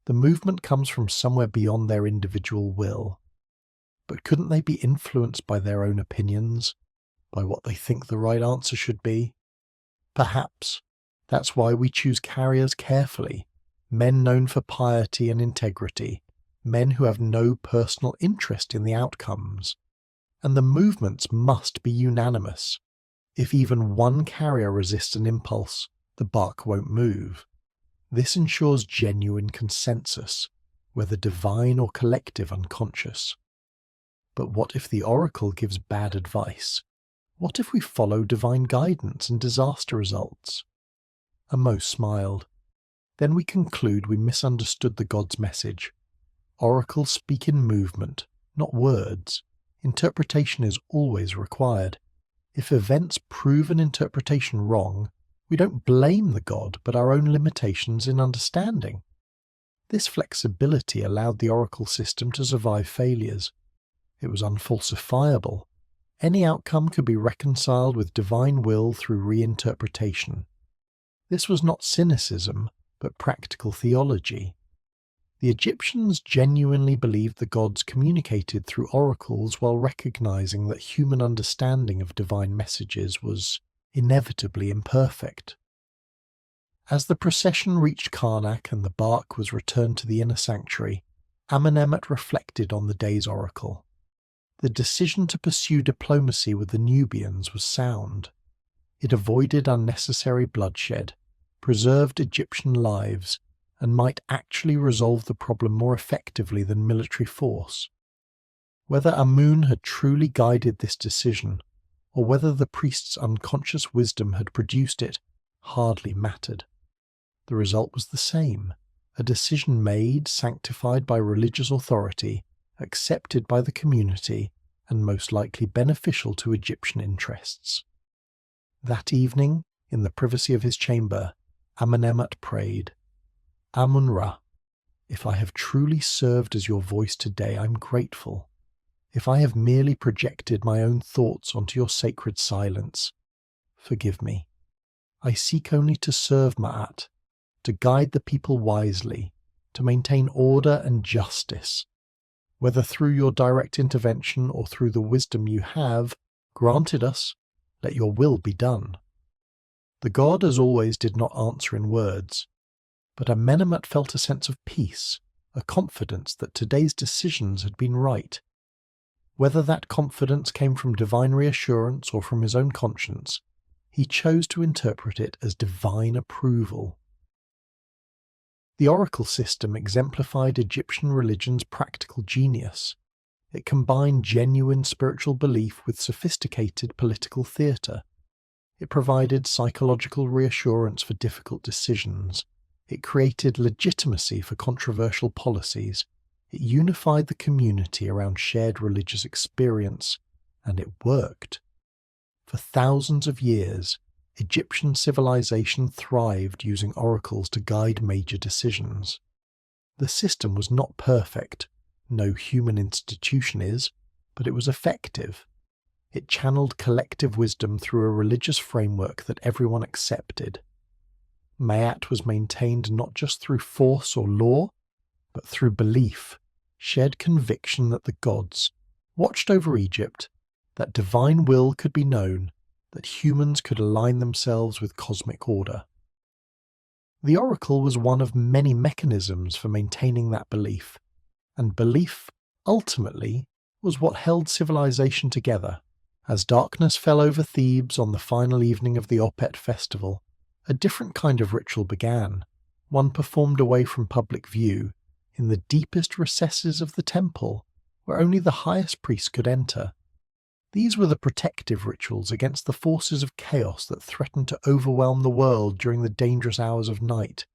The movement comes from somewhere beyond their individual will. But couldn't they be influenced by their own opinions, by what they think the right answer should be? Perhaps. That's why we choose carriers carefully, men known for piety and integrity, men who have no personal interest in the outcomes. And the movements must be unanimous. If even one carrier resists an impulse, the bark won't move. This ensures genuine consensus, whether divine or collective unconscious. But what if the oracle gives bad advice? What if we follow divine guidance and disaster results? Amos smiled. Then we conclude we misunderstood the god's message. Oracles speak in movement, not words. Interpretation is always required. If events prove an interpretation wrong, we don't blame the god but our own limitations in understanding. This flexibility allowed the oracle system to survive failures. It was unfalsifiable. Any outcome could be reconciled with divine will through reinterpretation. This was not cynicism, but practical theology. The Egyptians genuinely believed the gods communicated through oracles while recognizing that human understanding of divine messages was inevitably imperfect. As the procession reached Karnak and the bark was returned to the inner sanctuary, Amenemhat reflected on the day's oracle. The decision to pursue diplomacy with the Nubians was sound. It avoided unnecessary bloodshed, preserved Egyptian lives, and might actually resolve the problem more effectively than military force. Whether Amun had truly guided this decision, or whether the priest's unconscious wisdom had produced it, hardly mattered. The result was the same, a decision made, sanctified by religious authority, accepted by the community, and most likely beneficial to Egyptian interests. That evening, in the privacy of his chamber, Amenemhat prayed, "Amun-Ra, if I have truly served as your voice today, I'm grateful. If I have merely projected my own thoughts onto your sacred silence, forgive me. I seek only to serve Ma'at, to guide the people wisely, to maintain order and justice. Whether through your direct intervention or through the wisdom you have granted us, let your will be done." The god, as always, did not answer in words. but Amenemhat felt a sense of peace, a confidence that today's decisions had been right. Whether that confidence came from divine reassurance or from his own conscience, he chose to interpret it as divine approval. The oracle system exemplified Egyptian religion's practical genius. It combined genuine spiritual belief with sophisticated political theatre. It provided psychological reassurance for difficult decisions. It created legitimacy for controversial policies. It unified the community around shared religious experience, and it worked. For thousands of years, Egyptian civilization thrived using oracles to guide major decisions. The system was not perfect, no human institution is, but it was effective. It channeled collective wisdom through a religious framework that everyone accepted. Mayat was maintained not just through force or law, but through belief, shared conviction that the gods watched over Egypt, that divine will could be known, that humans could align themselves with cosmic order. The oracle was one of many mechanisms for maintaining that belief, and belief, ultimately, was what held civilization together. As darkness fell over Thebes on the final evening of the Opet festival, a different kind of ritual began, one performed away from public view, in the deepest recesses of the temple, where only the highest priest could enter. These were the protective rituals against the forces of chaos that threatened to overwhelm the world during the dangerous hours of night.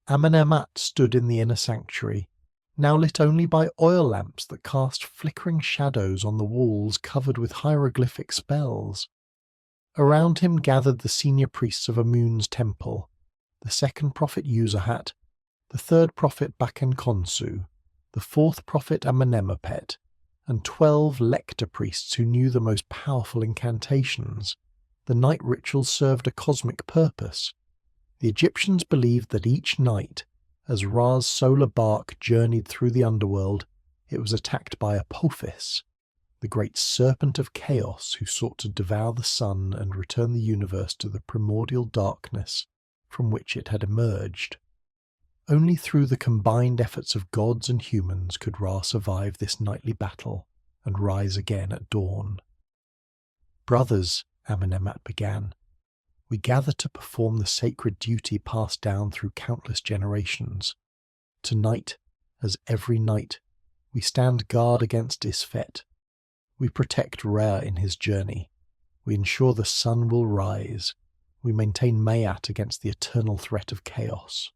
Amenemhat stood in the inner sanctuary, now lit only by oil lamps that cast flickering shadows on the walls covered with hieroglyphic spells. Around him gathered the senior priests of Amun's temple, the second prophet Userhat, the third prophet Bakenkonsu, the fourth prophet Amenemopet, and 12 lector priests who knew the most powerful incantations. The night rituals served a cosmic purpose. The Egyptians believed that each night, as Ra's solar bark journeyed through the underworld, it was attacked by Apophis, the great serpent of chaos who sought to devour the sun and return the universe to the primordial darkness from which it had emerged. Only through the combined efforts of gods and humans could Ra survive this nightly battle and rise again at dawn. "Brothers," Amenemhat began, "we gather to perform the sacred duty passed down through countless generations. Tonight, as every night, we stand guard against Isfet. We protect Ra in his journey. We ensure the sun will rise. We maintain Mayat against the eternal threat of chaos."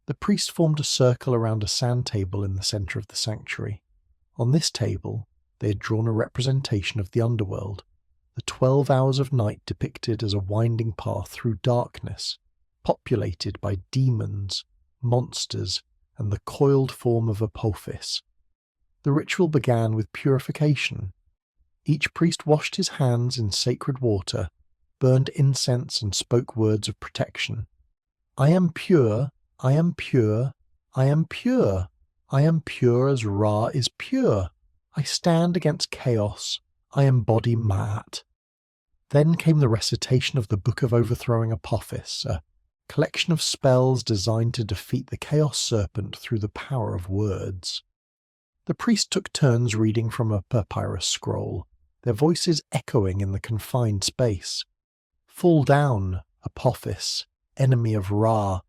The priests formed a circle around a sand table in the centre of the sanctuary. On this table, they had drawn a representation of the underworld, the 12 hours of night depicted as a winding path through darkness, populated by demons, monsters, and the coiled form of Apophis. The ritual began with purification. Each priest washed his hands in sacred water, burned incense, and spoke words of protection. "I am pure, I am pure, I am pure. I am pure as Ra is pure. I stand against chaos. I embody Ma'at." Then came the recitation of the Book of Overthrowing Apophis, a collection of spells designed to defeat the Chaos Serpent through the power of words. The priest took turns reading from a papyrus scroll, their voices echoing in the confined space. "Fall down, Apophis, enemy of Ra.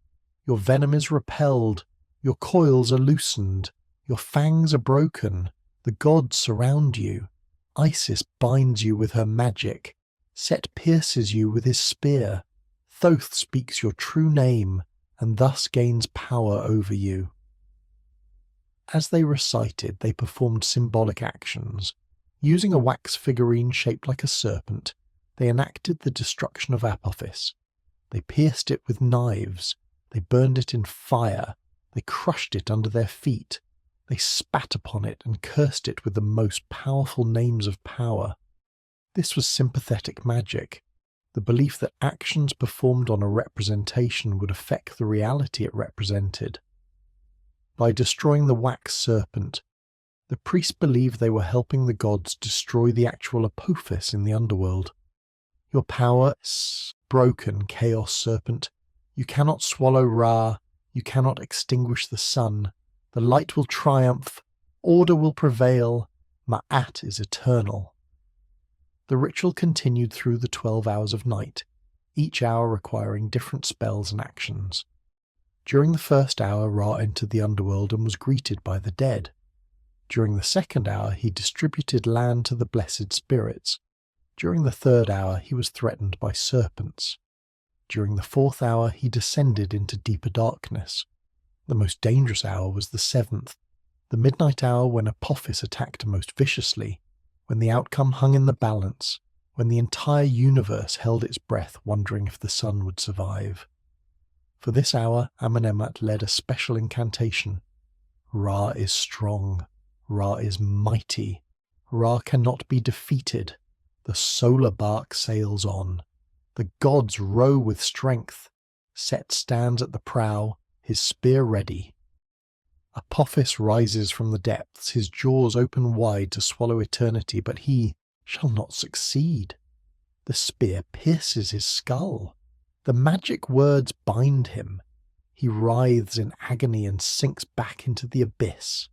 Your venom is repelled, your coils are loosened, your fangs are broken, the gods surround you. Isis binds you with her magic, Set pierces you with his spear, Thoth speaks your true name, and thus gains power over you." As they recited, they performed symbolic actions. Using a wax figurine shaped like a serpent, they enacted the destruction of Apophis. They pierced it with knives, they burned it in fire, they crushed it under their feet, they spat upon it and cursed it with the most powerful names of power. This was sympathetic magic, the belief that actions performed on a representation would affect the reality it represented. By destroying the wax serpent, the priests believed they were helping the gods destroy the actual Apophis in the underworld. "Your power is broken, Chaos Serpent. You cannot swallow Ra, you cannot extinguish the sun. The light will triumph, order will prevail, Ma'at is eternal. The ritual continued through the 12 hours of night, each hour requiring different spells and actions. During the first hour, Ra entered the underworld and was greeted by the dead. During the second hour, he distributed land to the blessed spirits. During the third hour, he was threatened by serpents. During the fourth hour, he descended into deeper darkness. The most dangerous hour was the seventh, the midnight hour when Apophis attacked most viciously, when the outcome hung in the balance, when the entire universe held its breath wondering if the sun would survive. For this hour, Amenemhat led a special incantation. Ra is strong. Ra is mighty. Ra cannot be defeated. The solar bark sails on. The gods row with strength. Set stands at the prow, his spear ready. Apophis rises from the depths, his jaws open wide to swallow eternity, but he shall not succeed. The spear pierces his skull. The magic words bind him. He writhes in agony and sinks back into the abyss.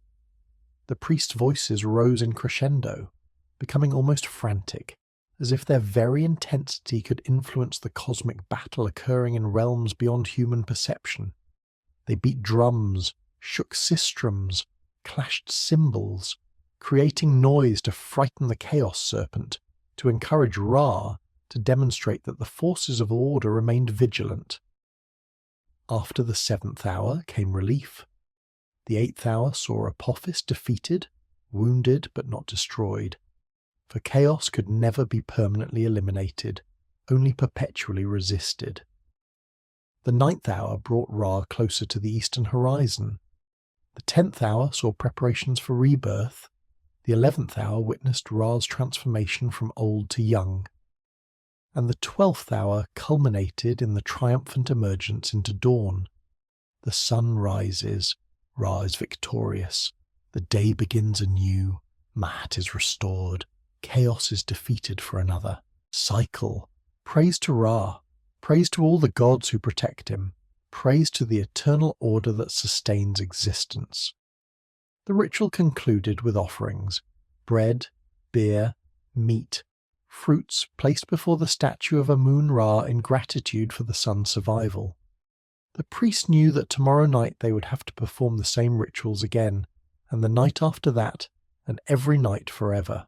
The priest's voices rose in crescendo, becoming almost frantic, as if their very intensity could influence the cosmic battle occurring in realms beyond human perception. They beat drums, shook sistrums, clashed cymbals, creating noise to frighten the chaos serpent, to encourage Ra to demonstrate that the forces of order remained vigilant. After the seventh hour came relief. The eighth hour saw Apophis defeated, wounded but not destroyed, for chaos could never be permanently eliminated, only perpetually resisted. The ninth hour brought Ra closer to the eastern horizon. The 10th hour saw preparations for rebirth. The 11th hour witnessed Ra's transformation from old to young. And the 12th hour culminated in the triumphant emergence into dawn. The sun rises, Ra is victorious, the day begins anew, Ma'at is restored, chaos is defeated for another cycle. Praise to Ra, praise to all the gods who protect him, praise to the eternal order that sustains existence. The ritual concluded with offerings: bread, beer, meat, fruits placed before the statue of Amun Ra in gratitude for the sun's survival. The priests knew that tomorrow night they would have to perform the same rituals again, and the night after that, and every night forever.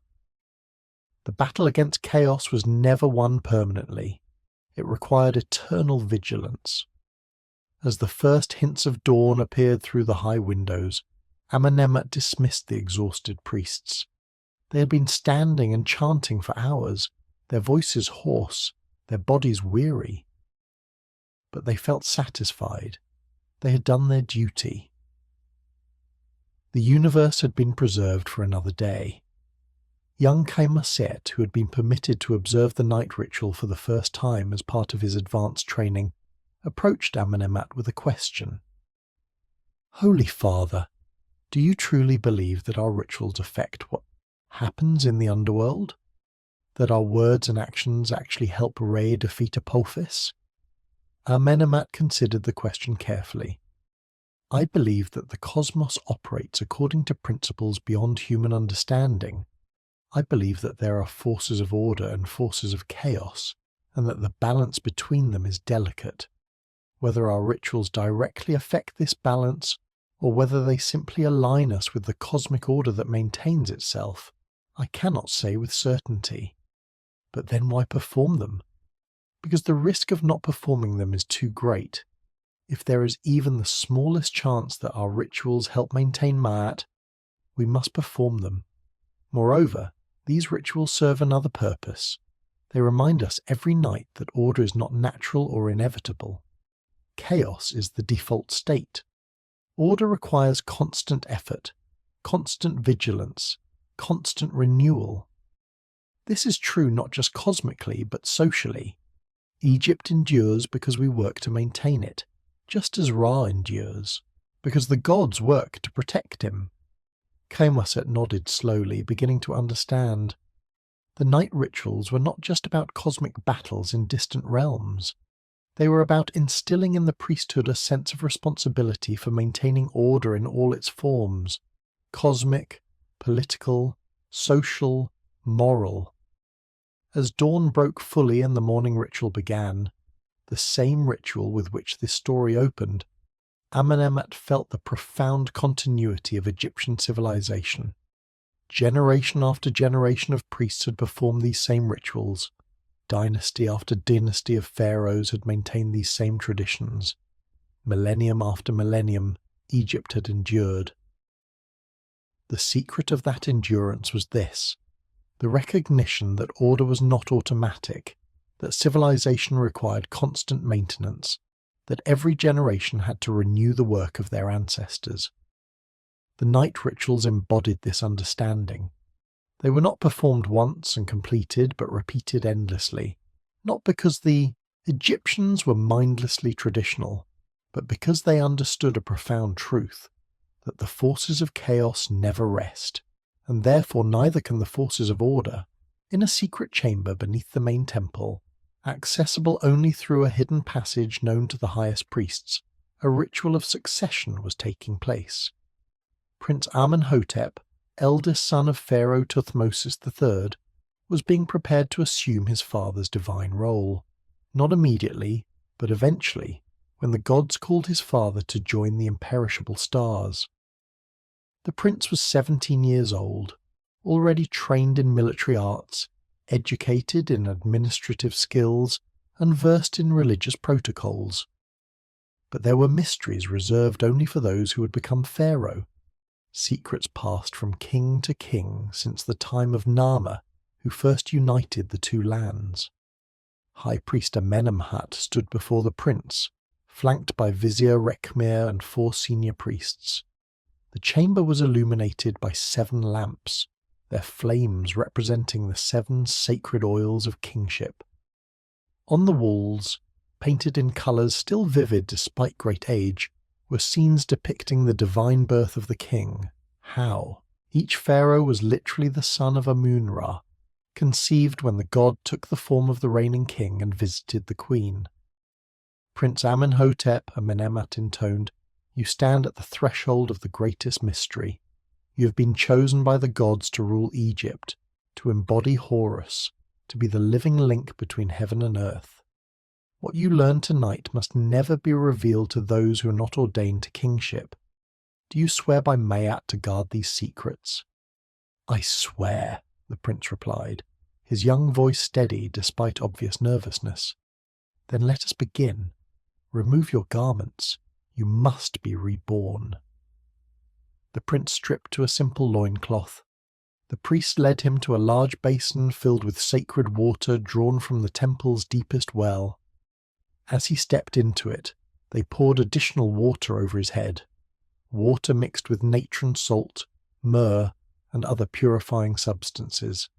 The battle against chaos was never won permanently. It required eternal vigilance. As the first hints of dawn appeared through the high windows, Amenemhat dismissed the exhausted priests. They had been standing and chanting for hours, their voices hoarse, their bodies weary. But they felt satisfied. They had done their duty. The universe had been preserved for another day. Young Kaimaset, who had been permitted to observe the night ritual for the first time as part of his advanced training, approached Amenemhat with a question. "Holy Father, do you truly believe that our rituals affect what happens in the underworld? That our words and actions actually help Re defeat Apophis?" Amenemhat considered the question carefully. "I believe that the cosmos operates according to principles beyond human understanding. I believe that there are forces of order and forces of chaos, and that the balance between them is delicate. Whether our rituals directly affect this balance, or whether they simply align us with the cosmic order that maintains itself, I cannot say with certainty. But then why perform them? Because the risk of not performing them is too great. If there is even the smallest chance that our rituals help maintain Ma'at, we must perform them. Moreover, these rituals serve another purpose. They remind us every night that order is not natural or inevitable. Chaos is the default state. Order requires constant effort, constant vigilance, constant renewal. This is true not just cosmically, but socially. Egypt endures because we work to maintain it, just as Ra endures, because the gods work to protect him. Kaimaset nodded slowly, beginning to understand. The night rituals were not just about cosmic battles in distant realms. They were about instilling in the priesthood a sense of responsibility for maintaining order in all its forms: cosmic, political, social, moral. As dawn broke fully and the morning ritual began, the same ritual with which this story opened, Amenemhat felt the profound continuity of Egyptian civilization. Generation after generation of priests had performed these same rituals. Dynasty after dynasty of pharaohs had maintained these same traditions. Millennium after millennium, Egypt had endured. The secret of that endurance was this: the recognition that order was not automatic, that civilization required constant maintenance, that every generation had to renew the work of their ancestors. The night rituals embodied this understanding. They were not performed once and completed, but repeated endlessly, not because the Egyptians were mindlessly traditional, but because they understood a profound truth, that the forces of chaos never rest, and therefore neither can the forces of order. In a secret chamber beneath the main temple, accessible only through a hidden passage known to the highest priests, a ritual of succession was taking place. Prince Amenhotep, eldest son of Pharaoh Thutmose III, was being prepared to assume his father's divine role, not immediately, but eventually, when the gods called his father to join the imperishable stars. The prince was 17 years old, already trained in military arts, educated in administrative skills, and versed in religious protocols. But there were mysteries reserved only for those who had become pharaoh, secrets passed from king to king since the time of Nama, who first united the two lands. High priest Amenemhat stood before the prince, flanked by Vizier Rekhmir and 4 senior priests. The chamber was illuminated by 7 lamps, their flames representing the 7 sacred oils of kingship. On the walls, painted in colours still vivid despite great age, were scenes depicting the divine birth of the king, how each pharaoh was literally the son of Amun-Ra, conceived when the god took the form of the reigning king and visited the queen. Prince Amenhotep, Amenemhat intoned, "You stand at the threshold of the greatest mystery. You have been chosen by the gods to rule Egypt, to embody Horus, to be the living link between heaven and earth. What you learn tonight must never be revealed to those who are not ordained to kingship. Do you swear by Mayat to guard these secrets?" "I swear," the prince replied, his young voice steady despite obvious nervousness. "Then let us begin. Remove your garments. You must be reborn." The prince stripped to a simple loincloth. The priest led him to a large basin filled with sacred water drawn from the temple's deepest well. As he stepped into it, they poured additional water over his head, water mixed with natron salt, myrrh, and other purifying substances.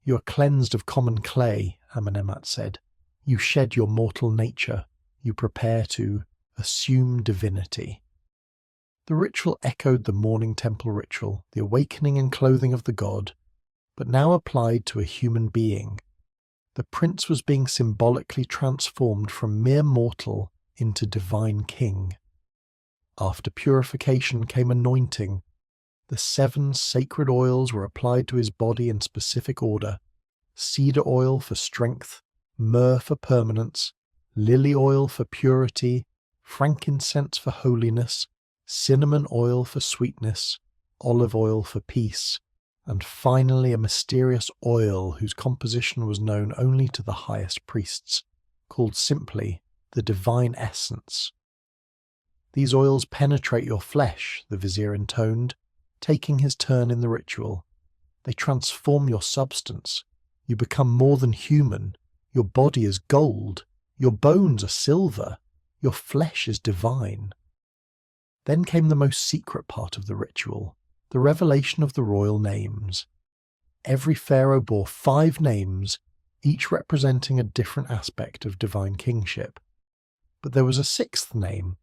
"You are cleansed of common clay," Amenemhat said. "You shed your mortal nature. You prepare to assume divinity." The ritual echoed the morning temple ritual, the awakening and clothing of the god, but now applied to a human being. The prince was being symbolically transformed from mere mortal into divine king. After purification came anointing. The 7 sacred oils were applied to his body in specific order: cedar oil for strength, myrrh for permanence, lily oil for purity, frankincense for holiness, cinnamon oil for sweetness, olive oil for peace, and finally a mysterious oil whose composition was known only to the highest priests, called simply the divine essence. "These oils penetrate your flesh," the vizier intoned, taking his turn in the ritual. "They transform your substance. You become more than human. Your body is gold. Your bones are silver. Your flesh is divine." Then came the most secret part of the ritual, the revelation of the royal names. Every pharaoh bore 5 names, each representing a different aspect of divine kingship. But there was a 6th name,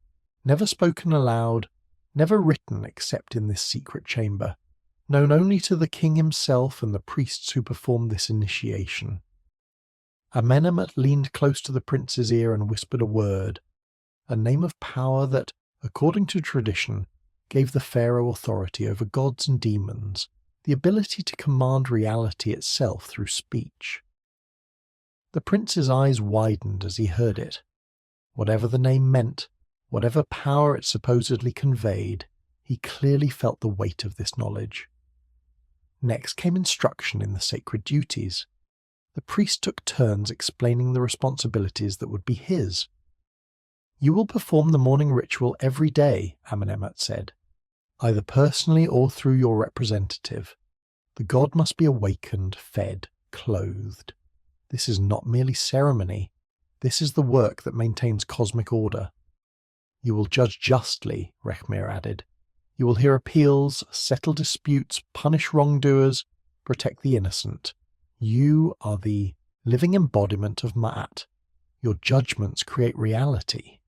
never spoken aloud, never written except in this secret chamber, known only to the king himself and the priests who performed this initiation. Amenemhat leaned close to the prince's ear and whispered a word, a name of power that, according to tradition, gave the pharaoh authority over gods and demons, the ability to command reality itself through speech. The prince's eyes widened as he heard it. Whatever the name meant, whatever power it supposedly conveyed, he clearly felt the weight of this knowledge. Next came instruction in the sacred duties. The priest took turns explaining the responsibilities that would be his. "You will perform the morning ritual every day," Amenemhat said, "either personally or through your representative. The god must be awakened, fed, clothed. This is not merely ceremony. This is the work that maintains cosmic order. You will judge justly," Rechmir added. "You will hear appeals, settle disputes, punish wrongdoers, protect the innocent. You are the living embodiment of Ma'at. Your judgments create reality."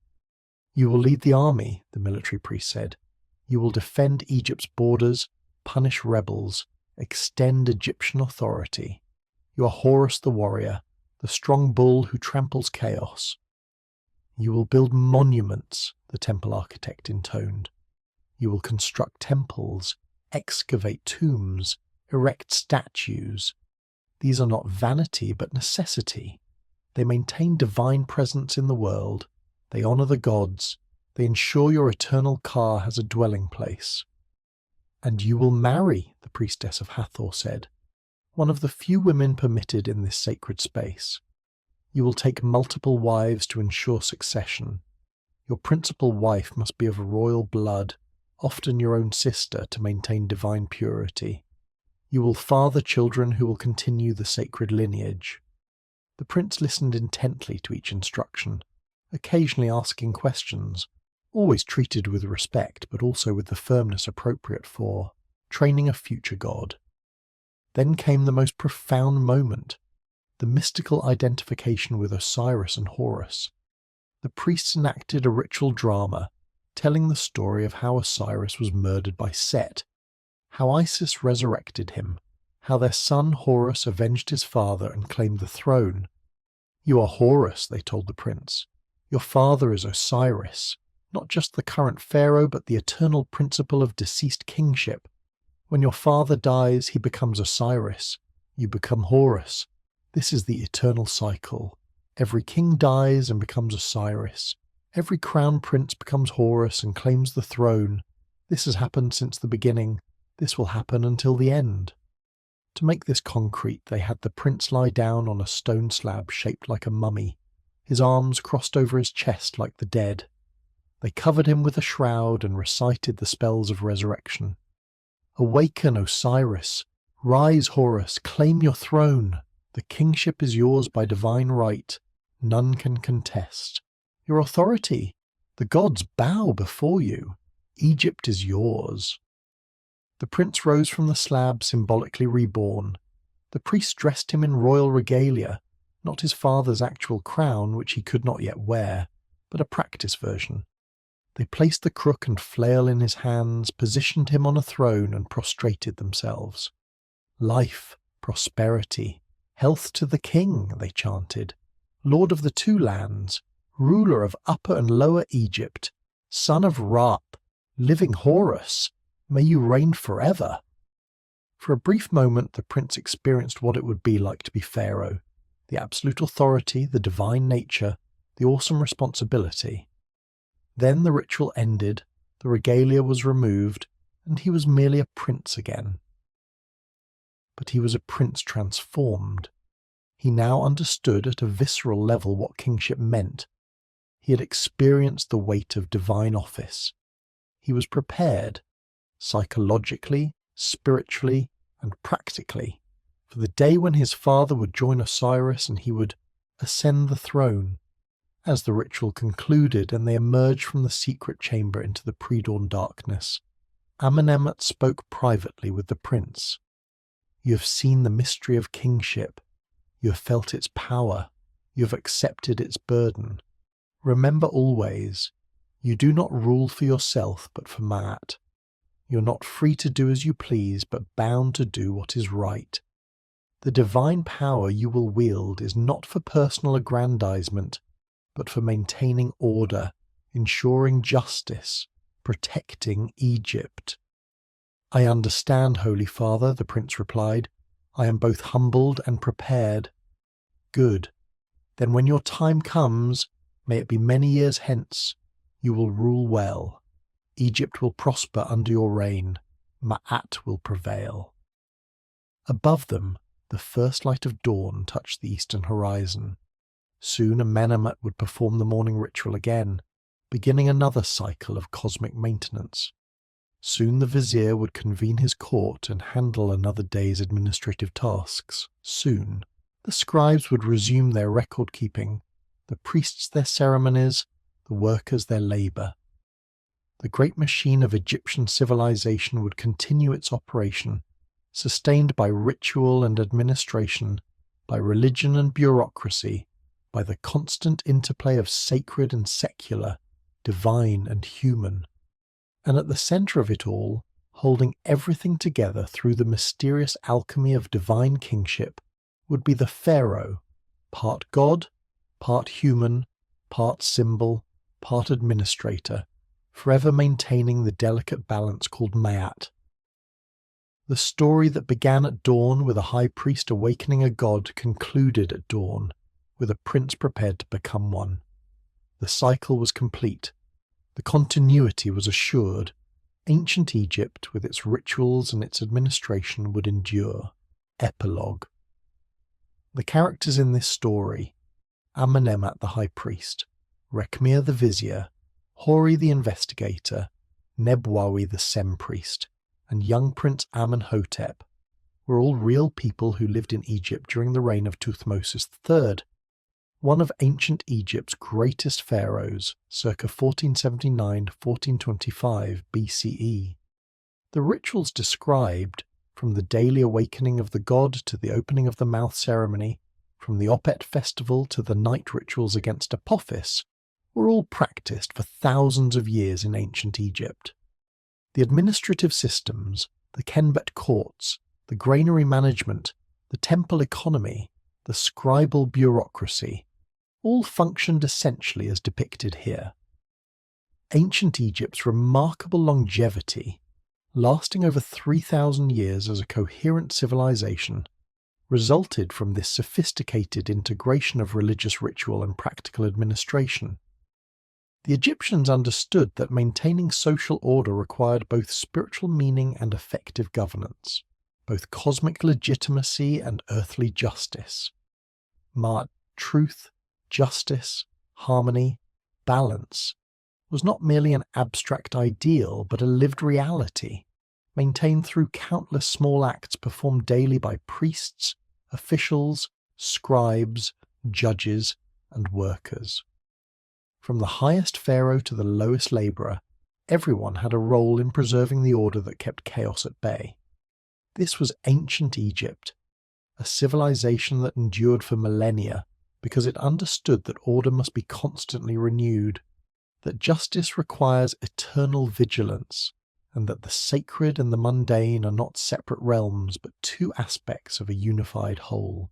"You will lead the army," the military priest said. "You will defend Egypt's borders, punish rebels, extend Egyptian authority. You are Horus the warrior, the strong bull who tramples chaos." "You will build monuments," the temple architect intoned. "You will construct temples, excavate tombs, erect statues. These are not vanity but necessity. They maintain divine presence in the world. They honor the gods. They ensure your eternal Ka has a dwelling place." "And you will marry," the priestess of Hathor said, "one of the few women permitted in this sacred space. You will take multiple wives to ensure succession. Your principal wife must be of royal blood, often your own sister, to maintain divine purity. You will father children who will continue the sacred lineage." The prince listened intently to each instruction, occasionally asking questions, always treated with respect but also with the firmness appropriate for training a future god. Then came the most profound moment, the mystical identification with Osiris and Horus. The priests enacted a ritual drama, telling the story of how Osiris was murdered by Set, how Isis resurrected him, how their son Horus avenged his father and claimed the throne. "You are Horus," they told the prince. "Your father is Osiris, not just the current pharaoh but the eternal principle of deceased kingship. When your father dies, he becomes Osiris. You become Horus. This is the eternal cycle. Every king dies and becomes Osiris. Every crown prince becomes Horus and claims the throne. This has happened since the beginning. This will happen until the end." To make this concrete, they had the prince lie down on a stone slab shaped like a mummy, his arms crossed over his chest like the dead. They covered him with a shroud and recited the spells of resurrection. "Awaken, Osiris! Rise, Horus! Claim your throne! The kingship is yours by divine right. None can contest. Your authority! The gods bow before you. Egypt is yours." The prince rose from the slab, symbolically reborn. The priest dressed him in royal regalia, not his father's actual crown, which he could not yet wear, but a practice version. They placed the crook and flail in his hands, positioned him on a throne, and prostrated themselves. "Life, prosperity, health to the king," they chanted. "Lord of the two lands, ruler of Upper and Lower Egypt, son of Rap, living Horus, may you reign forever." For a brief moment the prince experienced what it would be like to be pharaoh, the absolute authority, the divine nature, the awesome responsibility. Then the ritual ended, the regalia was removed, and he was merely a prince again. But he was a prince transformed. He now understood at a visceral level what kingship meant. He had experienced the weight of divine office. He was prepared, psychologically, spiritually, and practically, for the day when his father would join Osiris and he would ascend the throne. As the ritual concluded and they emerged from the secret chamber into the pre-dawn darkness, Amenemhat spoke privately with the prince. "You have seen the mystery of kingship. You have felt its power. You have accepted its burden. Remember always, you do not rule for yourself but for Ma'at. You're not free to do as you please, but bound to do what is right. The divine power you will wield is not for personal aggrandizement, but for maintaining order, ensuring justice, protecting Egypt. I understand, Holy Father, the prince replied. I am both humbled and prepared. Good. Then when your time comes, may it be many years hence, you will rule well. Egypt will prosper under your reign. Ma'at will prevail. Above them, the first light of dawn touched the eastern horizon. Soon Amenemhat would perform the morning ritual again, beginning another cycle of cosmic maintenance. Soon the vizier would convene his court and handle another day's administrative tasks. Soon the scribes would resume their record-keeping, the priests their ceremonies, the workers their labour. The great machine of Egyptian civilization would continue its operation, sustained by ritual and administration, by religion and bureaucracy, by the constant interplay of sacred and secular, divine and human. And at the centre of it all, holding everything together through the mysterious alchemy of divine kingship, would be the pharaoh, part god, part human, part symbol, part administrator, forever maintaining the delicate balance called Ma'at. The story that began at dawn with a high priest awakening a god concluded at dawn with a prince prepared to become one. The cycle was complete. The continuity was assured. Ancient Egypt, with its rituals and its administration, would endure. Epilogue. The characters in this story: Amenemhat the high priest, Rekhmir the vizier, Hori the investigator, Nebwawi the sem-priest, and young Prince Amenhotep, were all real people who lived in Egypt during the reign of Thutmose III, one of ancient Egypt's greatest pharaohs, circa 1479-1425 BCE. The rituals described, from the daily awakening of the god to the opening of the mouth ceremony, from the Opet festival to the night rituals against Apophis, were all practiced for thousands of years in ancient Egypt. The administrative systems, the Kenbet courts, the granary management, the temple economy, the scribal bureaucracy, all functioned essentially as depicted here. Ancient Egypt's remarkable longevity, lasting over 3,000 years as a coherent civilization, resulted from this sophisticated integration of religious ritual and practical administration. The Egyptians understood that maintaining social order required both spiritual meaning and effective governance, both cosmic legitimacy and earthly justice. Truth, justice, harmony, balance was not merely an abstract ideal but a lived reality, maintained through countless small acts performed daily by priests, officials, scribes, judges, and workers. From the highest pharaoh to the lowest labourer, everyone had a role in preserving the order that kept chaos at bay. This was ancient Egypt, a civilization that endured for millennia because it understood that order must be constantly renewed, that justice requires eternal vigilance, and that the sacred and the mundane are not separate realms but two aspects of a unified whole.